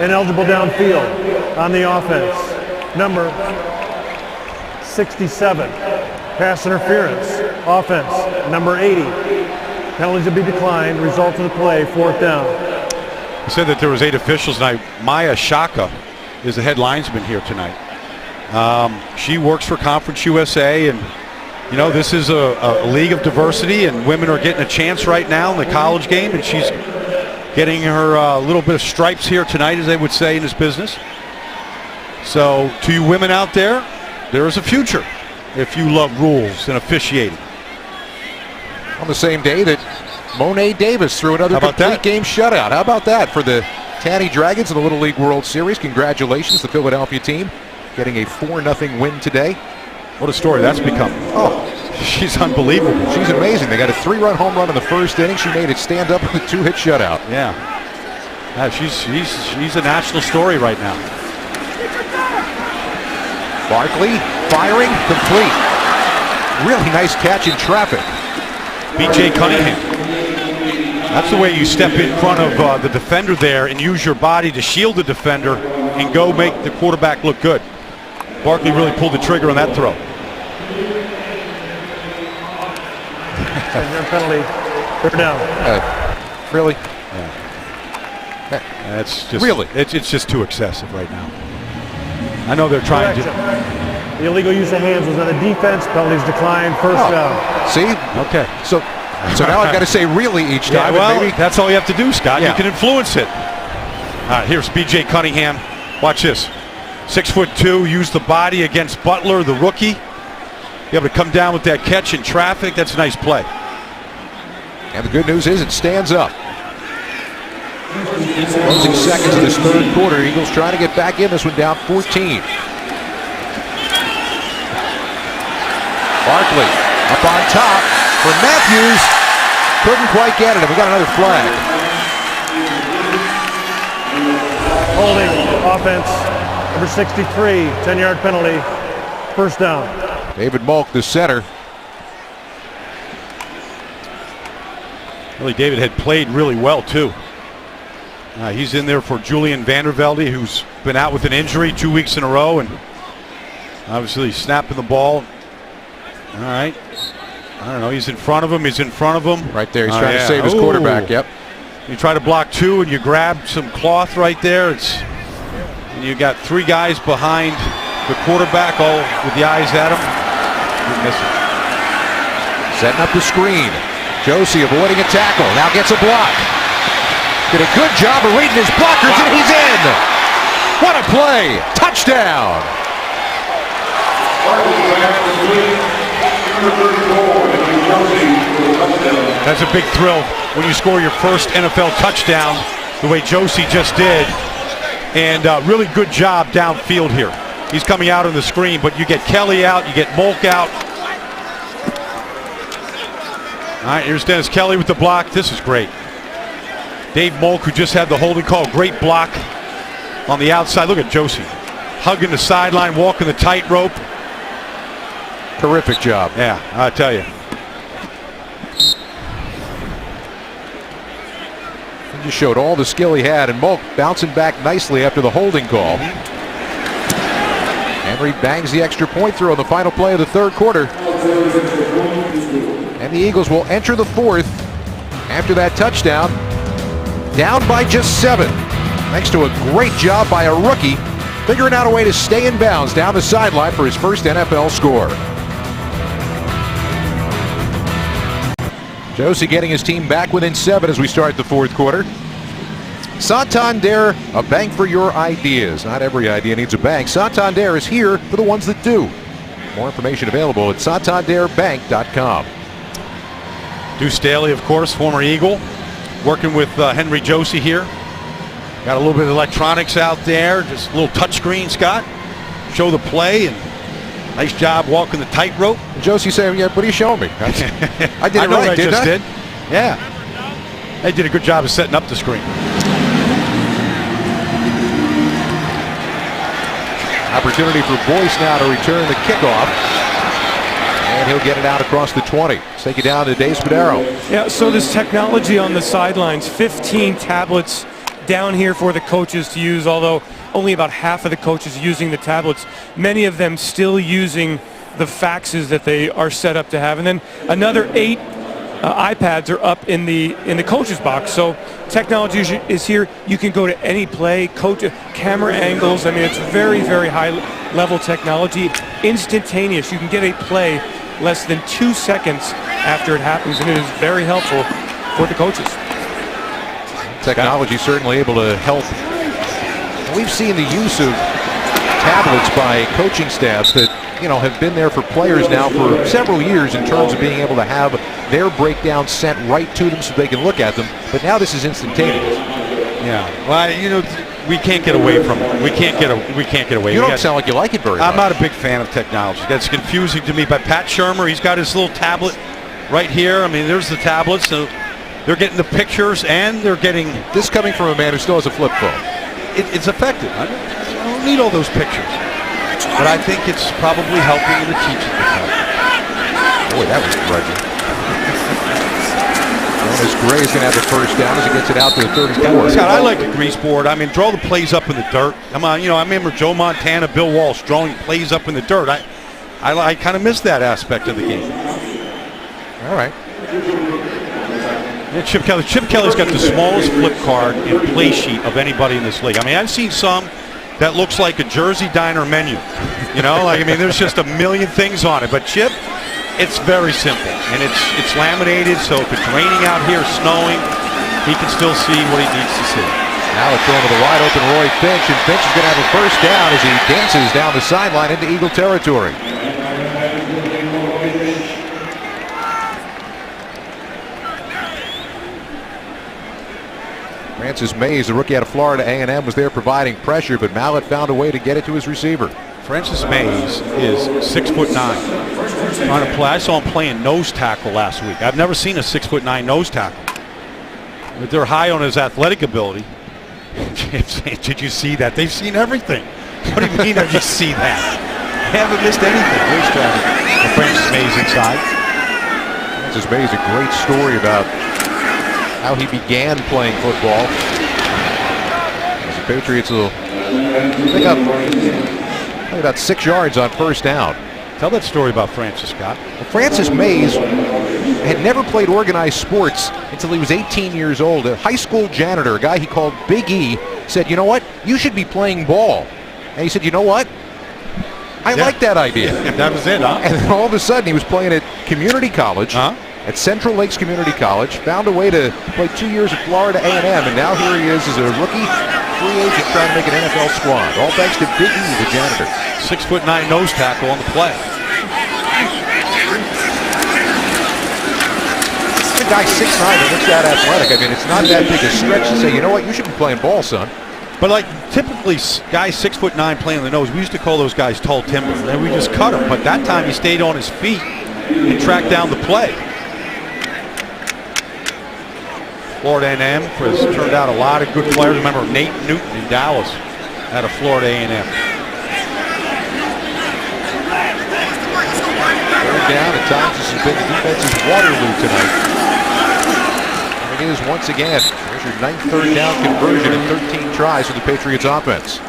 Ineligible downfield on the offense. Number 67. Pass interference. Offense. Number 80. Penalties to be declined. Result of the play, 4th down. He said that there was 8 officials tonight. Maya Shaka is the head linesman here tonight. She works for Conference USA, and you know, this is a league of diversity, and women are getting a chance right now in the college game, and she's getting her little bit of stripes here tonight, as they would say in this business. So to you women out there, there is a future if you love rules and officiating. On the same day that Monet Davis threw another complete game shutout. How about that for the Tanny Dragons in the Little League World Series? Congratulations, the Philadelphia team, getting a 4-0 win today. What a story that's become. Oh, she's unbelievable. She's amazing. They got a 3-run home run in the first inning. She made it stand up with a 2-hit shutout. Yeah. She's a national story right now. Barkley firing, complete. Really nice catch in traffic. B.J. Cunningham. That's the way you step in front of the defender there and use your body to shield the defender and go make the quarterback look good. Barkley really pulled the trigger on that throw. Penalty. 3rd down. Really? Yeah. That's just really. It's just too excessive right now. I know they're trying to. The illegal use of hands was on the defense. Penalties declined. 1st down. See? Okay. So now I've got to say really each time. Yeah, well, maybe that's all you have to do, Scott. Yeah. You can influence it. All right, here's B.J. Cunningham. Watch this. 6'2", use the body against Butler, the rookie. Be able to come down with that catch in traffic. That's a nice play. And the good news is it stands up. Closing seconds of this 3rd quarter. Eagles trying to get back in this one, down 14. Barkley up on top for Matthews. Couldn't quite get it, and we got another flag. Holding offense. Number 63, 10-yard penalty. 1st down. David Malk, the center. Really, David had played really well, too. He's in there for Julian Vandervelde, who's been out with an injury 2 weeks in a row, and obviously snapping the ball. All right. I don't know. He's in front of him. He's in front of him. Right there. He's trying to save his quarterback. Yep. You try to block 2, and you grab some cloth right there. And you got 3 guys behind the quarterback, all with the eyes at him. You miss it. Setting up the screen. Josie avoiding a tackle. Now gets a block. Did a good job of reading his blockers, and he's in. What a play! Touchdown! That's a big thrill when you score your first NFL touchdown the way Josie just did. And really good job downfield here. He's coming out on the screen, but you get Kelly out, you get Molk out. All right, here's Dennis Kelly with the block. This is great. Dave Molk, who just had the holding call, great block on the outside. Look at Josie hugging the sideline, walking the tightrope. Terrific job. Yeah, I tell you. He just showed all the skill he had, and Molk bouncing back nicely after the holding call. Henry bangs the extra point through on the final play of the third quarter. And the Eagles will enter the fourth after that touchdown, down by just 7. Thanks to a great job by a rookie figuring out a way to stay in bounds down the sideline for his first NFL score. Josie getting his team back within 7 as we start the fourth quarter. Santander, a bank for your ideas. Not every idea needs a bank. Santander is here for the ones that do. More information available at santanderbank.com. Deuce Staley, of course, former Eagle, working with Henry Josie here. Got a little bit of electronics out there, just a little touchscreen, Scott. Show the play, and nice job walking the tightrope. Josie saying, yeah, what are you showing me? I did it know right, what didn't I? did. Yeah. They did a good job of setting up the screen. Opportunity for Boyce now to return the kickoff. And he'll get it out across the 20. Let's take it down to Dave Spadaro. Yeah, so this technology on the sidelines, 15 tablets down here for the coaches to use, although only about half of the coaches using the tablets. Many of them still using the faxes that they are set up to have. And then another 8 iPads are up in the coach's box. So technology is here. You can go to any play, coach camera angles. I mean, it's very, very high level technology. Instantaneous. You can get a play less than 2 seconds after it happens, and it is very helpful for the coaches. Technology certainly able to help. We've seen the use of tablets by coaching staffs that, you know, have been there for players now for several years in terms of being able to have their breakdowns sent right to them so they can look at them. But now this is instantaneous. Yeah. Well, you know, we can't get away from it. We can't get away. You don't sound like you like it very much. I'm not a big fan of technology. That's confusing to me. But Pat Shermer, he's got his little tablet right here. I mean, there's the tablets. So they're getting the pictures, and they're getting... This coming from a man who still has a flip phone. It's effective. I don't need all those pictures. But I think it's probably helping in the teaching department. Boy, that was grudging. Jonas Gray is going to have the first down as he gets it out to the 34. Scott, I like the grease board. I mean, draw the plays up in the dirt. Come on, you know, I remember Joe Montana, Bill Walsh drawing plays up in the dirt. I kind of miss that aspect of the game. All right. Yeah, Chip Kelly. Chip Kelly's got the smallest flip card and play sheet of anybody in this league. I mean, I've seen some that looks like a Jersey diner menu. You know, like, I mean, there's just a million things on it. But Chip, it's very simple, and it's laminated, so if it's raining out here, snowing, he can still see what he needs to see. Now it's thrown to the wide open Roy Finch, and Finch is going to have a first down as he dances down the sideline into Eagle territory. Francis Mays, the rookie out of Florida A&M, was there providing pressure, but Mallett found a way to get it to his receiver. Francis Mays is 6'9". On a play, I saw him playing nose tackle last week. I've never seen a 6'9" nose tackle. But they're high on his athletic ability. Did you see that? They've seen everything. What do you mean? Did you see that? They haven't missed anything. Here's Francis Mays inside. Francis Mays, a great story about how he began playing football. As the Patriots will pick up about 6 yards on first down. Tell that story about Francis, Scott. Well, Francis Mays had never played organized sports until he was 18 years old. A high school janitor, a guy he called Big E, said, you know what, you should be playing ball. And he said, you know what, I like that idea. That was it, huh? And then all of a sudden he was playing at community college. at Central Lakes Community College, found a way to play 2 years at Florida A&M, and now here he is as a rookie free agent trying to make an NFL squad. All thanks to Big E, the janitor. 6'9" nose tackle on the play. The guy 6'9" that looks that athletic. I mean, it's not that big a stretch to say, you know what, you should be playing ball, son. But like typically guys 6'9" playing on the nose, we used to call those guys tall timber. And then we just cut him. But that time he stayed on his feet and tracked down the play. Florida A&M has turned out a lot of good players. Remember Nate Newton in Dallas out of Florida A&M. Third down, at times this has been the defense's Waterloo tonight. And it is once again. There's your 9th third down conversion in 13 tries for the Patriots offense.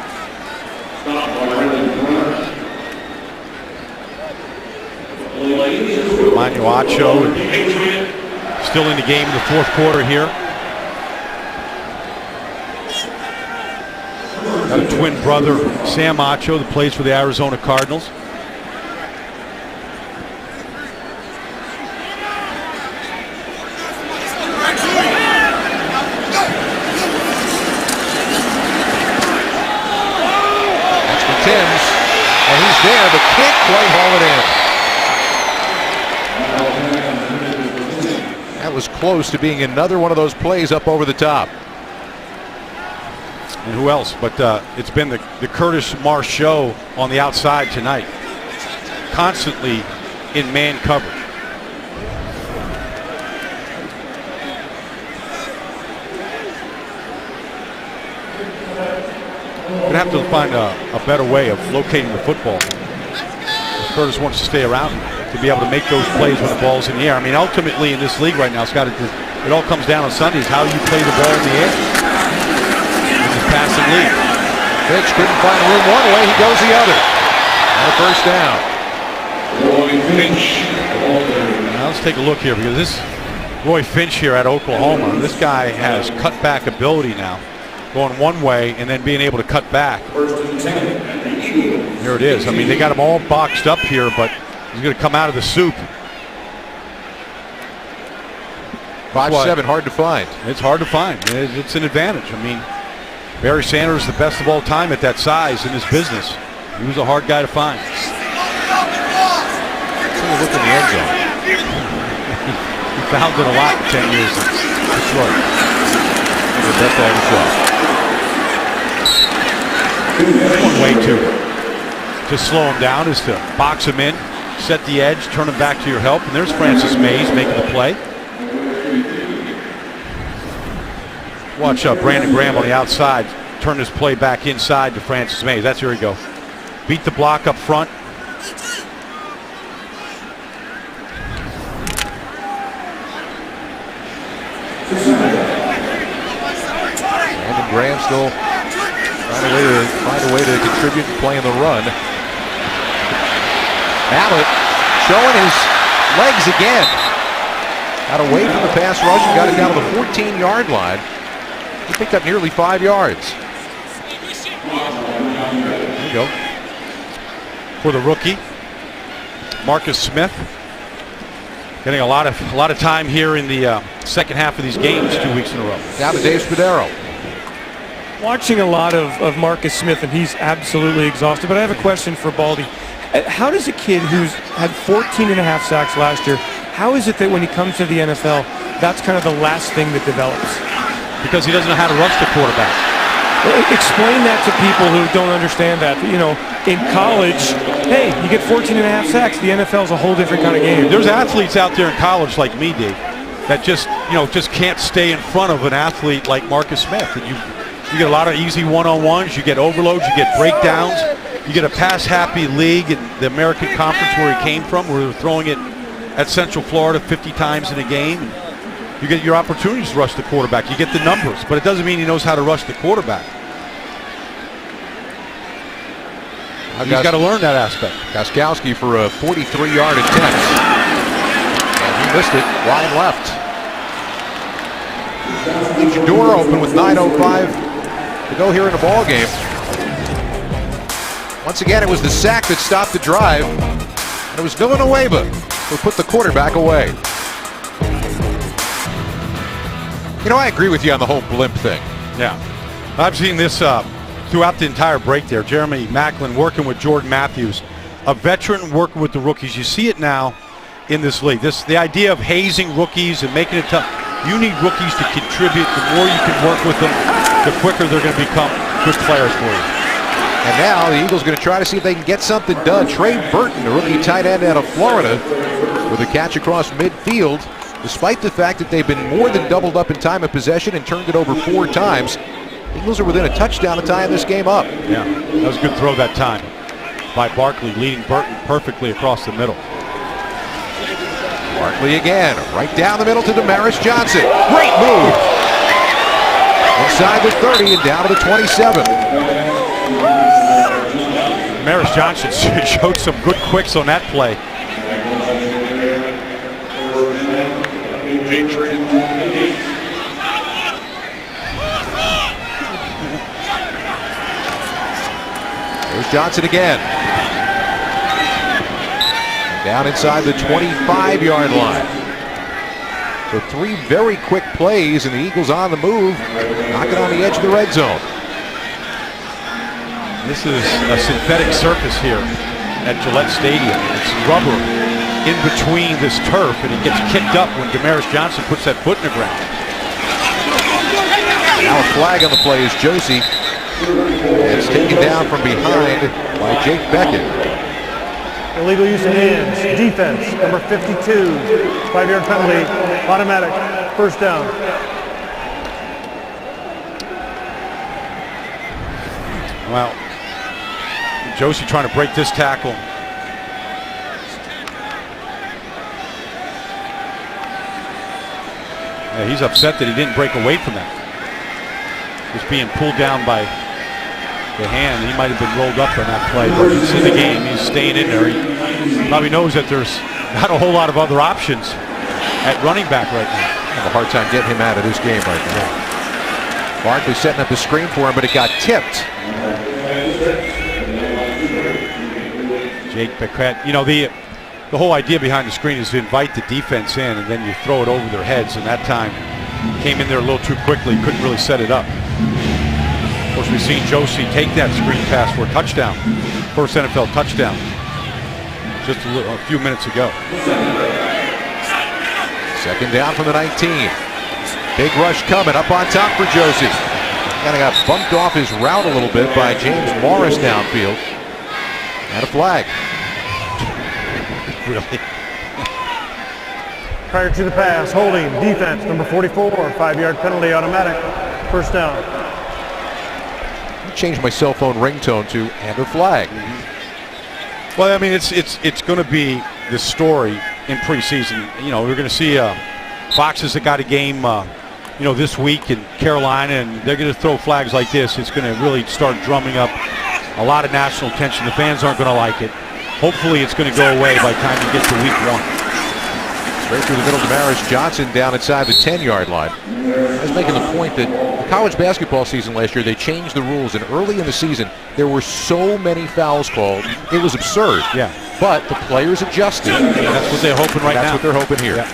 Manuacho still in the game in the fourth quarter here. Got a twin brother, Sam Acho, that plays for the Arizona Cardinals. That's for Timms, and he's there, but can't quite haul it in. That was close to being another one of those plays up over the top. And who else? But it's been the Curtis Marsh show on the outside tonight. Constantly in man coverage. We're going to have to find a better way of locating the football. Curtis wants to stay around to be able to make those plays when the ball's in the air. I mean, ultimately in this league right now, Scott, it all comes down on Sundays how you play the ball in the air. Passing lead. Fitch couldn't find room one way, he goes the other. And a first down. Now let's take a look here, because this Roy Finch here at Oklahoma, this guy has cutback ability now, going one way and then being able to cut back. Here it is. I mean, they got him all boxed up here, but he's going to come out of the soup. 5'7", hard to find. It's hard to find. It's an advantage. I mean, Barry Sanders is the best of all time at that size in his business. He was a hard guy to find. Let's look in the end zone. He fouled it a lot in 10 years in Detroit. One way to slow him down is to box him in, set the edge, turn him back to your help. And there's Francis Mays making the play. Watch Brandon Graham on the outside turn this play back inside to Francis Mays. That's here we go. Beat the block up front. Brandon Graham still find a way to contribute and play in the run. Mallett showing his legs again. Got away from the pass rush and got it down to the 14-yard line. He picked up nearly 5 yards. There you go. For the rookie, Marcus Smith, getting a lot of time here in the second half of these games 2 weeks in a row. Down to Dave Spadaro. Watching a lot of Marcus Smith, and he's absolutely exhausted. But I have a question for Baldy. How does a kid who's had 14.5 sacks last year, how is it that when he comes to the NFL, that's kind of the last thing that develops? Because he doesn't know how to rush the quarterback. Explain that to people who don't understand that. You know, in college, hey, you get 14.5 sacks. The NFL is a whole different kind of game. There's athletes out there in college like me, Dave, that just can't stay in front of an athlete like Marcus Smith. And you get a lot of easy one-on-ones. You get overloads. You get breakdowns. You get a pass-happy league in the American Conference where he came from, where they're throwing it at Central Florida 50 times in a game. You get your opportunities to rush the quarterback. You get the numbers, but it doesn't mean he knows how to rush the quarterback. He's got to learn that aspect. Gostkowski for a 43-yard attempt. And he missed it wide left. Keeps your door open with 9:05 to go here in the ball game. Once again, it was the sack that stopped the drive. And it was Villanueva who put the quarterback away. You know, I agree with you on the whole blimp thing. Yeah. I've seen this throughout the entire break there. Jeremy Macklin working with Jordan Matthews, a veteran working with the rookies. You see it now in this league. The idea of hazing rookies and making it tough. You need rookies to contribute. The more you can work with them, the quicker they're going to become good players for you. And now the Eagles going to try to see if they can get something done. Trey Burton, the rookie tight end out of Florida, with a catch across midfield. Despite the fact that they've been more than doubled up in time of possession and turned it over 4 times, Eagles are within a touchdown to tie this game up. Yeah, that was a good throw that time by Barkley, leading Burton perfectly across the middle. Barkley again, right down the middle to Damaris Johnson. Great move. Inside the 30 and down to the 27. Damaris Johnson showed some good quicks on that play. There's Johnson again. Down inside the 25-yard line. So 3 very quick plays, and the Eagles on the move, knocking on the edge of the red zone. This is a synthetic surface here at Gillette Stadium. It's rubber in between this turf, and it gets kicked up when Damaris Johnson puts that foot in the ground. Now a flag on the play is Josie. And it's taken down from behind by Jake Beckett. Illegal use of hands. Defense, number 52. 5-yard penalty. Automatic. First down. Well, Josie trying to break this tackle. Yeah, he's upset that he didn't break away from that. Just being pulled down by the hand. He might have been rolled up on that play, but he's in the game. He's staying in there. He probably knows that there's not a whole lot of other options at running back right now. I have a hard time getting him out of this game right now. Barkley setting up the screen for him, but it got tipped. Jake Beckett, you know, the whole idea behind the screen is to invite the defense in, and then you throw it over their heads, and that time came in there a little too quickly, couldn't really set it up. Of course, we've seen Josie take that screen pass for a touchdown, first NFL touchdown, just a few minutes ago. Second down from the 19. Big rush coming up on top for Josie. Kind of got bumped off his route a little bit by James Morris downfield. And a flag. Really? Prior to the pass, holding, defense, number 44. 5-yard penalty, automatic. First down. Changed my cell phone ringtone to and a flag. Well, I mean, it's going to be the story in preseason. You know, we're going to see Foxes that got a game, you know, this week in Carolina, and they're going to throw flags like this. It's going to really start drumming up a lot of national attention. The fans aren't going to like it. Hopefully, it's going to go away by the time you get to week 1. Straight through the middle, Damaris Johnson down inside the 10-yard line. I was making the point that the college basketball season last year, they changed the rules, and early in the season, there were so many fouls called. It was absurd. Yeah. But the players adjusted. And that's what they're hoping right now. That's what they're hoping here. Yeah.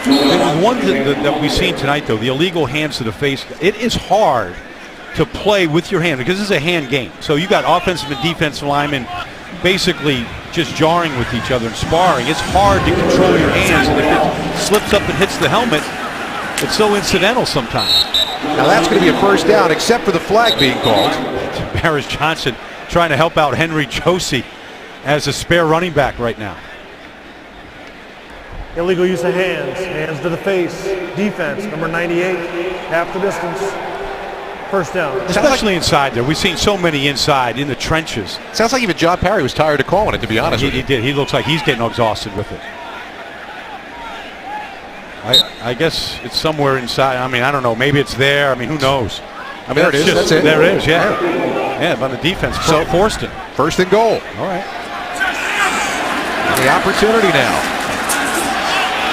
The one that we've seen tonight, though, the illegal hands to the face, it is hard to play with your hand because this is a hand game. So you got offensive and defensive linemen basically just jarring with each other and sparring. It's hard to control your hands, and if it slips up and hits the helmet, it's so incidental sometimes. Now that's going to be a first down, except for the flag being called. Damaris Johnson trying to help out Henry Josie as a spare running back right now. Illegal use of hands. Hands to the face. Defense, number 98. Half the distance. First down. Especially inside there. We've seen so many inside in the trenches. Sounds like even John Parry was tired of calling it, to be honest with you. He did. He looks like he's getting exhausted with it. I guess it's somewhere inside. I mean, I don't know. Maybe it's there. I mean, who knows? I mean, there it is. That's it. There it is, yeah. Yeah, on the defense. So forced it. First and goal. All right. And the opportunity now.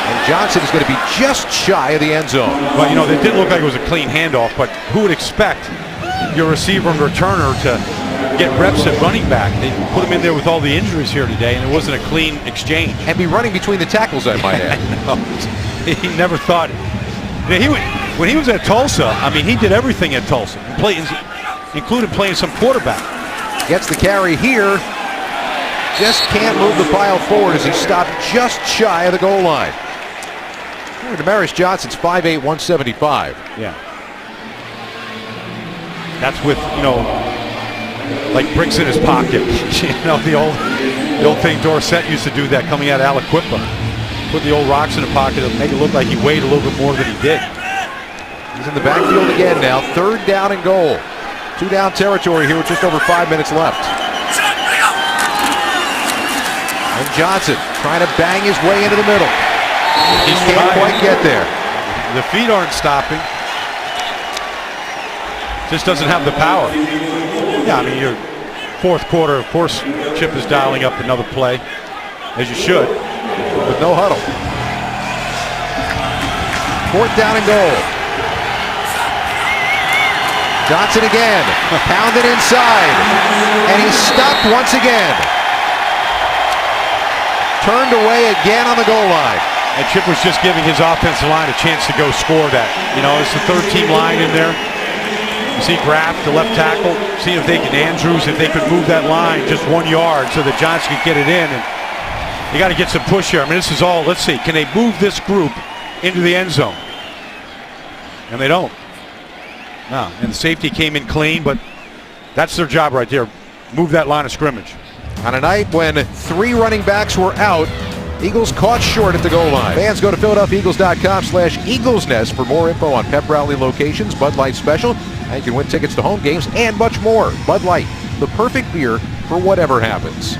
And Johnson is going to be just shy of the end zone. Well, you know, it didn't look like it was a clean handoff, but who would expect your receiver and returner to get reps at running back? They put him in there with all the injuries here today, and it wasn't a clean exchange. And be running between the tackles, I might add. He never thought. When he was at Tulsa, I mean, he did everything at Tulsa, including playing some quarterback. Gets the carry here. Just can't move the pile forward as he stopped just shy of the goal line. Damaris Johnson's 5'8", 175. Yeah. That's with, like bricks in his pocket. The old thing Dorsett used to do that coming out of Aliquippa. Put the old rocks in the pocket to make it look like he weighed a little bit more than he did. He's in the backfield again now. 3rd down and goal. 2 down territory here with just over 5 minutes left. And Johnson trying to bang his way into the middle. He can't quite get there. The feet aren't stopping. Just doesn't have the power. Yeah, I mean, your 4th quarter, of course, Chip is dialing up another play, as you should, with no huddle. 4th down and goal. Johnson again, pounded inside, and he's stopped once again. Turned away again on the goal line. And Chip was just giving his offensive line a chance to go score that. It's the 3rd-team line in there. You see Graff, the left tackle, see if they can, Andrews, if they could move that line just 1 yard so that Johnson could get it in. And you got to get some push here. I mean, this is all, let's see, can they move this group into the end zone? And they don't. No, and the safety came in clean, but that's their job right there. Move that line of scrimmage. On a night when 3 running backs were out, Eagles caught short at the goal line. Fans, go to PhiladelphiaEagles.com/EaglesNest for more info on pep rally locations, Bud Light special, and you can win tickets to home games and much more. Bud Light, the perfect beer for whatever happens.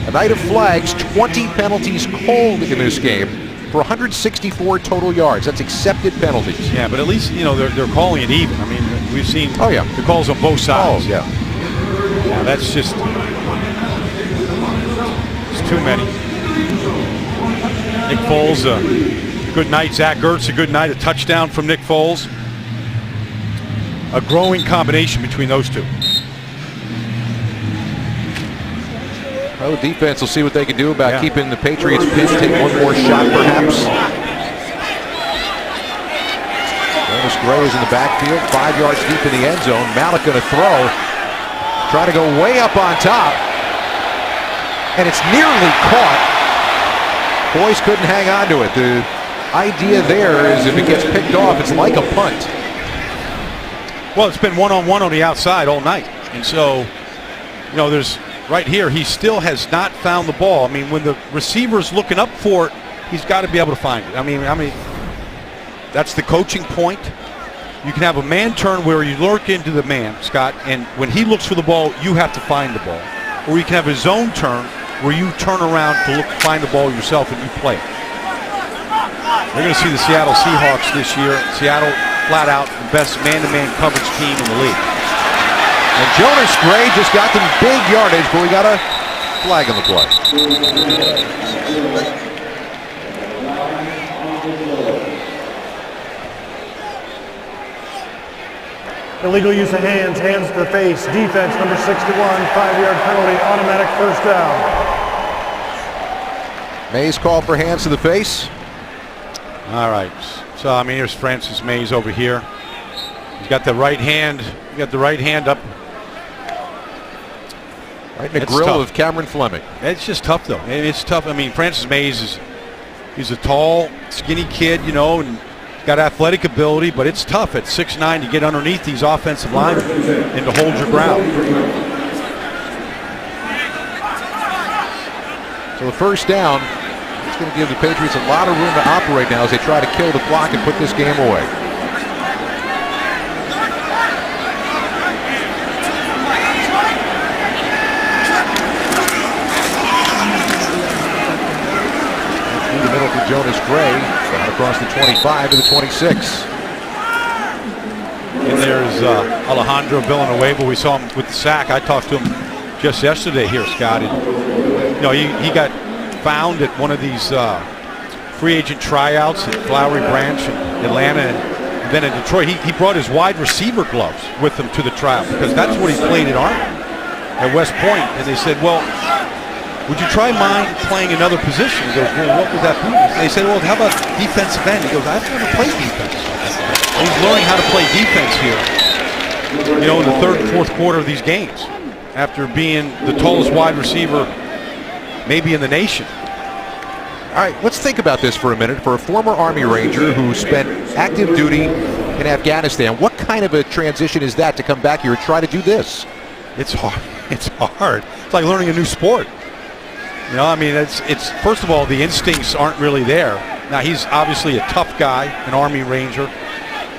A night of flags, 20 penalties called in this game for 164 total yards. That's accepted penalties. Yeah, but at least, they're calling it even. I mean, we've seen the calls on both sides. Oh, yeah. Yeah, that's just... too many. Nick Foles, a good night. Zach Ertz, a good night. A touchdown from Nick Foles. A growing combination between those two. Well, the defense will see what they can do about keeping the Patriots pinned. Take one more shot, perhaps. Jonas Gray is in the backfield, 5 yards deep in the end zone. Malik going to throw. Trying to go way up on top. And it's nearly caught. Boys couldn't hang on to it. The idea there is if it gets picked off, it's like a punt. Well, it's been one-on-one on the outside all night. And so, there's right here, he still has not found the ball. I mean, when the receiver's looking up for it, he's got to be able to find it. I mean, that's the coaching point. You can have a man turn where you lurk into the man, Scott, and when he looks for the ball, you have to find the ball. Or you can have a zone turn where you turn around to find the ball yourself and you play it. We're going to see the Seattle Seahawks this year. Seattle, flat out, the best man-to-man coverage team in the league. And Jonas Gray just got them big yardage, but we got a flag on the play. Illegal use of hands, hands to the face, defense, number 61, 5-yard penalty, automatic 1st down. Mays called for hands to the face. All right. So, I mean, here's Francis Mays over here. He's got the right hand. Up. Right in the grill of Cameron Fleming. It's just tough, though. It's tough. I mean, Francis Mays he's a tall, skinny kid, and got athletic ability, but it's tough at 6'9" to get underneath these offensive linemen and to hold your ground. So the 1st down, it's going to give the Patriots a lot of room to operate now as they try to kill the clock and put this game away. Through the middle for Jonas Gray, down across the 25 to the 26. And there's Alejandro Villanueva. We saw him with the sack. I talked to him just yesterday here, Scott. And, he got found at one of these free agent tryouts at Flowery Branch in Atlanta, and then in Detroit. He brought his wide receiver gloves with him to the tryout because that's what he played at Army at West Point. And they said, well, would you try playing another position? He goes, well, what would that be? They said, well, how about defensive end? He goes, I've never played defense. He's learning how to play defense here, you know, in the third and fourth quarter of these games, after being the tallest wide receiver maybe in the nation. All right, let's think about this for a minute. For a former Army Ranger who spent active duty in Afghanistan, what kind of a transition is that to come back here and try to do this? It's hard. It's hard. It's like learning a new sport. You know, I mean, it's first of all, the instincts aren't really there. Now, he's obviously a tough guy, an Army Ranger,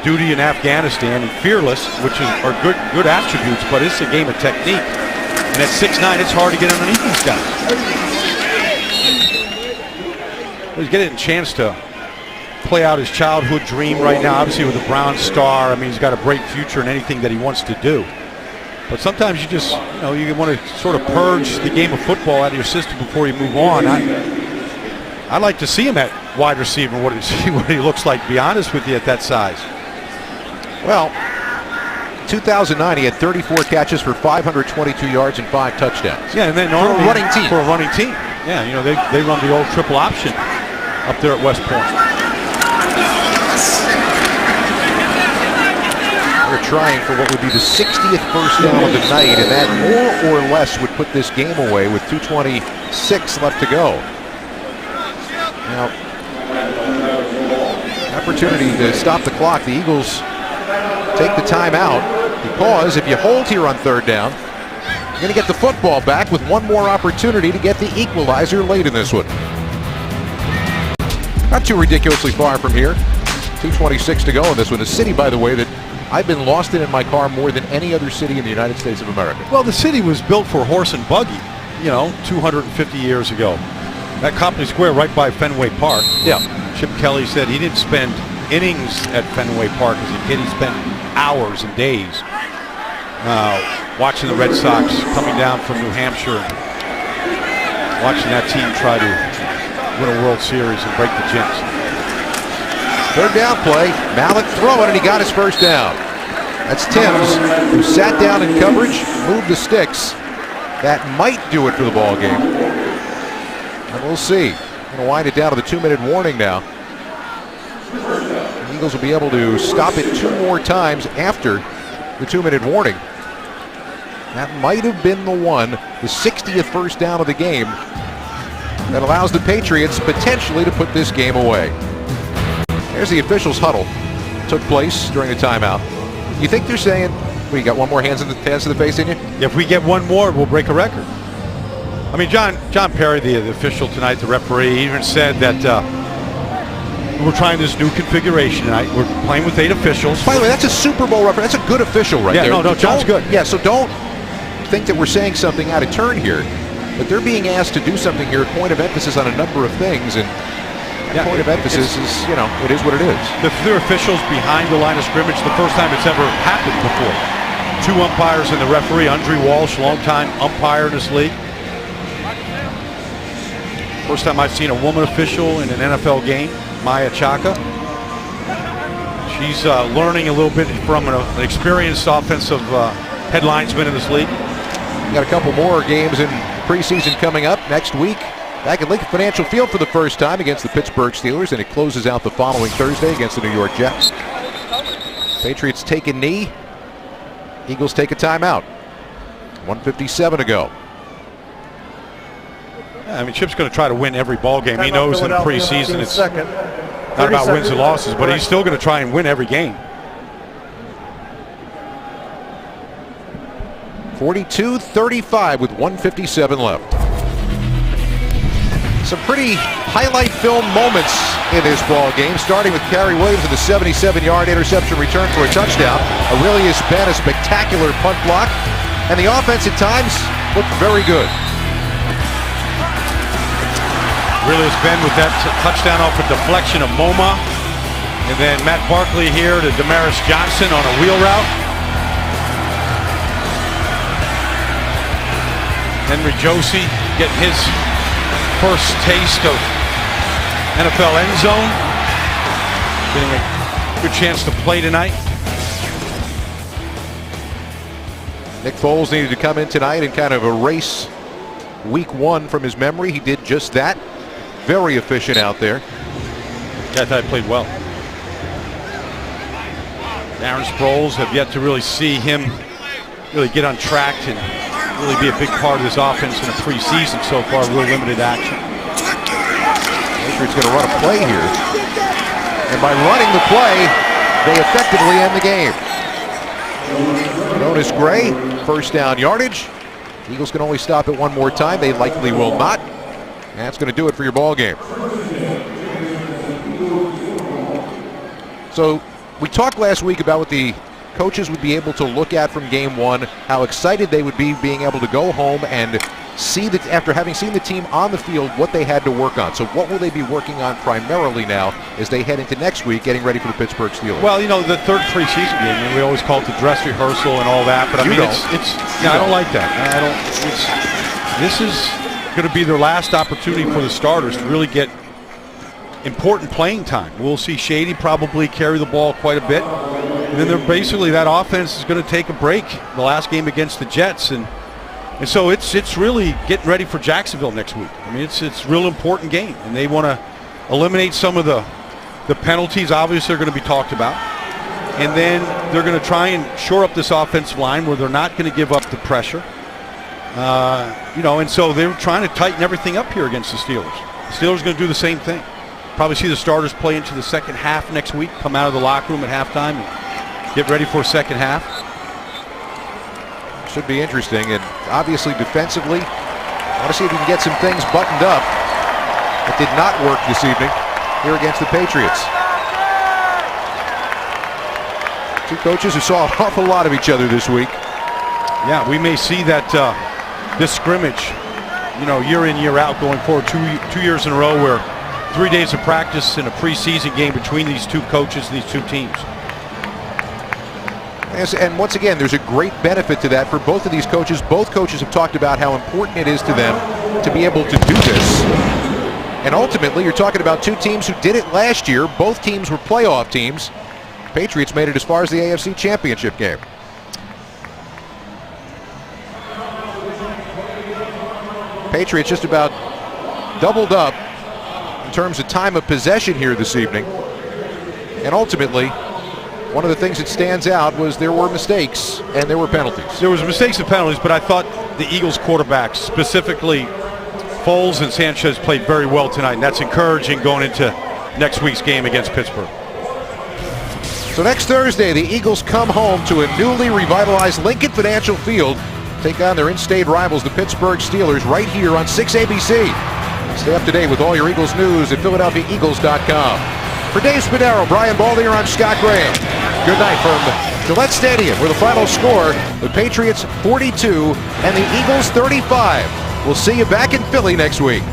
duty in Afghanistan, and fearless, which are good attributes, but it's a game of technique. And at 6'9", it's hard to get underneath these guys. He's getting a chance to play out his childhood dream right now, obviously with a Brown star. I mean, he's got a bright future in anything that he wants to do. But sometimes you just, you know, you want to sort of purge the game of football out of your system before you move on. I'd like to see him at wide receiver, see what he looks like, to be honest with you, at that size. Well, 2009, he had 34 catches for 522 yards and 5 touchdowns. Yeah, and then for a running team. For a running team. Yeah, you know, they run the old triple option up there at West Point. They're trying for what would be the 60th first down of the night, and that more or less would put this game away with 2:26 left to go. Now, opportunity to stop the clock. The Eagles take the timeout because if you hold here on third down, you're going to get the football back with one more opportunity to get the equalizer late in this one. Not too ridiculously far from here. 2:26 to go in this one. A city, by the way, that I've been lost in my car more than any other city in the United States of America. Well, the city was built for horse and buggy, you know, 250 years ago. That Copley Square right by Fenway Park. Yeah. Chip Kelly said he didn't spend innings at Fenway Park as a kid. He spent hours and days watching the Red Sox coming down from New Hampshire, watching that team try to win a World Series and break the jinx. Third down play, Mallett throwing, and he got his first down. That's Timms, who sat down in coverage, moved the sticks. That might do it for the ball game. And we'll see. Going to wind it down to the 2-minute warning now. The Eagles will be able to stop it 2 more times after the 2-minute warning. That might have been the one, the 60th first down of the game, that allows the Patriots potentially to put this game away. There's the officials' huddle. Took place during the timeout. You think they're saying, well, you got one more hands to the face in you? If we get one more, we'll break a record. I mean, John Perry, the official tonight, the referee, even said that we're trying this new configuration tonight. We're playing with 8 officials. By the way, that's a Super Bowl referee. That's a good official right there. No, John's good. Yeah, so don't think that we're saying something out of turn here. But they're being asked to do something here, point of emphasis on a number of things, and point of emphasis is, you know, it is what it is. The officials behind the line of scrimmage, the first time it's ever happened before. 2 umpires and the referee, Andre Walsh, longtime umpire in this league. First time I've seen a woman official in an NFL game, Maya Chaka. She's learning a little bit from an experienced offensive head linesman in this league. Got a couple more games in preseason coming up next week. Back at Lincoln Financial Field for the first time against the Pittsburgh Steelers, and it closes out the following Thursday against the New York Jets. Patriots take a knee. Eagles take a timeout. 1:57 to go. I mean, Chip's going to try to win every ball game. He knows in preseason it's not about wins and losses, but he's still going to try and win every game. 42-35 with 1:57 left. Some pretty highlight film moments in this ball game, starting with Kerry Williams with a 77-yard interception return for a touchdown. Aurelius Ben, a spectacular punt block, and the offense at times looked very good. Aurelius Ben with that touchdown off a deflection of Moma, and then Matt Barkley here to Damaris Johnson on a wheel route. Henry Josie getting his first taste of NFL end zone. Getting a good chance to play tonight. Nick Foles needed to come in tonight and kind of erase week 1 from his memory. He did just that. Very efficient out there. Yeah, I thought he played well. Darren Sproles have yet to really see him really get on track and really be a big part of this offense in a preseason so far. Real limited action. Patriots going to run a play here. And by running the play, they effectively end the game. Jonas Gray, first down yardage. Eagles can only stop it one more time. They likely will not. And that's going to do it for your ball game. So we talked last week about what the coaches would be able to look at from game 1, how excited they would be being able to go home and see that after having seen the team on the field what they had to work on. So what will they be working on primarily now as they head into next week getting ready for the Pittsburgh Steelers? Well, you know, the third preseason game, and we always call it the dress rehearsal and all that, but I mean, I don't like that. This is going to be their last opportunity for the starters to really get important playing time. We'll see Shady probably carry the ball quite a bit. And then they're basically, that offense is going to take a break the last game against the Jets. And so it's really getting ready for Jacksonville next week. I mean, it's a real important game. And they want to eliminate some of the penalties, obviously, are going to be talked about. And then they're going to try and shore up this offensive line where they're not going to give up the pressure. You know, and so they're trying to tighten everything up here against the Steelers. The Steelers are going to do the same thing. Probably see the starters play into the second half next week, come out of the locker room at halftime and get ready for a second half. Should be interesting, and obviously defensively, I want to see if we can get some things buttoned up. It did not work this evening here against the Patriots. Two coaches who saw an awful lot of each other this week. Yeah, we may see that this scrimmage, you know, year in, year out going forward, two years in a row where 3 days of practice in a preseason game between these two coaches, these two teams. And once again, there's a great benefit to that for both of these coaches. Both coaches have talked about how important it is to them to be able to do this. And ultimately, you're talking about two teams who did it last year. Both teams were playoff teams. Patriots made it as far as the AFC Championship game. Patriots just about doubled up in terms of time of possession here this evening. And ultimately, one of the things that stands out was there were mistakes and there were penalties. There was mistakes and penalties, but I thought the Eagles quarterbacks, specifically Foles and Sanchez, played very well tonight, and that's encouraging going into next week's game against Pittsburgh. So next Thursday, the Eagles come home to a newly revitalized Lincoln Financial Field, take on their in-state rivals, the Pittsburgh Steelers, right here on 6 ABC. Stay up to date with all your Eagles news at PhiladelphiaEagles.com. For Dave Spadaro, Brian Baldinger, I'm Scott Graham. Good night from Gillette Stadium, where the final score, the Patriots 42 and the Eagles 35. We'll see you back in Philly next week.